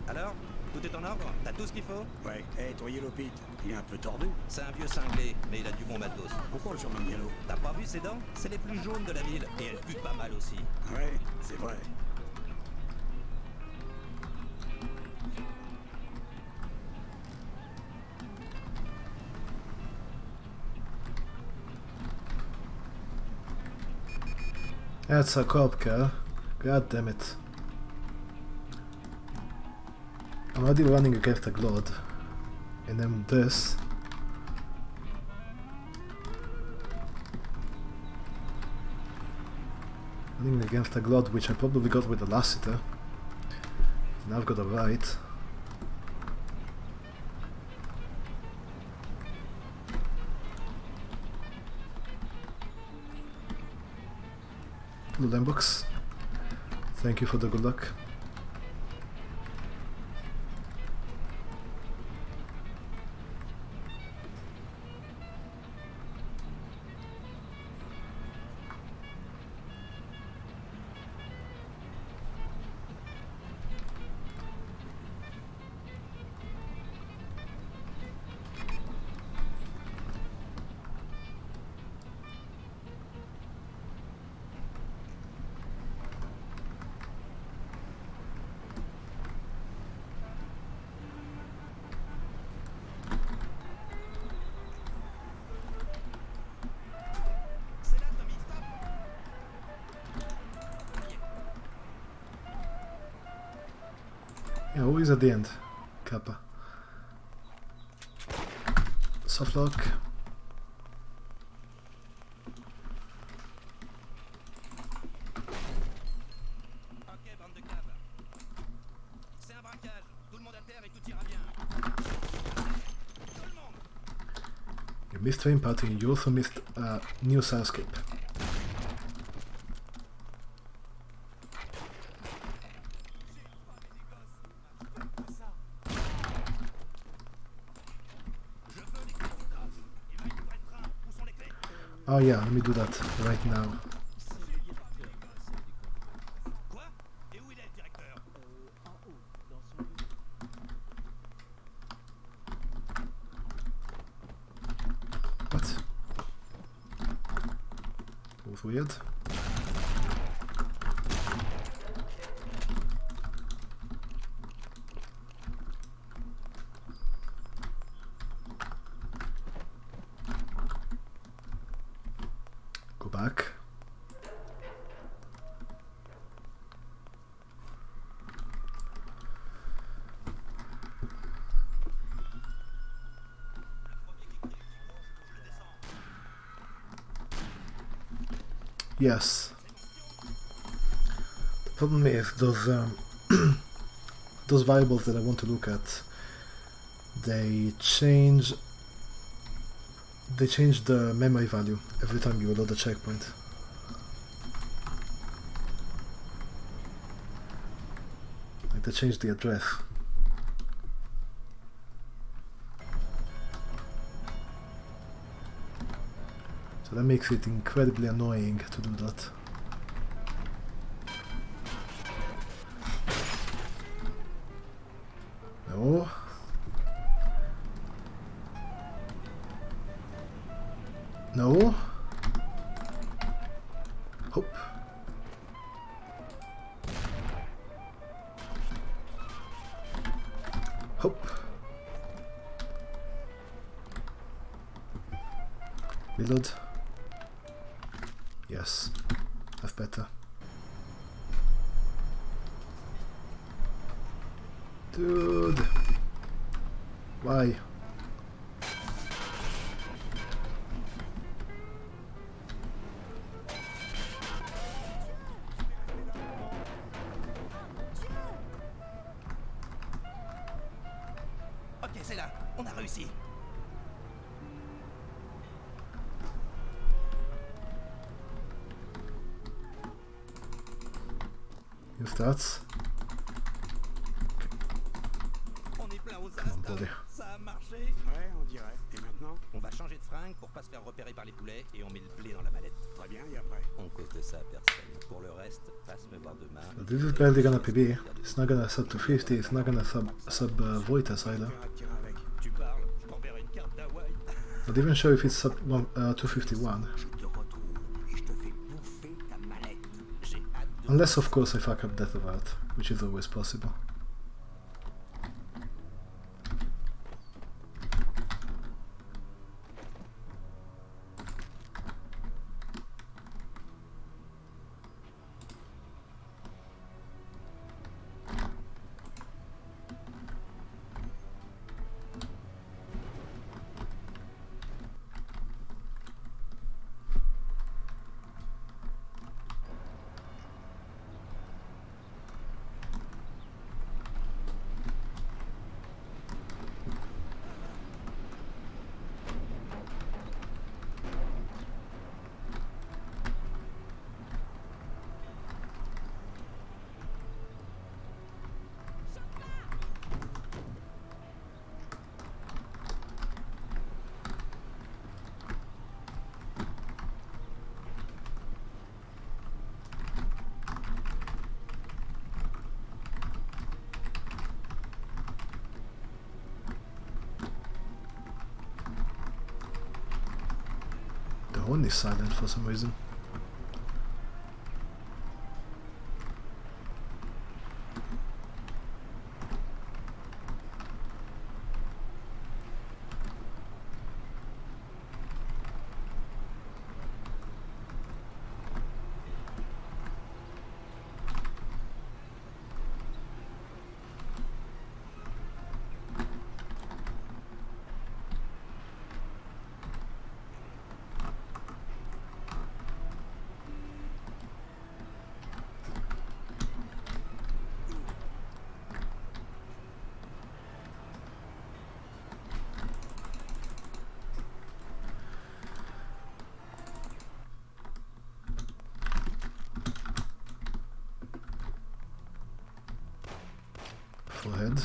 Speaker 3: Alors, tout est en ordre? T'as tout ce qu'il faut?
Speaker 1: Ouais, ton Yellow Pete, il est un peu tordu.
Speaker 3: C'est un vieux cinglé, mais il a du bon matos.
Speaker 1: Pourquoi on le surnomme Yellow?
Speaker 3: T'as pas vu ses dents? C'est les plus jaunes de la ville, et elles puent pas mal aussi.
Speaker 1: Ouais, c'est vrai.
Speaker 2: That's a cop car. God damn it. I'm already running against a Glod. And then this. Running against a Glod, which I probably got with the Lassiter. Now I've got a right. Blue box. Thank you for the good luck. Yeah, always at the end. Kappa. Soft lock.
Speaker 3: Ok, bande de câbles. C'est un braquage. Tout le monde à terre et tout ira bien. Tout le monde.
Speaker 2: You missed train party, you also missed new soundscape. Oh yeah, let me do that right now.
Speaker 3: Quoi? Et où il est, le directeur?
Speaker 5: En haut, dans son bureau.
Speaker 2: What? That was weird. Go back. Yes. The problem is those those variables that I want to look at, they change the memory value every time you load a checkpoint. Like they change the address. So that makes it incredibly annoying to do that. No. No. Hope. Hope. Reload. Yes, that's better. Dude. Why?
Speaker 3: Ok, c'est là. On a réussi.
Speaker 2: Use that.
Speaker 3: On est plein aux
Speaker 2: Come on,
Speaker 3: astres.
Speaker 2: buddy.
Speaker 3: Ça a marché.
Speaker 1: Ouais, on dirait. Et maintenant?
Speaker 3: On va changer de fringue pour pas se faire repérer par les poulets et on met le blé dans la mallette.
Speaker 1: Très bien, et après?
Speaker 3: On cause de ça, personne. Pour le reste, passe me voir demain.
Speaker 2: But this is barely gonna PB. It's not gonna sub to 50. It's not gonna sub Voitas either.
Speaker 1: Faire un tir avec.
Speaker 3: Tu parles, je t'enverrai une carte d'Hawaï.
Speaker 2: Not even sure if it's sub 251.
Speaker 1: Je te retrouve et je te fais bouffer ta mallette.
Speaker 3: J'ai hâte de...
Speaker 2: Unless of course I fuck up Death of Art, which is always possible. horn is silent for some reason. Forehead.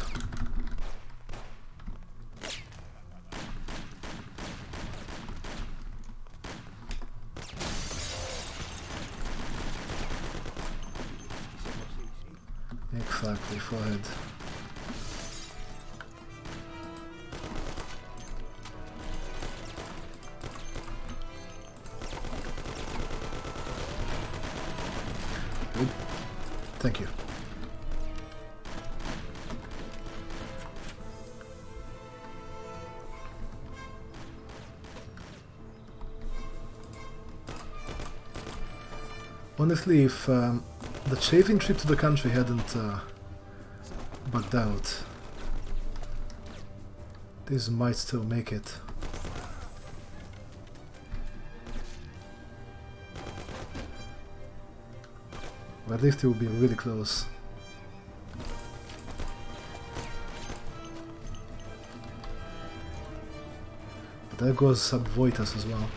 Speaker 2: Exactly, forehead. Good. Thank you. Honestly, if the chafing trip to the country hadn't bugged out, this might still make it. But at least it will be really close. But there goes Sub Voitas as well.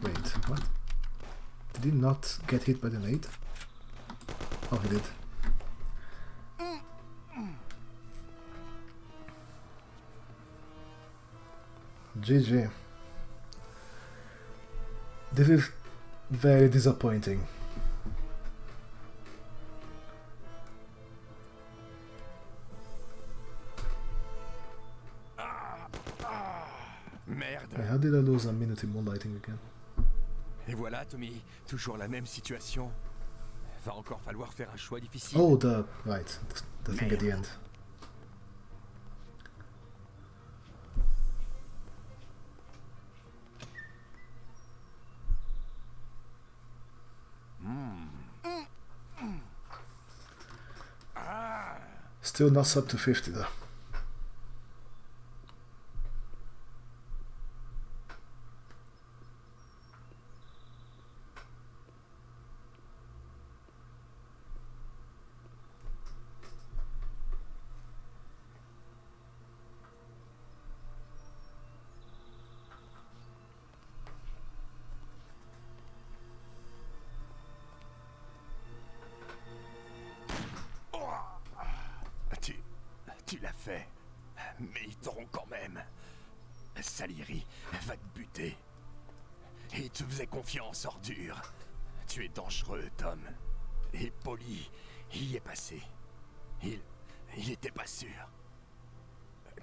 Speaker 2: Wait, what? Did he not get hit by the nade? Oh, he did. GG. This is very disappointing.
Speaker 9: Merde.
Speaker 2: Wait, how did I lose a minute in moonlighting again?
Speaker 9: Et voilà, Tommy, toujours la même situation. Va encore falloir faire un choix difficile.
Speaker 2: Oh, right, the thing at the end. Still not up to 50 though.
Speaker 9: Tu l'as fait, mais ils t'auront quand même. Salieri va te buter. Et il te faisait confiance, ordure. Tu es dangereux, Tom. Et Polly, il y est passé. Il était pas sûr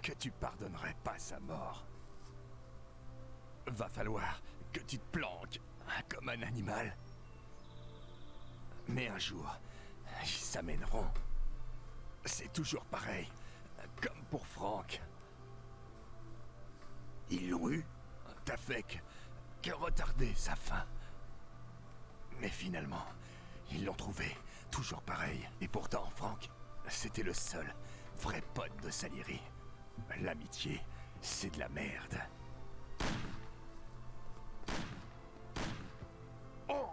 Speaker 9: que tu pardonnerais pas sa mort. Va falloir que tu te planques comme un animal. Mais un jour, ils s'amèneront. C'est toujours pareil, comme pour Frank. Ils l'ont eu. T'as fait que retarder sa fin. Mais finalement, ils l'ont trouvé, toujours pareil. Et pourtant, Frank, c'était le seul vrai pote de Salieri. L'amitié, c'est de la merde. Oh.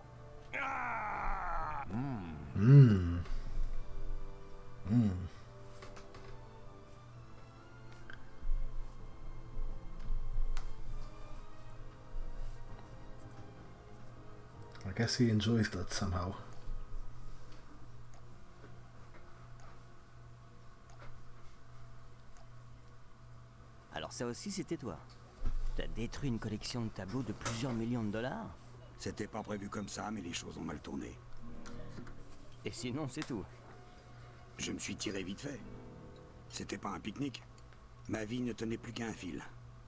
Speaker 9: Ah.
Speaker 2: guess he enjoys that somehow.
Speaker 10: Alors ça aussi c'était toi. T'as détruit une collection de tableaux de plusieurs millions de dollars?
Speaker 1: C'était pas prévu comme ça, mais les choses ont mal tourné.
Speaker 10: Et sinon c'est tout.
Speaker 1: Je me suis tiré vite fait. C'était pas un pique-nique. Ma vie ne tenait plus qu'à un fil.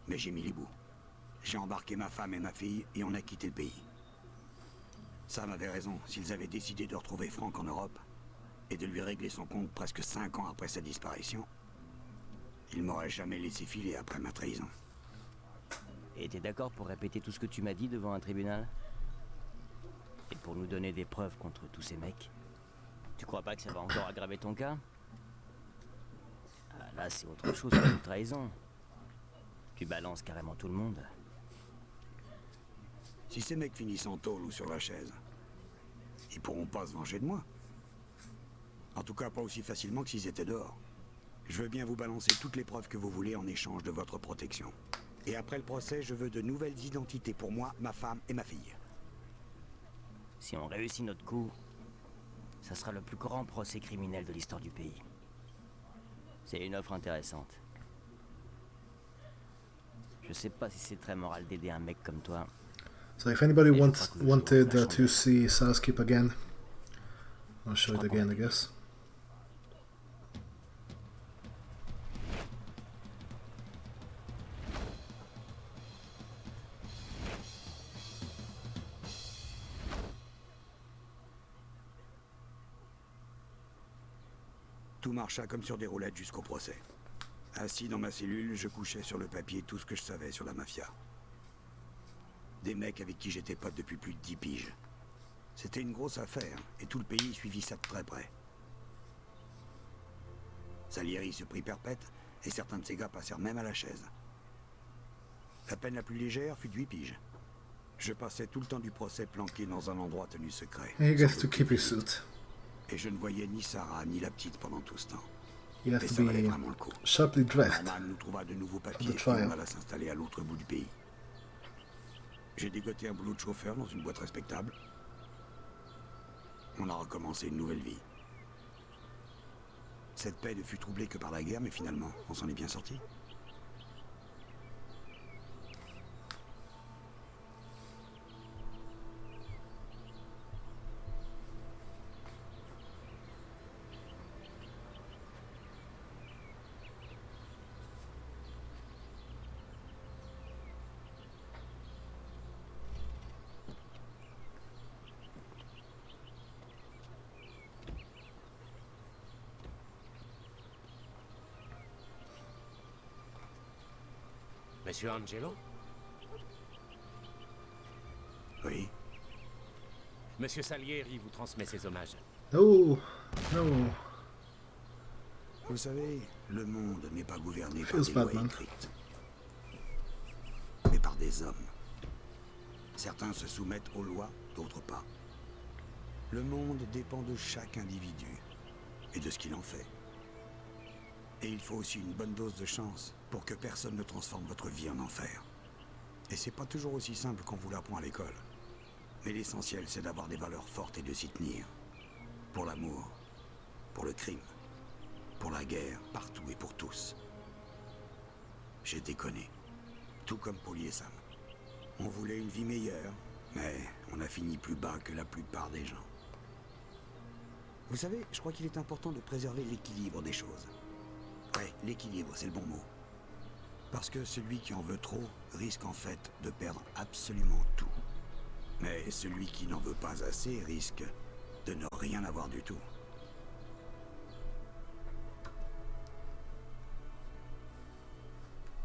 Speaker 1: Mais j'ai mis les bouts. J'ai embarqué ma femme et ma fille et on a quitté le pays. Sam avait raison. S'ils avaient décidé de retrouver Frank en Europe et de lui régler son compte presque 5 ans après sa disparition, ils m'auraient jamais laissé filer après ma trahison.
Speaker 10: Et t'es d'accord pour répéter tout ce que tu m'as dit devant un tribunal? Et pour nous donner des preuves contre tous ces mecs? Tu crois pas que ça va encore aggraver ton cas? Ah, là, c'est autre chose qu'une trahison. Tu balances carrément tout le monde.
Speaker 1: Si ces mecs finissent en tôle ou sur la chaise, ils pourront pas se venger de moi. En tout cas, pas aussi facilement que s'ils étaient dehors. Je veux bien vous balancer toutes les preuves que vous voulez en échange de votre protection. Et après le procès, je veux de nouvelles identités pour moi, ma femme et ma fille.
Speaker 10: Si on réussit notre coup, ça sera le plus grand procès criminel de l'histoire du pays. C'est une offre intéressante. Je sais pas si c'est très moral d'aider un mec comme toi.
Speaker 2: So if anybody wanted to see Sal's Keep again, I'll show it again, I guess.
Speaker 1: Tout marcha comme sur des roulettes jusqu'au procès. Assis dans ma cellule, je couchais sur le papier tout ce que je savais sur la mafia. Des mecs avec qui j'étais pote depuis plus de 10 piges. C'était une grosse affaire, et tout le pays suivit ça de très près. Salieri se prit perpète, et certains de ses gars passèrent même à la chaise. La peine la plus légère fut de 8 piges. Je passais tout le temps du procès planqué dans un endroit tenu secret.
Speaker 2: And he gets to keep his suit.
Speaker 1: Et je ne voyais ni Sarah ni la petite pendant tout ce temps.
Speaker 2: He has
Speaker 1: Et
Speaker 2: to
Speaker 1: ça valait
Speaker 2: be
Speaker 1: vraiment le coup.
Speaker 2: sharply dressed.
Speaker 1: Norman nous trouva de nouveaux
Speaker 2: for
Speaker 1: papiers
Speaker 2: the
Speaker 1: et
Speaker 2: trial.
Speaker 1: on alla s'installer à l'autre bout du pays. J'ai dégoté un boulot de chauffeur dans une boîte respectable. On a recommencé une nouvelle vie. Cette paix ne fut troublée que par la guerre, mais finalement, on s'en est bien sorti.
Speaker 8: Monsieur Angelo?
Speaker 1: Oui.
Speaker 8: Monsieur Salieri vous transmet ses hommages.
Speaker 2: No, no.
Speaker 1: Vous savez, le monde n'est pas gouverné par
Speaker 2: Feels
Speaker 1: des
Speaker 2: bad,
Speaker 1: lois
Speaker 2: man.
Speaker 1: écrites, mais par des hommes. Certains se soumettent aux lois, d'autres pas. Le monde dépend de chaque individu et de ce qu'il en fait. Et il faut aussi une bonne dose de chance pour que personne ne transforme votre vie en enfer. Et c'est pas toujours aussi simple qu'on vous l'apprend à l'école. Mais l'essentiel, c'est d'avoir des valeurs fortes et de s'y tenir. Pour l'amour, pour le crime, pour la guerre, partout et pour tous. J'ai déconné. Tout comme Polly et Sam. On voulait une vie meilleure, mais on a fini plus bas que la plupart des gens. Vous savez, je crois qu'il est important de préserver l'équilibre des choses. Ouais, l'équilibre, c'est le bon mot. Parce que celui qui en veut trop risque en fait de perdre absolument tout. Mais celui qui n'en veut pas assez risque de ne rien avoir du tout.